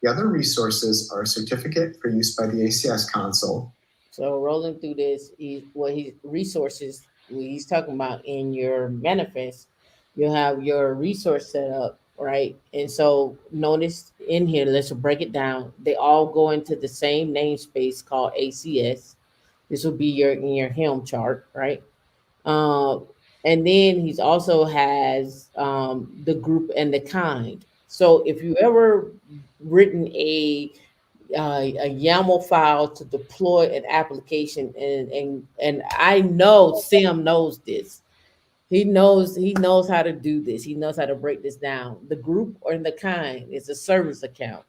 The other resources are a certificate for use by the ACS console. So rolling through this, resources he's talking about in your manifest, you have your resource set up, right? And so notice in here, let's break it down. They all go into the same namespace called ACS. This will be in your Helm chart, right? And then he's also has the group and the kind. So if you ever written a YAML file to deploy an application, and I know Sam knows this. He knows how to do this. He knows how to break this down. The group or the kind is a service account.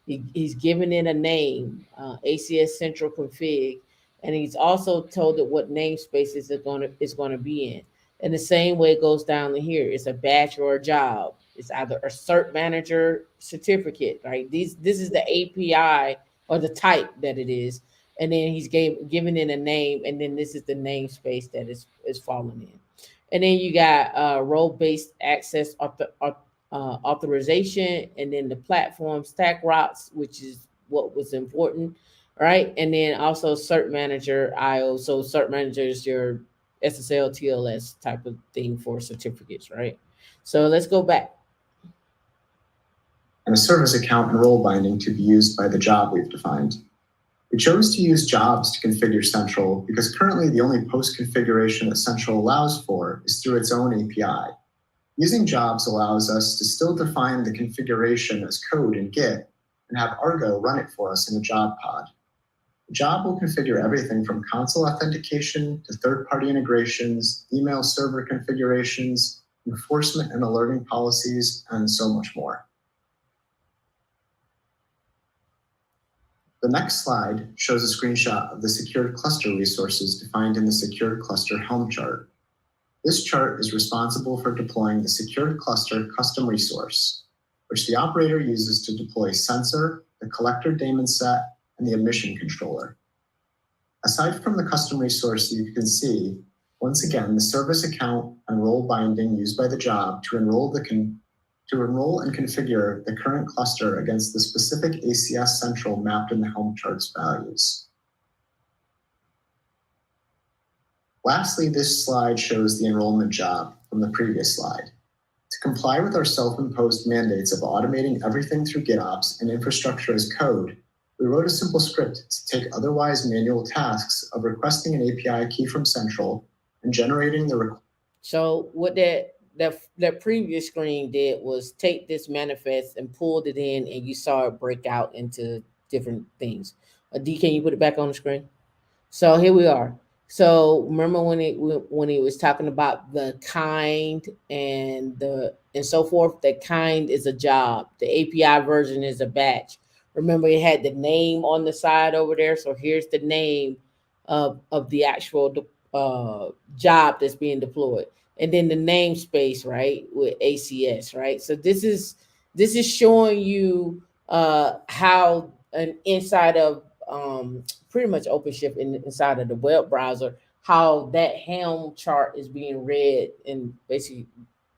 He's given it a name, ACS Central Config, and he's also told it what namespaces is going to be in. And the same way it goes down to here. It's a batch or a job. It's either a cert manager certificate, right? This is the API or the type that it is, and then he's given it a name, and then this is the namespace that is falling in. And then you got role-based access authorization, and then the platform StackRox, which is what was important, right? And then also Cert Manager IO. So Cert Manager is your SSL TLS type of thing for certificates, right? So let's go back. And a service account and role binding to be used by the job we've defined. We chose to use jobs to configure Central because currently the only post configuration that Central allows for is through its own API. Using jobs allows us to still define the configuration as code in Git and have Argo run it for us in a job pod. The job will configure everything from console authentication to third-party integrations, email server configurations, enforcement and alerting policies, and so much more. The next slide shows a screenshot of the secured cluster resources defined in the secured cluster Helm chart. This chart is responsible for deploying the secured cluster custom resource, which the operator uses to deploy sensor, the collector daemon set, and the admission controller. Aside from the custom resource, you can see, once again, the service account and role binding used by the job to enroll and configure the current cluster against the specific ACS central mapped in the Helm chart's values. Lastly, this slide shows the enrollment job from the previous slide. To comply with our self-imposed mandates of automating everything through GitOps and infrastructure as code, we wrote a simple script to take otherwise manual tasks of requesting an API key from Central and generating the So what that previous screen did was take this manifest and pulled it in, and you saw it break out into different things. D, can you put it back on the screen? So here we are. So remember when he was talking about the kind and so forth. The kind is a job. The API version is a batch. Remember, it had the name on the side over there. So here's the name of the actual job that's being deployed, and then the namespace, right, with ACS, right. So this is showing you how an inside of pretty much OpenShift inside of the web browser, how that Helm chart is being read and basically,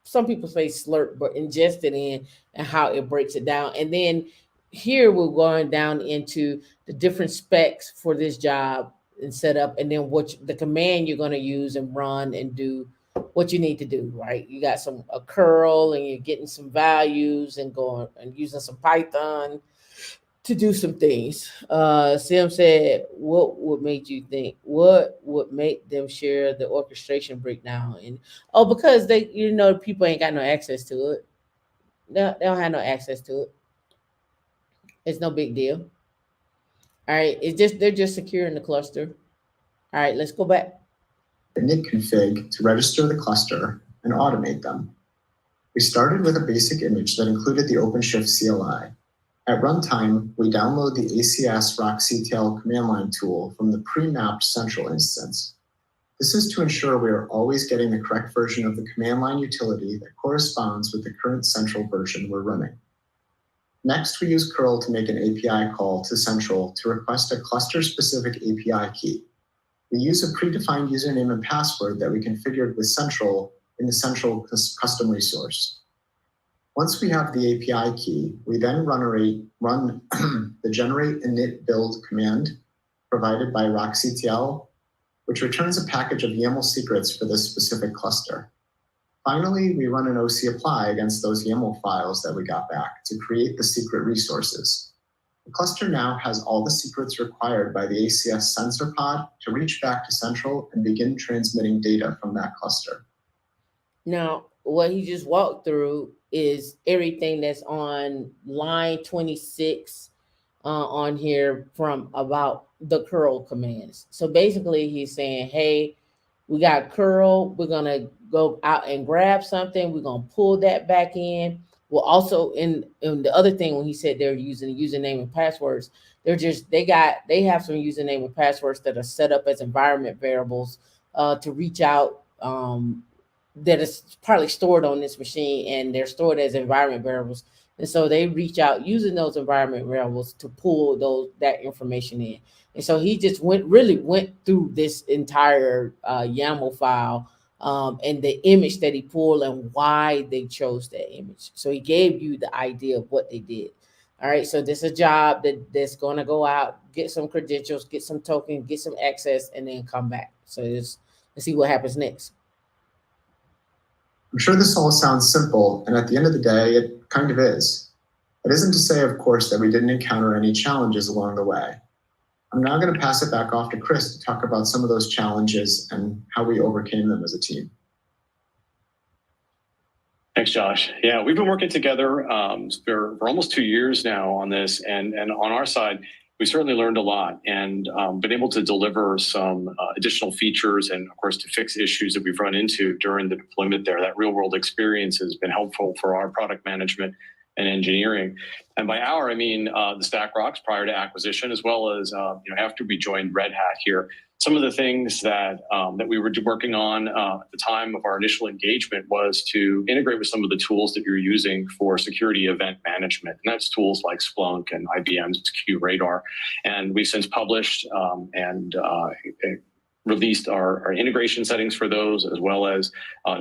some people say slurp, but ingested in, and how it breaks it down. And then here we're going down into the different specs for this job and set up, and then the command you're going to use and run and do what you need to do, right? You got a curl, and you're getting some values and going and using some Python to do some things. Sim said, what would make you think? What would make them share the orchestration breakdown? And because people ain't got no access to it. They don't have no access to it. It's no big deal. All right, they're just securing the cluster. All right, let's go back. init config to register the cluster and automate them. We started with a basic image that included the OpenShift CLI. At runtime, we download the ACS rockctl command line tool from the pre-mapped central instance. This is to ensure we are always getting the correct version of the command line utility that corresponds with the current central version we're running. Next, we use curl to make an API call to Central to request a cluster-specific API key. We use a predefined username and password that we configured with Central in the Central custom resource. Once we have the API key, we then run the generate init build command provided by rockctl, which returns a package of YAML secrets for this specific cluster. Finally, we run an OC apply against those YAML files that we got back to create the secret resources. The cluster now has all the secrets required by the ACS sensor pod to reach back to Central and begin transmitting data from that cluster. Now, what he just walked through is everything that's on line 26 on here from about the curl commands. So basically he's saying, hey, we got curl, we're gonna go out and grab something, we're gonna pull that back in. Well, also in the other thing, when he said they're using username and passwords, they have some username and passwords that are set up as environment variables to reach out, that is partly stored on this machine, and they're stored as environment variables. And so they reach out using those environment variables to pull that information in. And so he just went through this entire YAML file and the image that he pulled and why they chose that image. So he gave you the idea of what they did. All right, so this is a job that's going to go out, get some credentials, get some tokens, get some access, and then come back. So let's see what happens next. I'm sure this all sounds simple, and at the end of the day, it kind of is. It isn't to say, of course, that we didn't encounter any challenges along the way. I'm now going to pass it back off to Chris to talk about some of those challenges and how we overcame them as a team. Thanks, Josh. Yeah, we've been working together for almost 2 years now on this, and on our side, we certainly learned a lot and been able to deliver some additional features and, of course, to fix issues that we've run into during the deployment there. That real-world experience has been helpful for our product management and engineering. And by our, I mean the Stack Rocks prior to acquisition, as well as after we joined Red Hat here. Some of the things that we were working on at the time of our initial engagement was to integrate with some of the tools that you're using for security event management. And that's tools like Splunk and IBM's QRadar. And we've since published and released our integration settings for those, as well as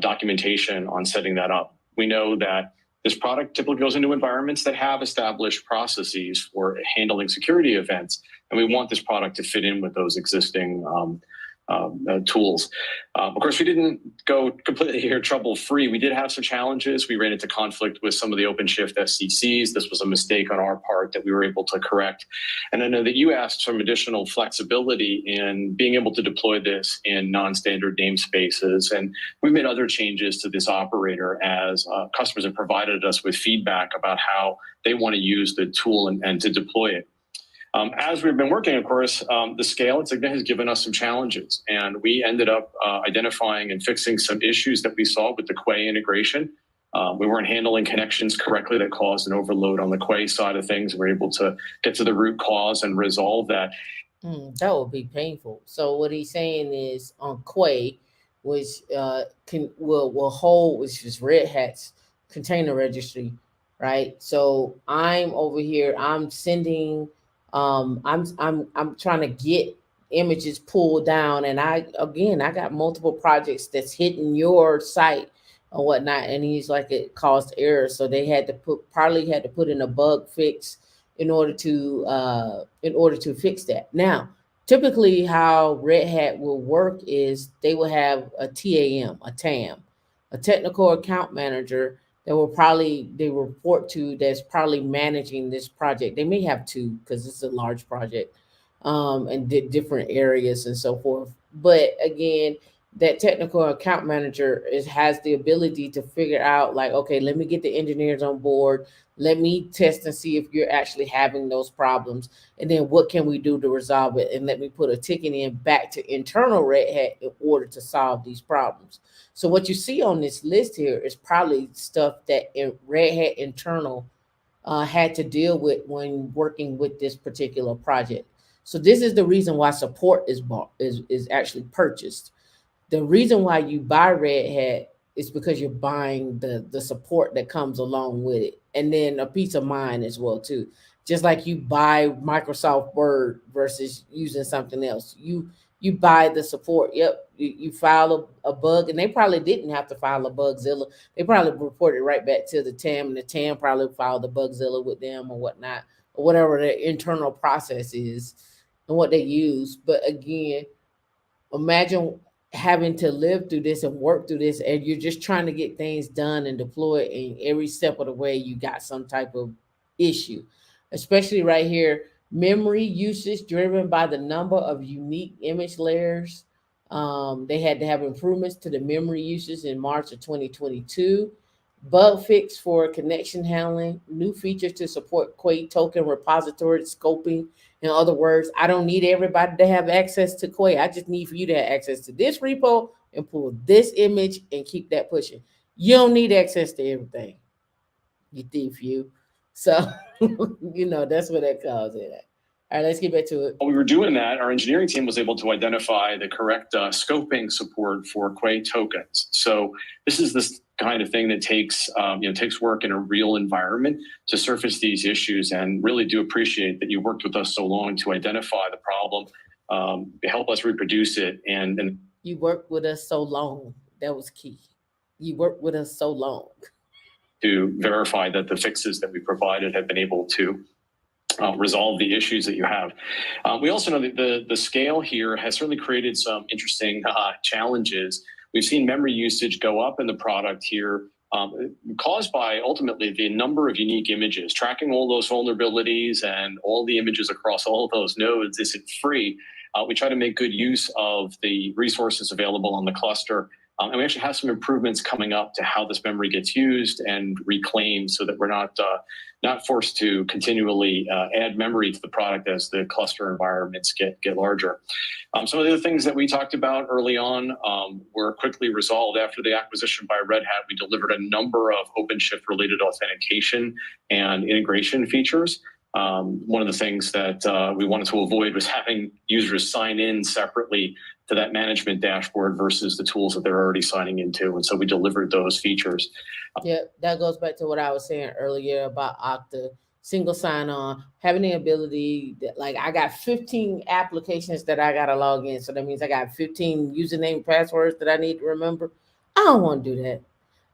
documentation on setting that up. We know that this product typically goes into environments that have established processes for handling security events, and we want this product to fit in with those existing tools. Of course, we didn't go completely here trouble-free. We did have some challenges. We ran into conflict with some of the OpenShift SCCs. This was a mistake on our part that we were able to correct. And I know that you asked some additional flexibility in being able to deploy this in non-standard namespaces. And we've made other changes to this operator as customers have provided us with feedback about how they want to use the tool and to deploy it. As we've been working, of course, the scale at Cigna has given us some challenges, and we ended up identifying and fixing some issues that we saw with the Quay integration. We weren't handling connections correctly that caused an overload on the Quay side of things. We're able to get to the root cause and resolve that. That would be painful. So what he's saying is on Quay, which will hold, which is Red Hat's container registry, right? So I'm over here. I'm sending. I'm trying to get images pulled down, and I got multiple projects that's hitting your site or whatnot, and he's like it caused errors, so they had to put in a bug fix in order to fix that. Now, typically, how Red Hat will work is they will have a TAM, a technical account manager that they report to that's probably managing this project. They may have two because it's a large project, and different areas and so forth. But again, that technical account manager has the ability to figure out like, okay, let me get the engineers on board. Let me test and see if you're actually having those problems. And then what can we do to resolve it? And let me put a ticket in back to internal Red Hat in order to solve these problems. So what you see on this list here is probably stuff that Red Hat internal had to deal with when working with this particular project. So this is the reason why support is actually purchased. The reason why you buy Red Hat is because you're buying the support that comes along with it, and then a peace of mind as well too. Just like you buy Microsoft Word versus using something else, you buy the support. Yep, you file a bug, and they probably didn't have to file a Bugzilla. They probably reported right back to the TAM, and the TAM probably filed a Bugzilla with them or whatnot, or whatever their internal process is and what they use. But again, imagine having to live through this and work through this, and you're just trying to get things done and deployed, and every step of the way you got some type of issue, especially right here. Memory usage driven by the number of unique image layers. They had to have improvements to the memory usage in March of 2022. Bug fix for connection handling, new features to support Quay token repository scoping. In other words, I don't need everybody to have access to Quay. I just need for you to have access to this repo and pull this image and keep that pushing. You don't need access to everything, you thief, you. So, that's what that calls it at. All right, let's get back to it. While we were doing that, our engineering team was able to identify the correct scoping support for Quay tokens. So this is this kind of thing that takes work in a real environment to surface these issues, and really do appreciate that you worked with us so long to identify the problem, help us reproduce it. And you worked with us so long. That was key. You worked with us so long to verify that the fixes that we provided have been able to resolve the issues that you have. We also know that the scale here has certainly created some interesting challenges. We've seen memory usage go up in the product here caused by ultimately the number of unique images. Tracking all those vulnerabilities and all the images across all of those nodes isn't free. We try to make good use of the resources available on the cluster. And we actually have some improvements coming up to how this memory gets used and reclaimed so that we're not forced to continually add memory to the product as the cluster environments get larger. Some of the other things that we talked about early on were quickly resolved after the acquisition by Red Hat. We delivered a number of OpenShift related authentication and integration features. One of the things that we wanted to avoid was having users sign in separately to that management dashboard versus the tools that they're already signing into. And so we delivered those features. Yeah, that goes back to what I was saying earlier about Okta, single sign-on, having the ability that, like, I got 15 applications that I got to log in. So that means I got 15 username passwords that I need to remember. I don't want to do that.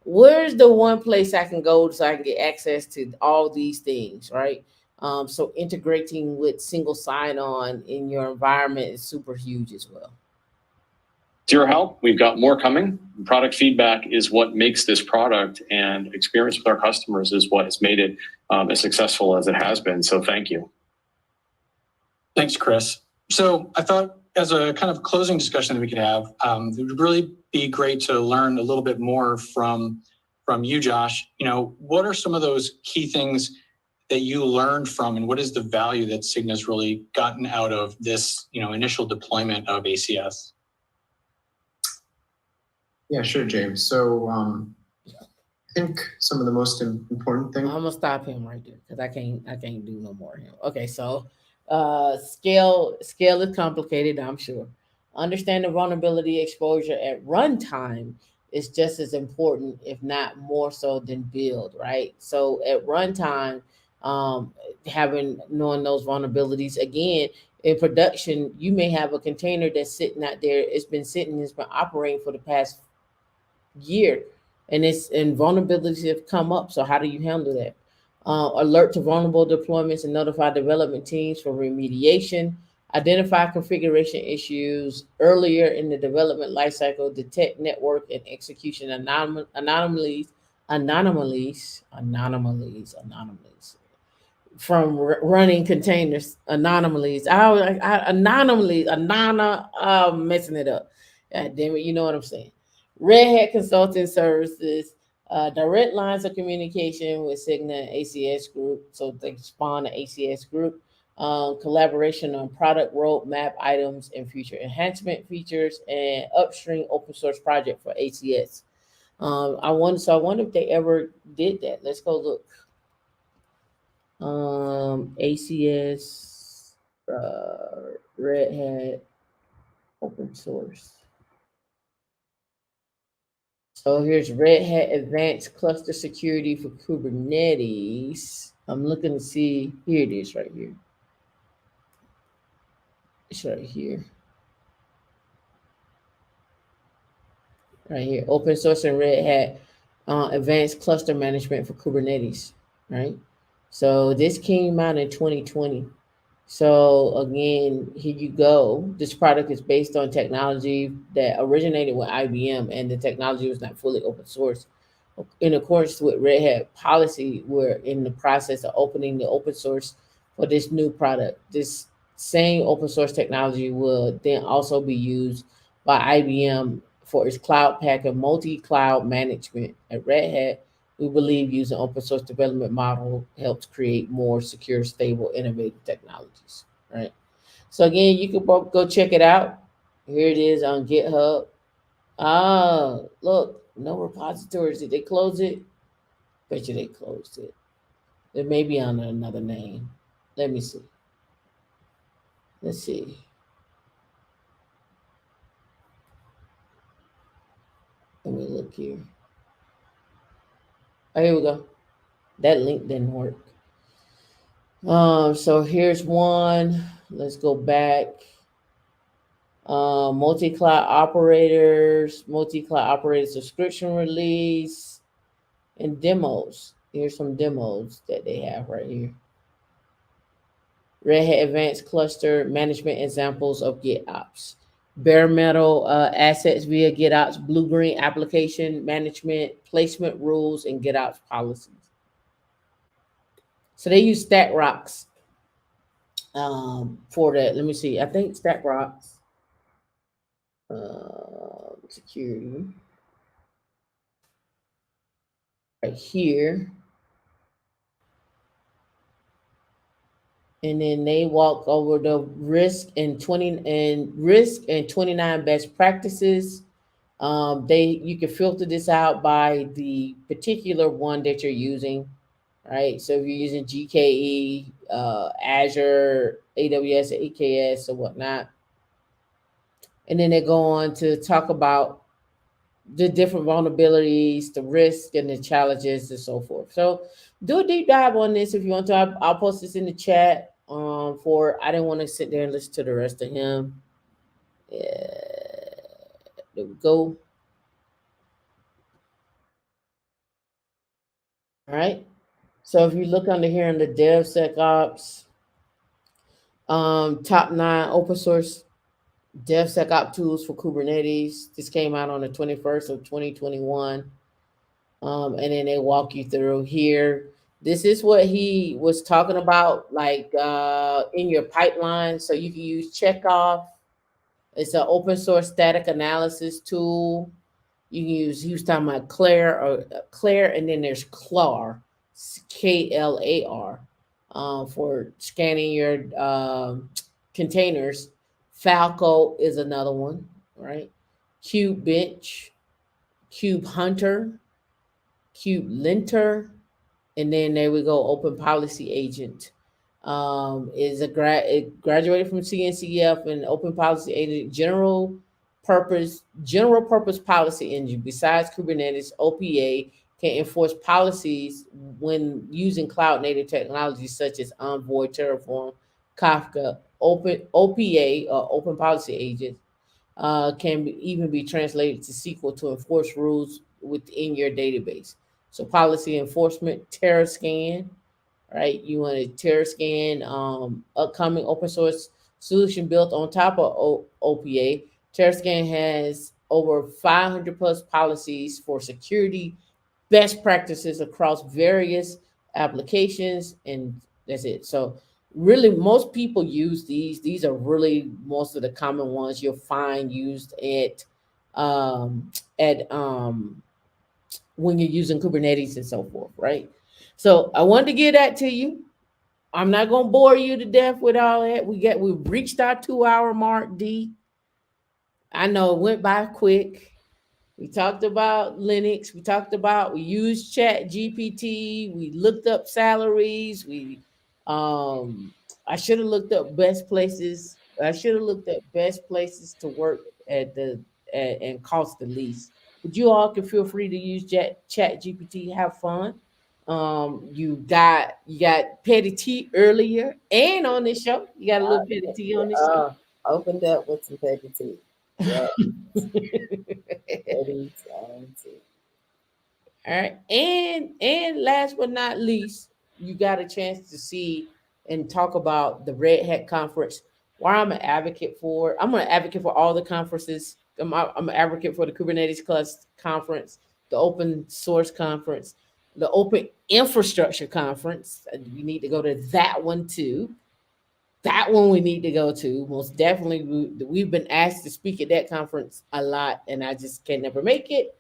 Where's the one place I can go so I can get access to all these things, right? So integrating with single sign-on in your environment is super huge as well. Zero help, we've got more coming. Product feedback is what makes this product, and experience with our customers is what has made it as successful as it has been. So thank you. Thanks, Chris. So I thought as a kind of closing discussion that we could have, it would really be great to learn a little bit more from you, Josh. You know, what are some of those key things that you learned from, and what is the value that Cigna's really gotten out of this, initial deployment of ACS? Yeah, sure, James. So I think some of the most important things. I'm gonna stop him right there because I can't do no more him. Okay, so scale is complicated, I'm sure. Understand the vulnerability exposure at runtime is just as important, if not more so, than build, right? So at runtime, knowing those vulnerabilities again. In production, you may have a container that's sitting out there. It's been operating for the past year, and vulnerabilities have come up. So how do you handle that? Alert to vulnerable deployments and notify development teams for remediation. Identify configuration issues earlier in the development lifecycle. Detect network and execution anomalies from running containers. Anomalies. Messing it up. God damn it, you know what I'm saying. Red Hat Consulting Services, direct lines of communication with Cigna and ACS Group, so they spawn the ACS Group. Collaboration on product roadmap items and future enhancement features, and upstream open source project for ACS. I wonder if they ever did that. Let's go look. ACS, Red Hat, open source. So here's Red Hat Advanced Cluster Security for Kubernetes. I'm looking to see. Here it is, right here. It's right here. Right here. Open source and Red Hat Advanced Cluster Management for Kubernetes. Right. So this came out in 2020. So again, here you go. This product is based on technology that originated with IBM, and the technology was not fully open source. In accordance with Red Hat policy, we're in the process of opening the open source for this new product. This same open source technology will then also be used by IBM for its Cloud Pak and multi-cloud management. At Red Hat, we believe using open source development model helps create more secure, stable, innovative technologies, right? So again, you can both go check it out. Here it is on GitHub. Ah, look, no repositories. Did they close it? Bet you they closed it. It may be under another name. Let me see. Let's see. Let me look here. Oh, here we go. That link didn't work. So here's one. Let's go back. Multi-cloud operator subscription release and demos. Here's some demos that they have right here. Red Hat Advanced Cluster Management examples of GitOps. bare metal assets via get outs, blue green application management, placement rules, and get outs policies. So they use Stack Rocks for that. Let me see. I think Stack Rocks security right here, and then they walk over the risk and 29 best practices. They you can filter this out by the particular one that you're using, right? So if you're using GKE, Azure, AWS, AKS, or whatnot, and then they go on to talk about the different vulnerabilities, the risk, and the challenges, and so forth. So do a deep dive on this if you want to. I'll post this in the chat. I didn't want to sit there and listen to the rest of him. There we go. All right. So if you look under here in the DevSecOps, top 9 open source DevSecOps tools for Kubernetes. This came out on the 21st of 2021. And then they walk you through here. This is what he was talking about, like in your pipeline. So you can use Checkoff. It's an open source static analysis tool. You can use, he was talking about Claire, and then there's Clar, KLAR, for scanning your containers. Falco is another one, right? Cube Bench, Cube Hunter, Cube Linter, and then there we go. Open Policy Agent is it graduated from CNCF, and Open Policy Agent general purpose policy engine. Besides Kubernetes, OPA can enforce policies when using cloud native technologies such as Envoy, Terraform, Kafka. Open OPA, Open Policy Agent, can even be translated to SQL to enforce rules within your database. So policy enforcement, Terrascan, right? You want to Terrascan upcoming open source solution built on top of OPA. Terrascan has over 500 plus policies for security best practices across various applications, and that's it. So really most people use these are really most of the common ones you'll find used at when you're using Kubernetes and so forth, right? So I wanted to give that to you. I'm not gonna bore you to death with all that. We've reached our 2 hour mark, D. I know it went by quick. We talked about Linux. We used Chat GPT. We looked up salaries. Um, I should have looked up best places. I should have looked at best places to work and cost the least. But you all can feel free to use Chat GPT. Have fun. You got Petty T earlier, and on this show, you got a little Petty T on this show. Opened up with some petty tea. Yeah, petty tea. All right. And last but not least, you got a chance to see and talk about the Red Hat conference. Why I'm an advocate for, I'm going to advocate for all the conferences. I'm an advocate for the Kubernetes Cluster conference, the open source conference, the open infrastructure conference. You need to go to that one too. That one we need to go to. Most definitely, we've been asked to speak at that conference a lot, and I just can never make it.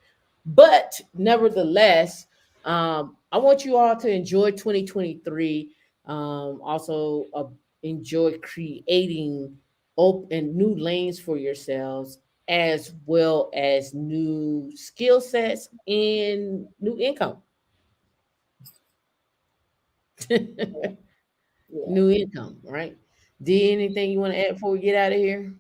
But nevertheless, I want you all to enjoy 2023. Also, enjoy creating open new lanes for yourselves, as well as new skill sets and new income. Yeah. New income, right? Did anything you want to add before we get out of here?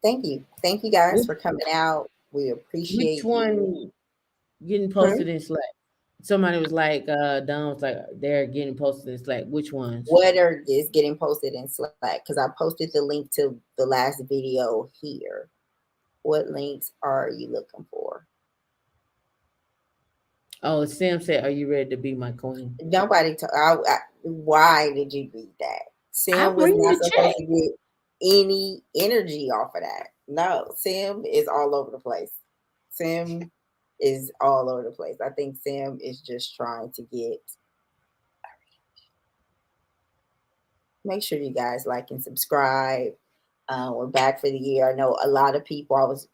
Thank you guys Which, for coming out. We which appreciate you. one getting Hmm? posted in Slack? Somebody was like, Don was like, they're getting posted in Slack. Which ones? What is getting posted in Slack? Because I posted the link to the last video here. What links are you looking for? Oh, Sam said, "Are you ready to be my queen?" Nobody. Why did you read that? Sam I'm was reading not the supposed chat. to get any energy off of that. No, Sam is all over the place. Sam is all over the place. I think Sam is just trying to get. Make sure you guys like and subscribe. We're back for the year. I know a lot of people. I was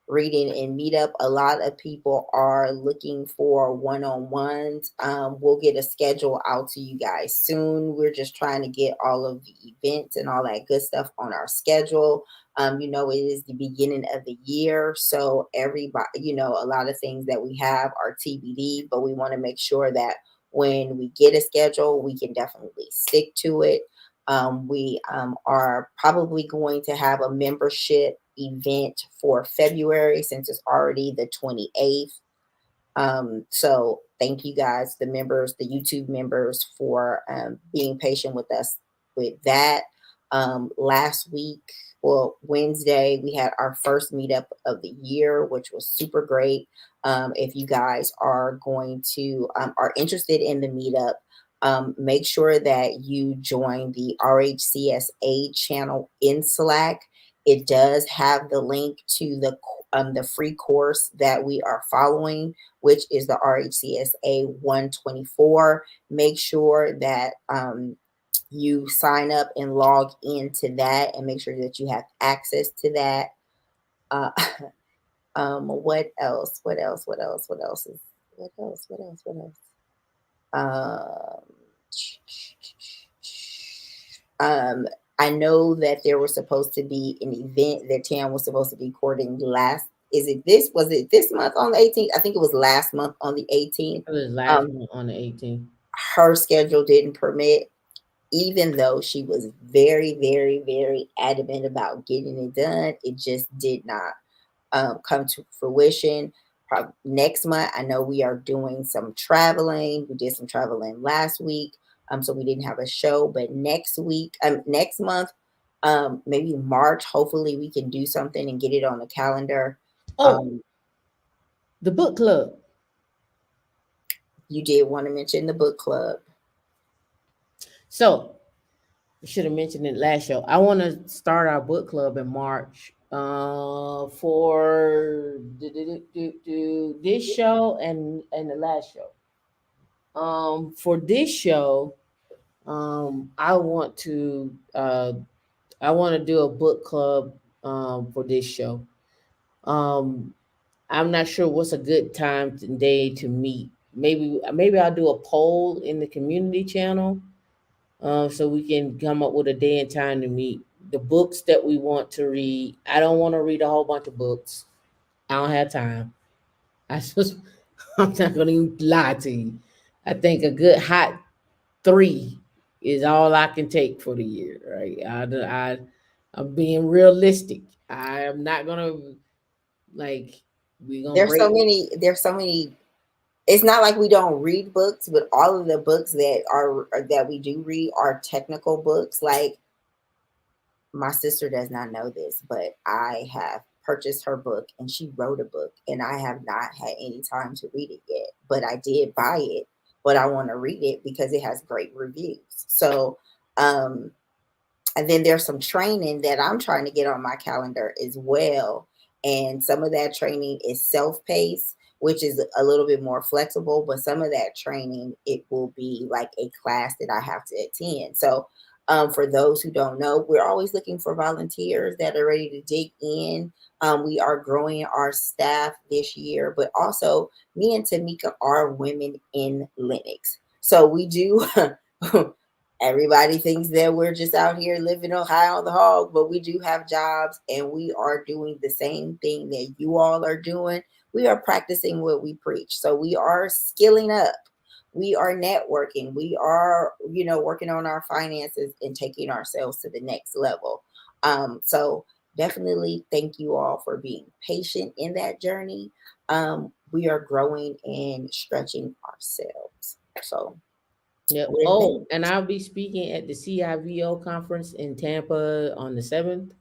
reading and meetup, a lot of people are looking for one-on-ones. We'll get a schedule out to you guys soon. We're just trying to get all of the events and all that good stuff on our schedule. It is the beginning of the year, so everybody, a lot of things that we have are TBD, but we want to make sure that when we get a schedule, we can definitely stick to it. We are probably going to have a membership event for February since it's already the 28th. So thank you guys, the members, the YouTube members, for being patient with us with that. Last week, well, Wednesday, we had our first meetup of the year, which was super great. If you guys are going to are interested in the meetup, make sure that you join the RHCSA channel in Slack. It does have the link to the free course that we are following, which is the RHCSA 124. Make sure that you sign up and log into that and make sure that you have access to that. Uh, what else? What else? What else? What else is what else? What else? What else? Um, I know that there was supposed to be an event that Tam was supposed to be courting last. Was it this month on the 18th? I think it was last month on the 18th. It was last Um, month on the 18th. her schedule didn't permit, even though she was very, very, very adamant about getting it done. It just did not come to fruition. Probably next month, I know we are doing some traveling. We did some traveling last week, so we didn't have a show. But next month, maybe March, hopefully we can do something and get it on the calendar. Oh, Um, the book club. you did want to mention the book club. So we should have mentioned it last show. I want to start our book club in March. For this show and the last show. For this show, I want to do a book club for this show. Um, I'm not sure what's a good time and day to meet. Maybe I'll do a poll in the community channel, so we can come up with a day and time to meet. The books that we want to read. I don't want to read a whole bunch of books. I don't have time. I just I'm not gonna even lie to you. I think a good hot three is all I can take for the year. Right? I'm being realistic. I am not gonna like we're gonna There's so break. many. There's so many. It's not like we don't read books, but all of the books that we do read are technical books. Like, my sister does not know this, but I have purchased her book and she wrote a book, and I have not had any time to read it yet. But I did buy it, but I want to read it because it has great reviews. So, um, and then there's some training that I'm trying to get on my calendar as well. And some of that training is self-paced, which is a little bit more flexible, but some of that training, it will be like a class that I have to attend. So for those who don't know, we're always looking for volunteers that are ready to dig in. We are growing our staff this year, but also me and Tamika are women in Linux. So we do everybody thinks that we're just out here living on high on the hog, but we do have jobs and we are doing the same thing that you all are doing. We are practicing what we preach. So we are skilling up. We are networking. We are, working on our finances and taking ourselves to the next level. So definitely thank you all for being patient in that journey. We are growing and stretching ourselves. So Yep. with that, Oh, and I'll be speaking at the CIVO conference in Tampa on the 7th.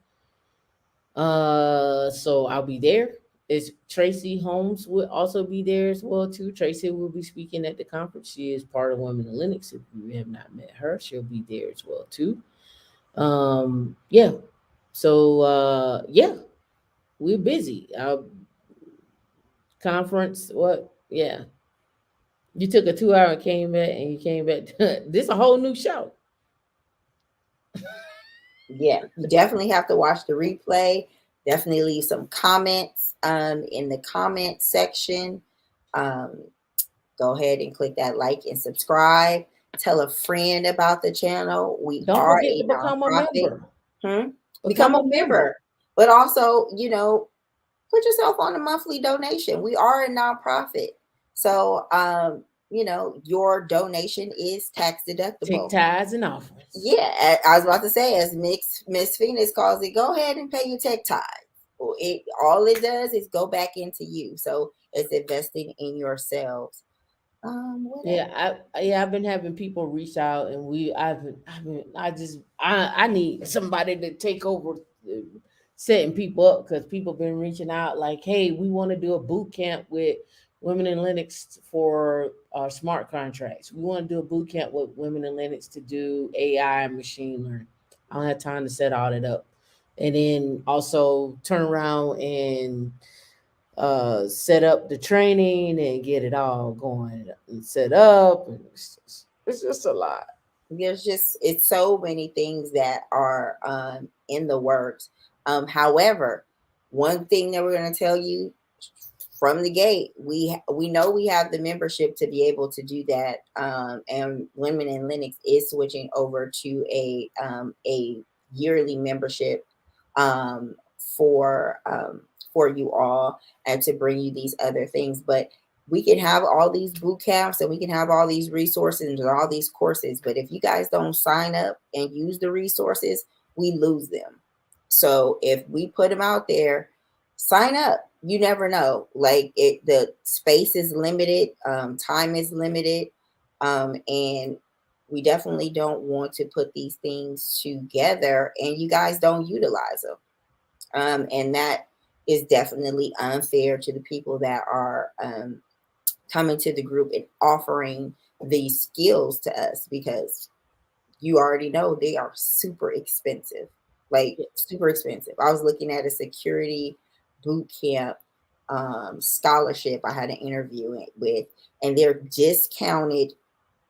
So I'll be there. is Tracy Holmes will also be there as well too. Tracy will be speaking at the conference. She is part of Women in Linux. If you have not met her, she'll be there as well too. Yeah. So yeah, we're busy. Our conference, what? Yeah. You took a 2 hour and came back, and you came back. This a whole new show. Yeah, you definitely have to watch the replay. Definitely leave some comments in the comment section. Um, go ahead and click that like and subscribe. Tell a friend about the channel. We Don't are forget to a become a nonprofit. member. Become Become a a member. member, but also, put yourself on a monthly donation. We are a nonprofit. So, your donation is tax Take deductible. tithes and offerings. Yeah, I was about to say, as Miss Phoenix calls it, go ahead and pay your tech tithe. It all it does is go back into you. So it's investing in yourselves. What else? I've been having people reach out, and I need somebody to take over setting people up, because people been reaching out like, hey, we want to do a boot camp with women in Linux for smart contracts. We want to do a boot camp with women in Linux to do AI and machine learning. I don't have time to set all that up, and then also turn around and set up the training and get it all going and set up, and it's just a lot. It's so many things that are in the works. However, one thing that we're going to tell you from the gate, we know we have the membership to be able to do that. And Women in Linux is switching over to a yearly membership um, for um, for you all, and to bring you these other things. But we can have all these boot camps, and we can have all these resources and all these courses. But if you guys don't sign up and use the resources, we lose them. So if we put them out there, sign up. You never know. Like the space is limited, time is limited, and we definitely don't want to put these things together and you guys don't utilize them. And that is definitely unfair to the people that are coming to the group and offering these skills to us, because you already know they are super expensive, like super expensive. I was looking at a security boot camp scholarship I had an interview with, and their discounted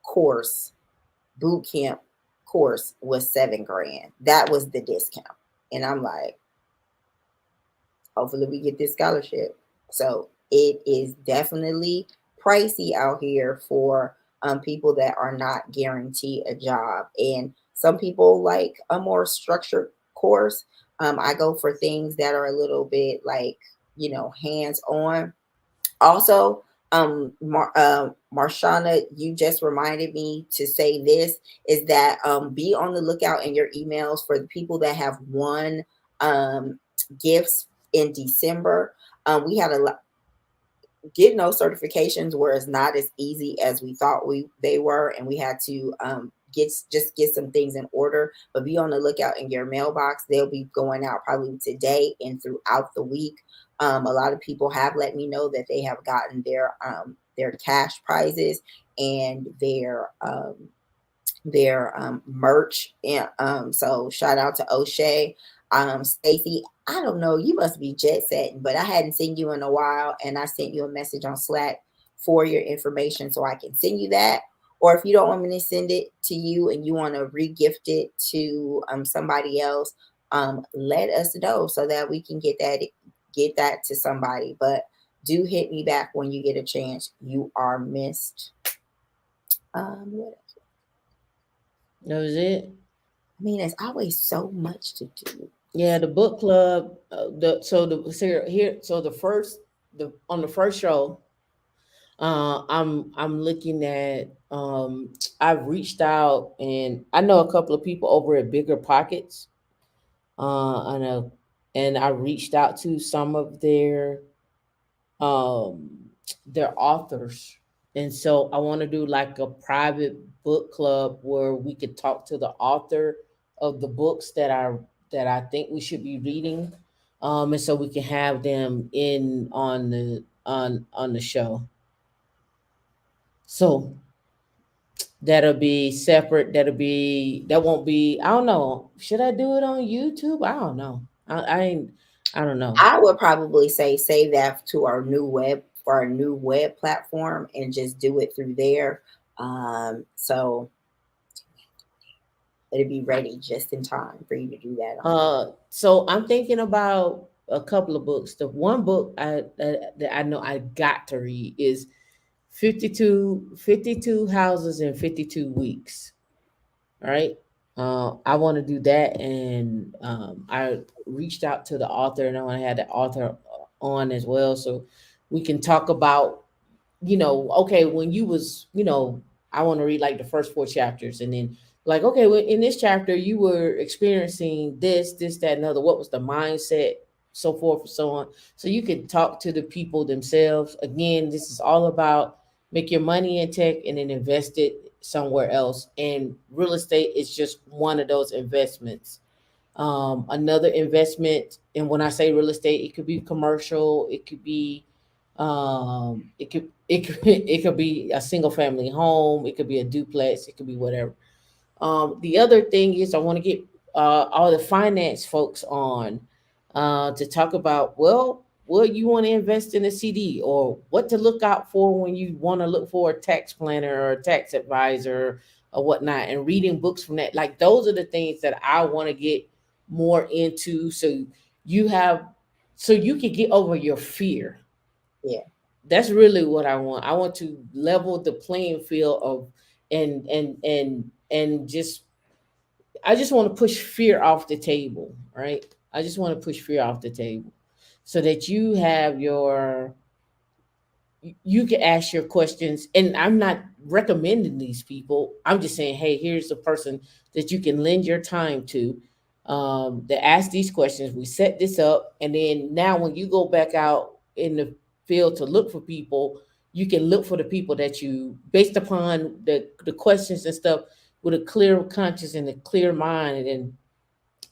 course, boot camp course, was $7,000. That was the discount. And I'm like, hopefully we get this scholarship. So it is definitely pricey out here for people that are not guaranteed a job. And some people like a more structured course. I go for things that are a little bit like, hands on. Also, Marshana, you just reminded me to say this, is that be on the lookout in your emails for the people that have won gifts in December. We had a lot, getting those certifications where it's not as easy as we thought they were, and we had to get some things in order. But be on the lookout in your mailbox. They'll be going out probably today and throughout the week. A lot of people have let me know that they have gotten their cash prizes and their merch. And so shout out to O'Shea. Stacy, I don't know, you must be jet setting, but I hadn't seen you in a while, and I sent you a message on Slack for your information so I can send you that. Or if you don't want me to send it to you and you want to re-gift it to somebody else, let us know so that we can get that to somebody. But do hit me back when you get a chance. You are missed. What else? That was it. I mean, there's always so much to do. Yeah, the book club. The first on the first show, I'm looking at. I've reached out, and I know a couple of people over at Bigger Pockets. I know, and I reached out to some of their authors, and so I want to do like a private book club where we could talk to the author of the books that I think we should be reading. and so we can have them in on the show. So that'll be separate. That won't be. I don't know. Should I do it on YouTube? I don't know. I ain't. I don't know. I would probably say save that to our new web for our new web platform and just do it through there. So it'll be ready just in time for you to do that on. So I'm thinking about a couple of books. The one book that I know I got to read is 52 houses in 52 weeks. All right. I want to do that, and I reached out to the author, and I want to have the author on as well, so we can talk about, okay, when you was, I want to read like the first four chapters, and then like, okay, well, in this chapter you were experiencing this, that, and other. What was the mindset, so forth and so on. So you can talk to the people themselves. Again, this is all about make your money in tech and then invest it somewhere else. And real estate is just one of those investments. Another investment, and when I say real estate, it could be commercial, it could be it could be a single family home, it could be a duplex, it could be whatever. The other thing is I want to get all the finance folks on to talk about, well, what you want to invest in a CD, or what to look out for when you want to look for a tax planner or a tax advisor or whatnot, and reading books from that. Like, those are the things that I want to get more into, so you have, so you can get over your fear. Yeah. That's really what I want. I want to level the playing field of, and just, I just want to push fear off the table, right? I just want to push fear off the table so that you have your, you can ask your questions. And I'm not recommending these people. I'm just saying, hey, here's a person that you can lend your time to, that ask these questions. We set this up, and then now when you go back out in the field to look for people, you can look for the people that you, based upon the questions and stuff, with a clear conscience and a clear mind, and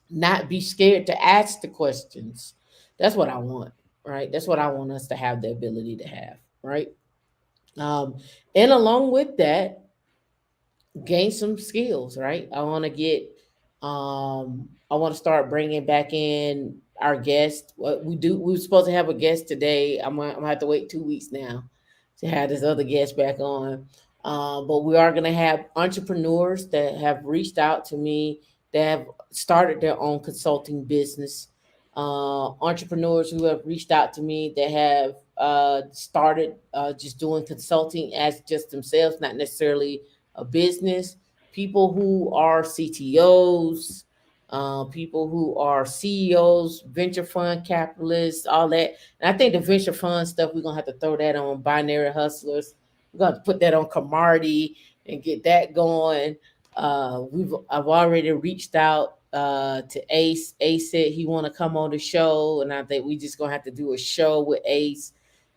not be scared to ask the questions. That's what I want, right? That's what I want us to have the ability to have, right? Um, and along with that, gain some skills, right? I want to start bringing back in our guest. What we were supposed to have a guest today. I'm gonna have to wait 2 weeks now to have this other guest back on. But we are gonna have entrepreneurs that have reached out to me, that have started their own consulting business. Entrepreneurs who have reached out to me that have started just doing consulting as just themselves, not necessarily a business. People who are CTOs, people who are CEOs, venture fund capitalists, all that. And I think the venture fund stuff, we're gonna have to throw that on binary hustlers. We're gonna have to put that on Commodity and get that going. I've already reached out to Ace. Ace said he want to come on the show, and I think we just gonna have to do a show with Ace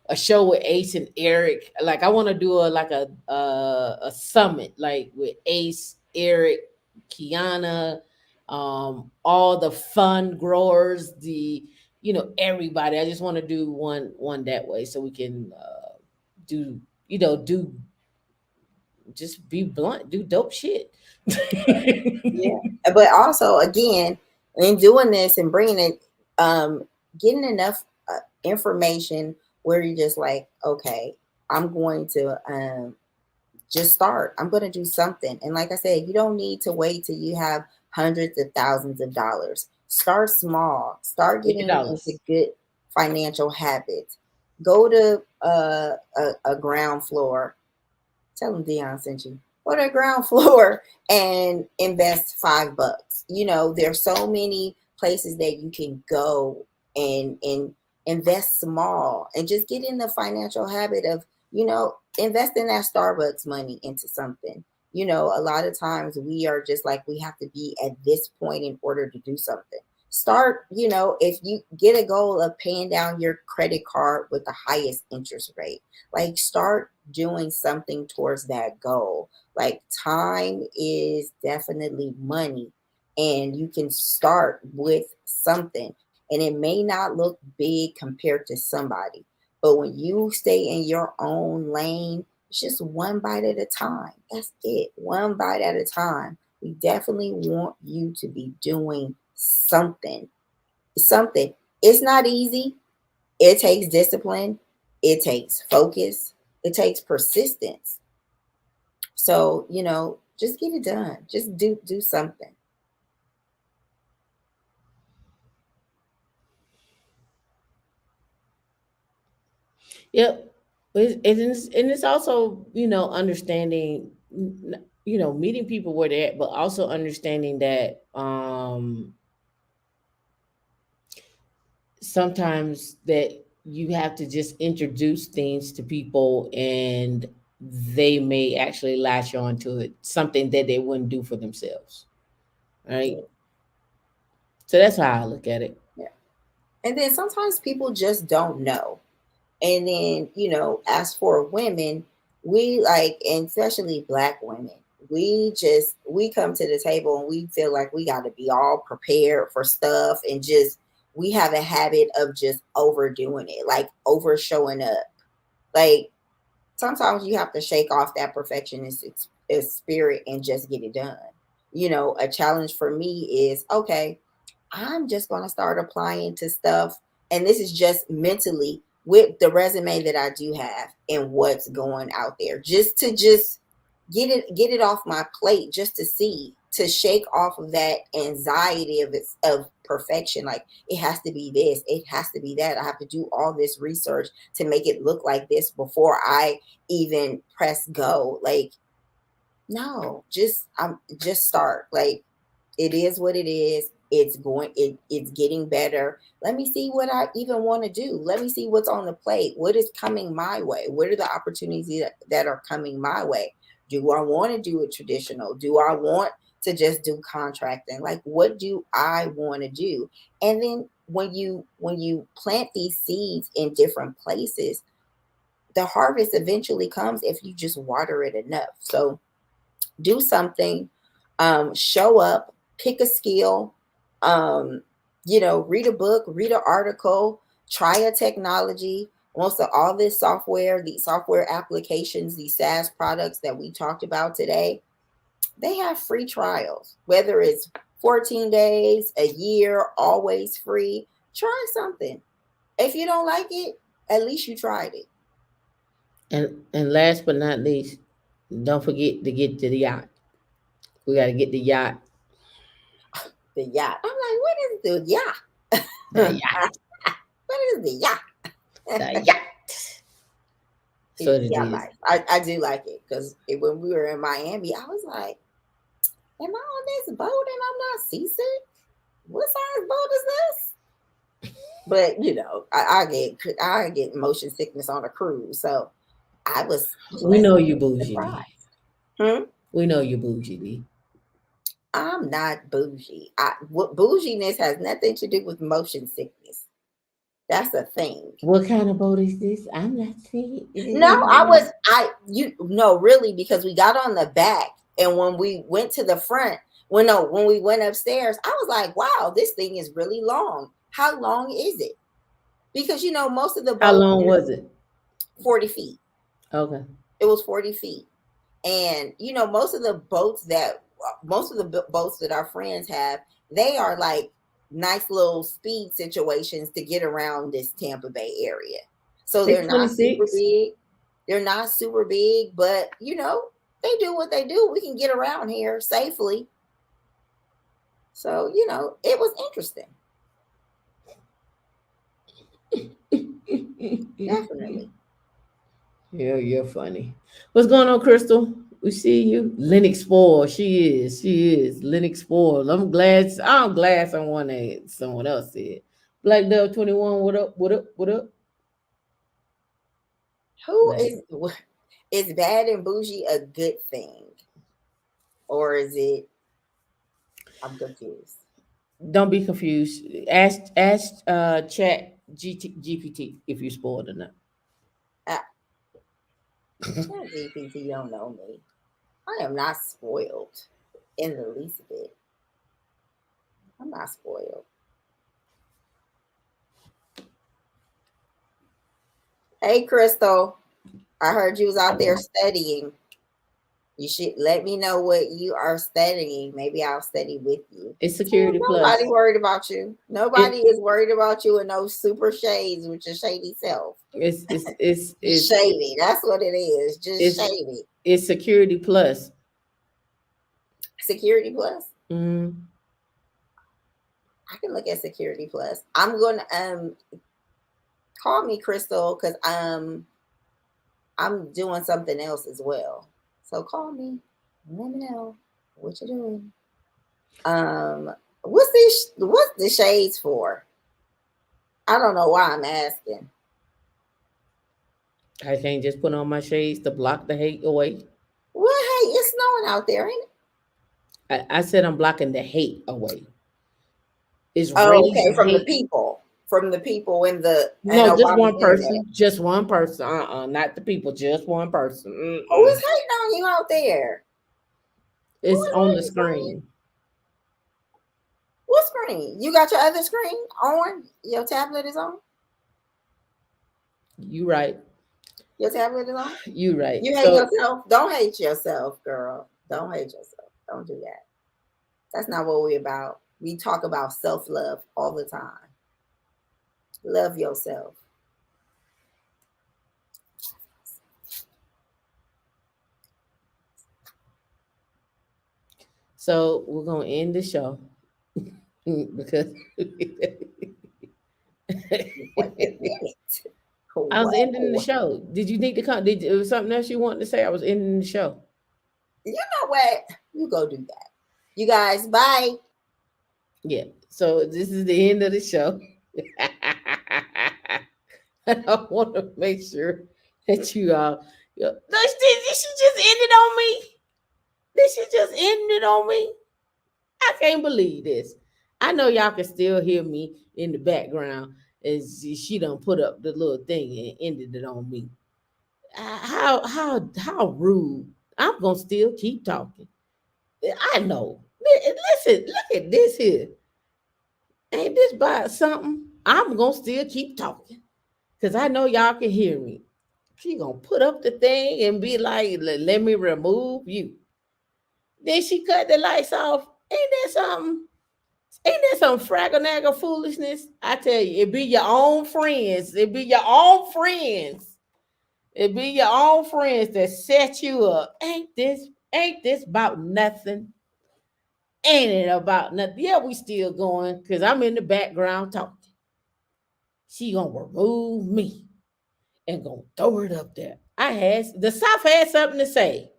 and Eric. Like, I want to do a summit, like with Ace, Eric, Kiana, all the fun growers, the, everybody. I just want to do one that way, so we can do, do, just be blunt, do dope shit. Yeah. But also, again, in doing this and bringing it, getting enough information where you're just like, okay, I'm going to just start. I'm going to do something. And like I said, you don't need to wait till you have hundreds of thousands of dollars. Start small. Start getting into $50. good financial habits. Go to a ground floor. Tell them Dion sent you. Go to the ground floor and invest $5. There's so many places that you can go and invest small and just get in the financial habit of, investing that Starbucks money into something. A lot of times we are just like, we have to be at this point in order to do something. Start, if you get a goal of paying down your credit card with the highest interest rate, like, start doing something towards that goal. Like, time is definitely money, and you can start with something. and it may not look big compared to somebody, but when you stay in your own lane, it's just one bite at a time. That's it. One bite at a time. We definitely want you to be doing something. Something. It's not easy. It takes discipline. It takes focus. It takes persistence. So, just get it done. Just do something. Yep. And it's also, understanding, meeting people where they're at, but also understanding that sometimes that you have to just introduce things to people and they may actually latch on to it, something that they wouldn't do for themselves. Right. So that's how I look at it. Yeah. And then sometimes people just don't know. And then, as for women, we like, and especially Black women, we come to the table and we feel like we got to be all prepared for stuff, and just, we have a habit of just overdoing it, like over showing up. Like, sometimes you have to shake off that perfectionist spirit and just get it done. A challenge for me is, okay, I'm just going to start applying to stuff. And this is just mentally with the resume that I do have and what's going out there, just to just get it off my plate, just to see, to shake off of that anxiety of perfection. Like, it has to be this, it has to be that. I have to do all this research to make it look like this before I even press go. Like, no, just start. Like, it is what it is. It's getting better. Let me see what I even want to do. Let me see what's on the plate. What is coming my way? What are the opportunities that are coming my way? Do I want to do it traditional? Do I want to just do contracting? Like, what do I want to do? And then when you plant these seeds in different places, the harvest eventually comes if you just water it enough. So do something, show up, pick a skill, read a book, read an article, try a technology. Most of all this software, these software applications, these SaaS products that we talked about today, they have free trials, whether it's 14 days, a year, always free. Try something. If you don't like it, at least you tried it. And last but not least, don't forget to get to the yacht. We got to get the yacht. The yacht. I'm like, what is the yacht? The yacht. What is the yacht? The yacht. So it Yeah, is. life. I do like it because when we were in Miami, I was like, am I on this boat and I'm not seasick? What size boat is this? But I get motion sickness on a cruise, so I was We know pleasantly you bougie. surprised. Hmm? We know you bougie. D. I'm not bougie. What bouginess has nothing to do with motion sickness. That's a thing. What kind of boat is this? I'm not seeing. No, really, because we got on the back, and when we went to the front, when we went upstairs, I was like, wow, this thing is really long. How long is it? Because most of the How boats, long was it? 40 feet. Okay. It was 40 feet. And most of the boats that our friends have, they are like nice little speed situations to get around this Tampa Bay area. So they're not super 626. big. They're not super big, but they do what they do. We can get around here safely. So, it was interesting. Definitely. Yeah, you're funny. What's going on, Crystal? We see you. Linux Spoil. She is. She is. Linux Spoil. I'm glad someone else said. Black Dove 21. What up? What up? What up? Who Black. is bad and bougie a good thing? Or is it, I'm confused. Don't be confused. Ask chat GPT if you spoiled or not. GPT don't know me. I am not spoiled in the least bit. I'm not spoiled. Hey, Crystal. I heard you was out there studying. You should let me know what you are studying. Maybe I'll study with you. It's Security Plus. Nobody worried about you. Nobody is worried about you in those super shades with your shady self. It's Shady. That's what it is. Just shady. It's Security Plus. Security Plus. Mm. I can look at Security Plus. I'm gonna call me Crystal because I'm doing something else as well. So call me. Let me know what you're doing. What's the shades for? I don't know why I'm asking. I can't just put on my shades to block the hate away. Well, hey, it's snowing out there, ain't it? I said I'm blocking the hate away. It's okay, from hate. the people. From the people in the No, just one person. Just one person. Not the people. Just one person. Who is hating on you out there? It's on the screen. What screen? You got your other screen on? Your tablet is on? You right. Your tablet is on? You right. You hate yourself? Don't hate yourself, girl. Don't hate yourself. Don't do that. That's not what we're about. We talk about self-love all the time. Love yourself. So we're gonna end the show because I was ending the show. Did you need to come? Did there was something else you wanted to say? I was ending the show. You know what? You go do that. You guys, bye. Yeah. So this is the end of the show. I want to make sure that you all. This should just ended on me. This should just ended on me. I can't believe this. I know y'all can still hear me in the background as she done put up the little thing and ended it on me. How rude. I'm gonna still keep talking. I know. Listen, look at this here. Ain't this about something? I'm gonna still keep talking. Cause I know y'all can hear me. She gonna put up the thing and be like, let me remove you. Then she cut the lights off. Ain't that something? Ain't that some fraggle foolishness? I tell you, it be your own friends. It be your own friends. It be your own friends that set you up. Ain't this about nothing? Ain't it about nothing? Yeah, we still going because I'm in the background talking. She gonna remove me and gonna throw it up there. The South had something to say.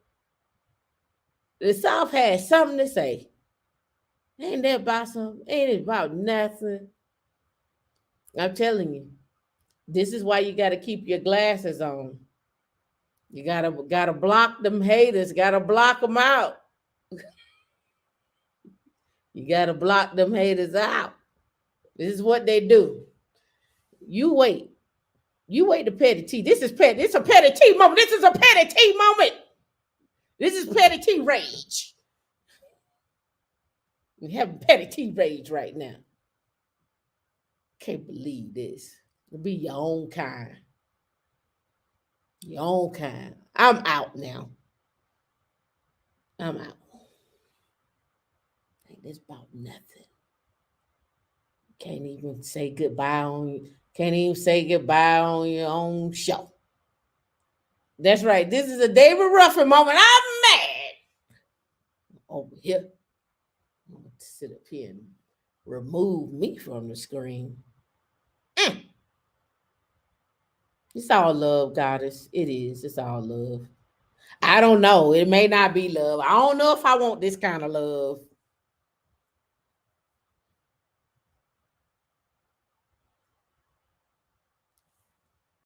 The South had something to say. Ain't that about something? Ain't it about nothing? I'm telling you. This is why you got to keep your glasses on. You gotta block them haters. Gotta block them out. You gotta block them haters out. This is what they do. You wait. You wait the petty tea. This is petty. It's a petty tea moment. This is a petty tea moment. This is petty tea rage. We have petty tea rage right now. Can't believe this. Be your own kind. Your own kind. I'm out now. I'm out. Ain't this about nothing. Can't even say goodbye on. Can't even say goodbye on your own show. That's right. This is a David Ruffin moment. I'm mad. Over here. I'm going to sit up here and remove me from the screen. It's all love, goddess. It is. It's all love. I don't know. It may not be love. I don't know if I want this kind of love.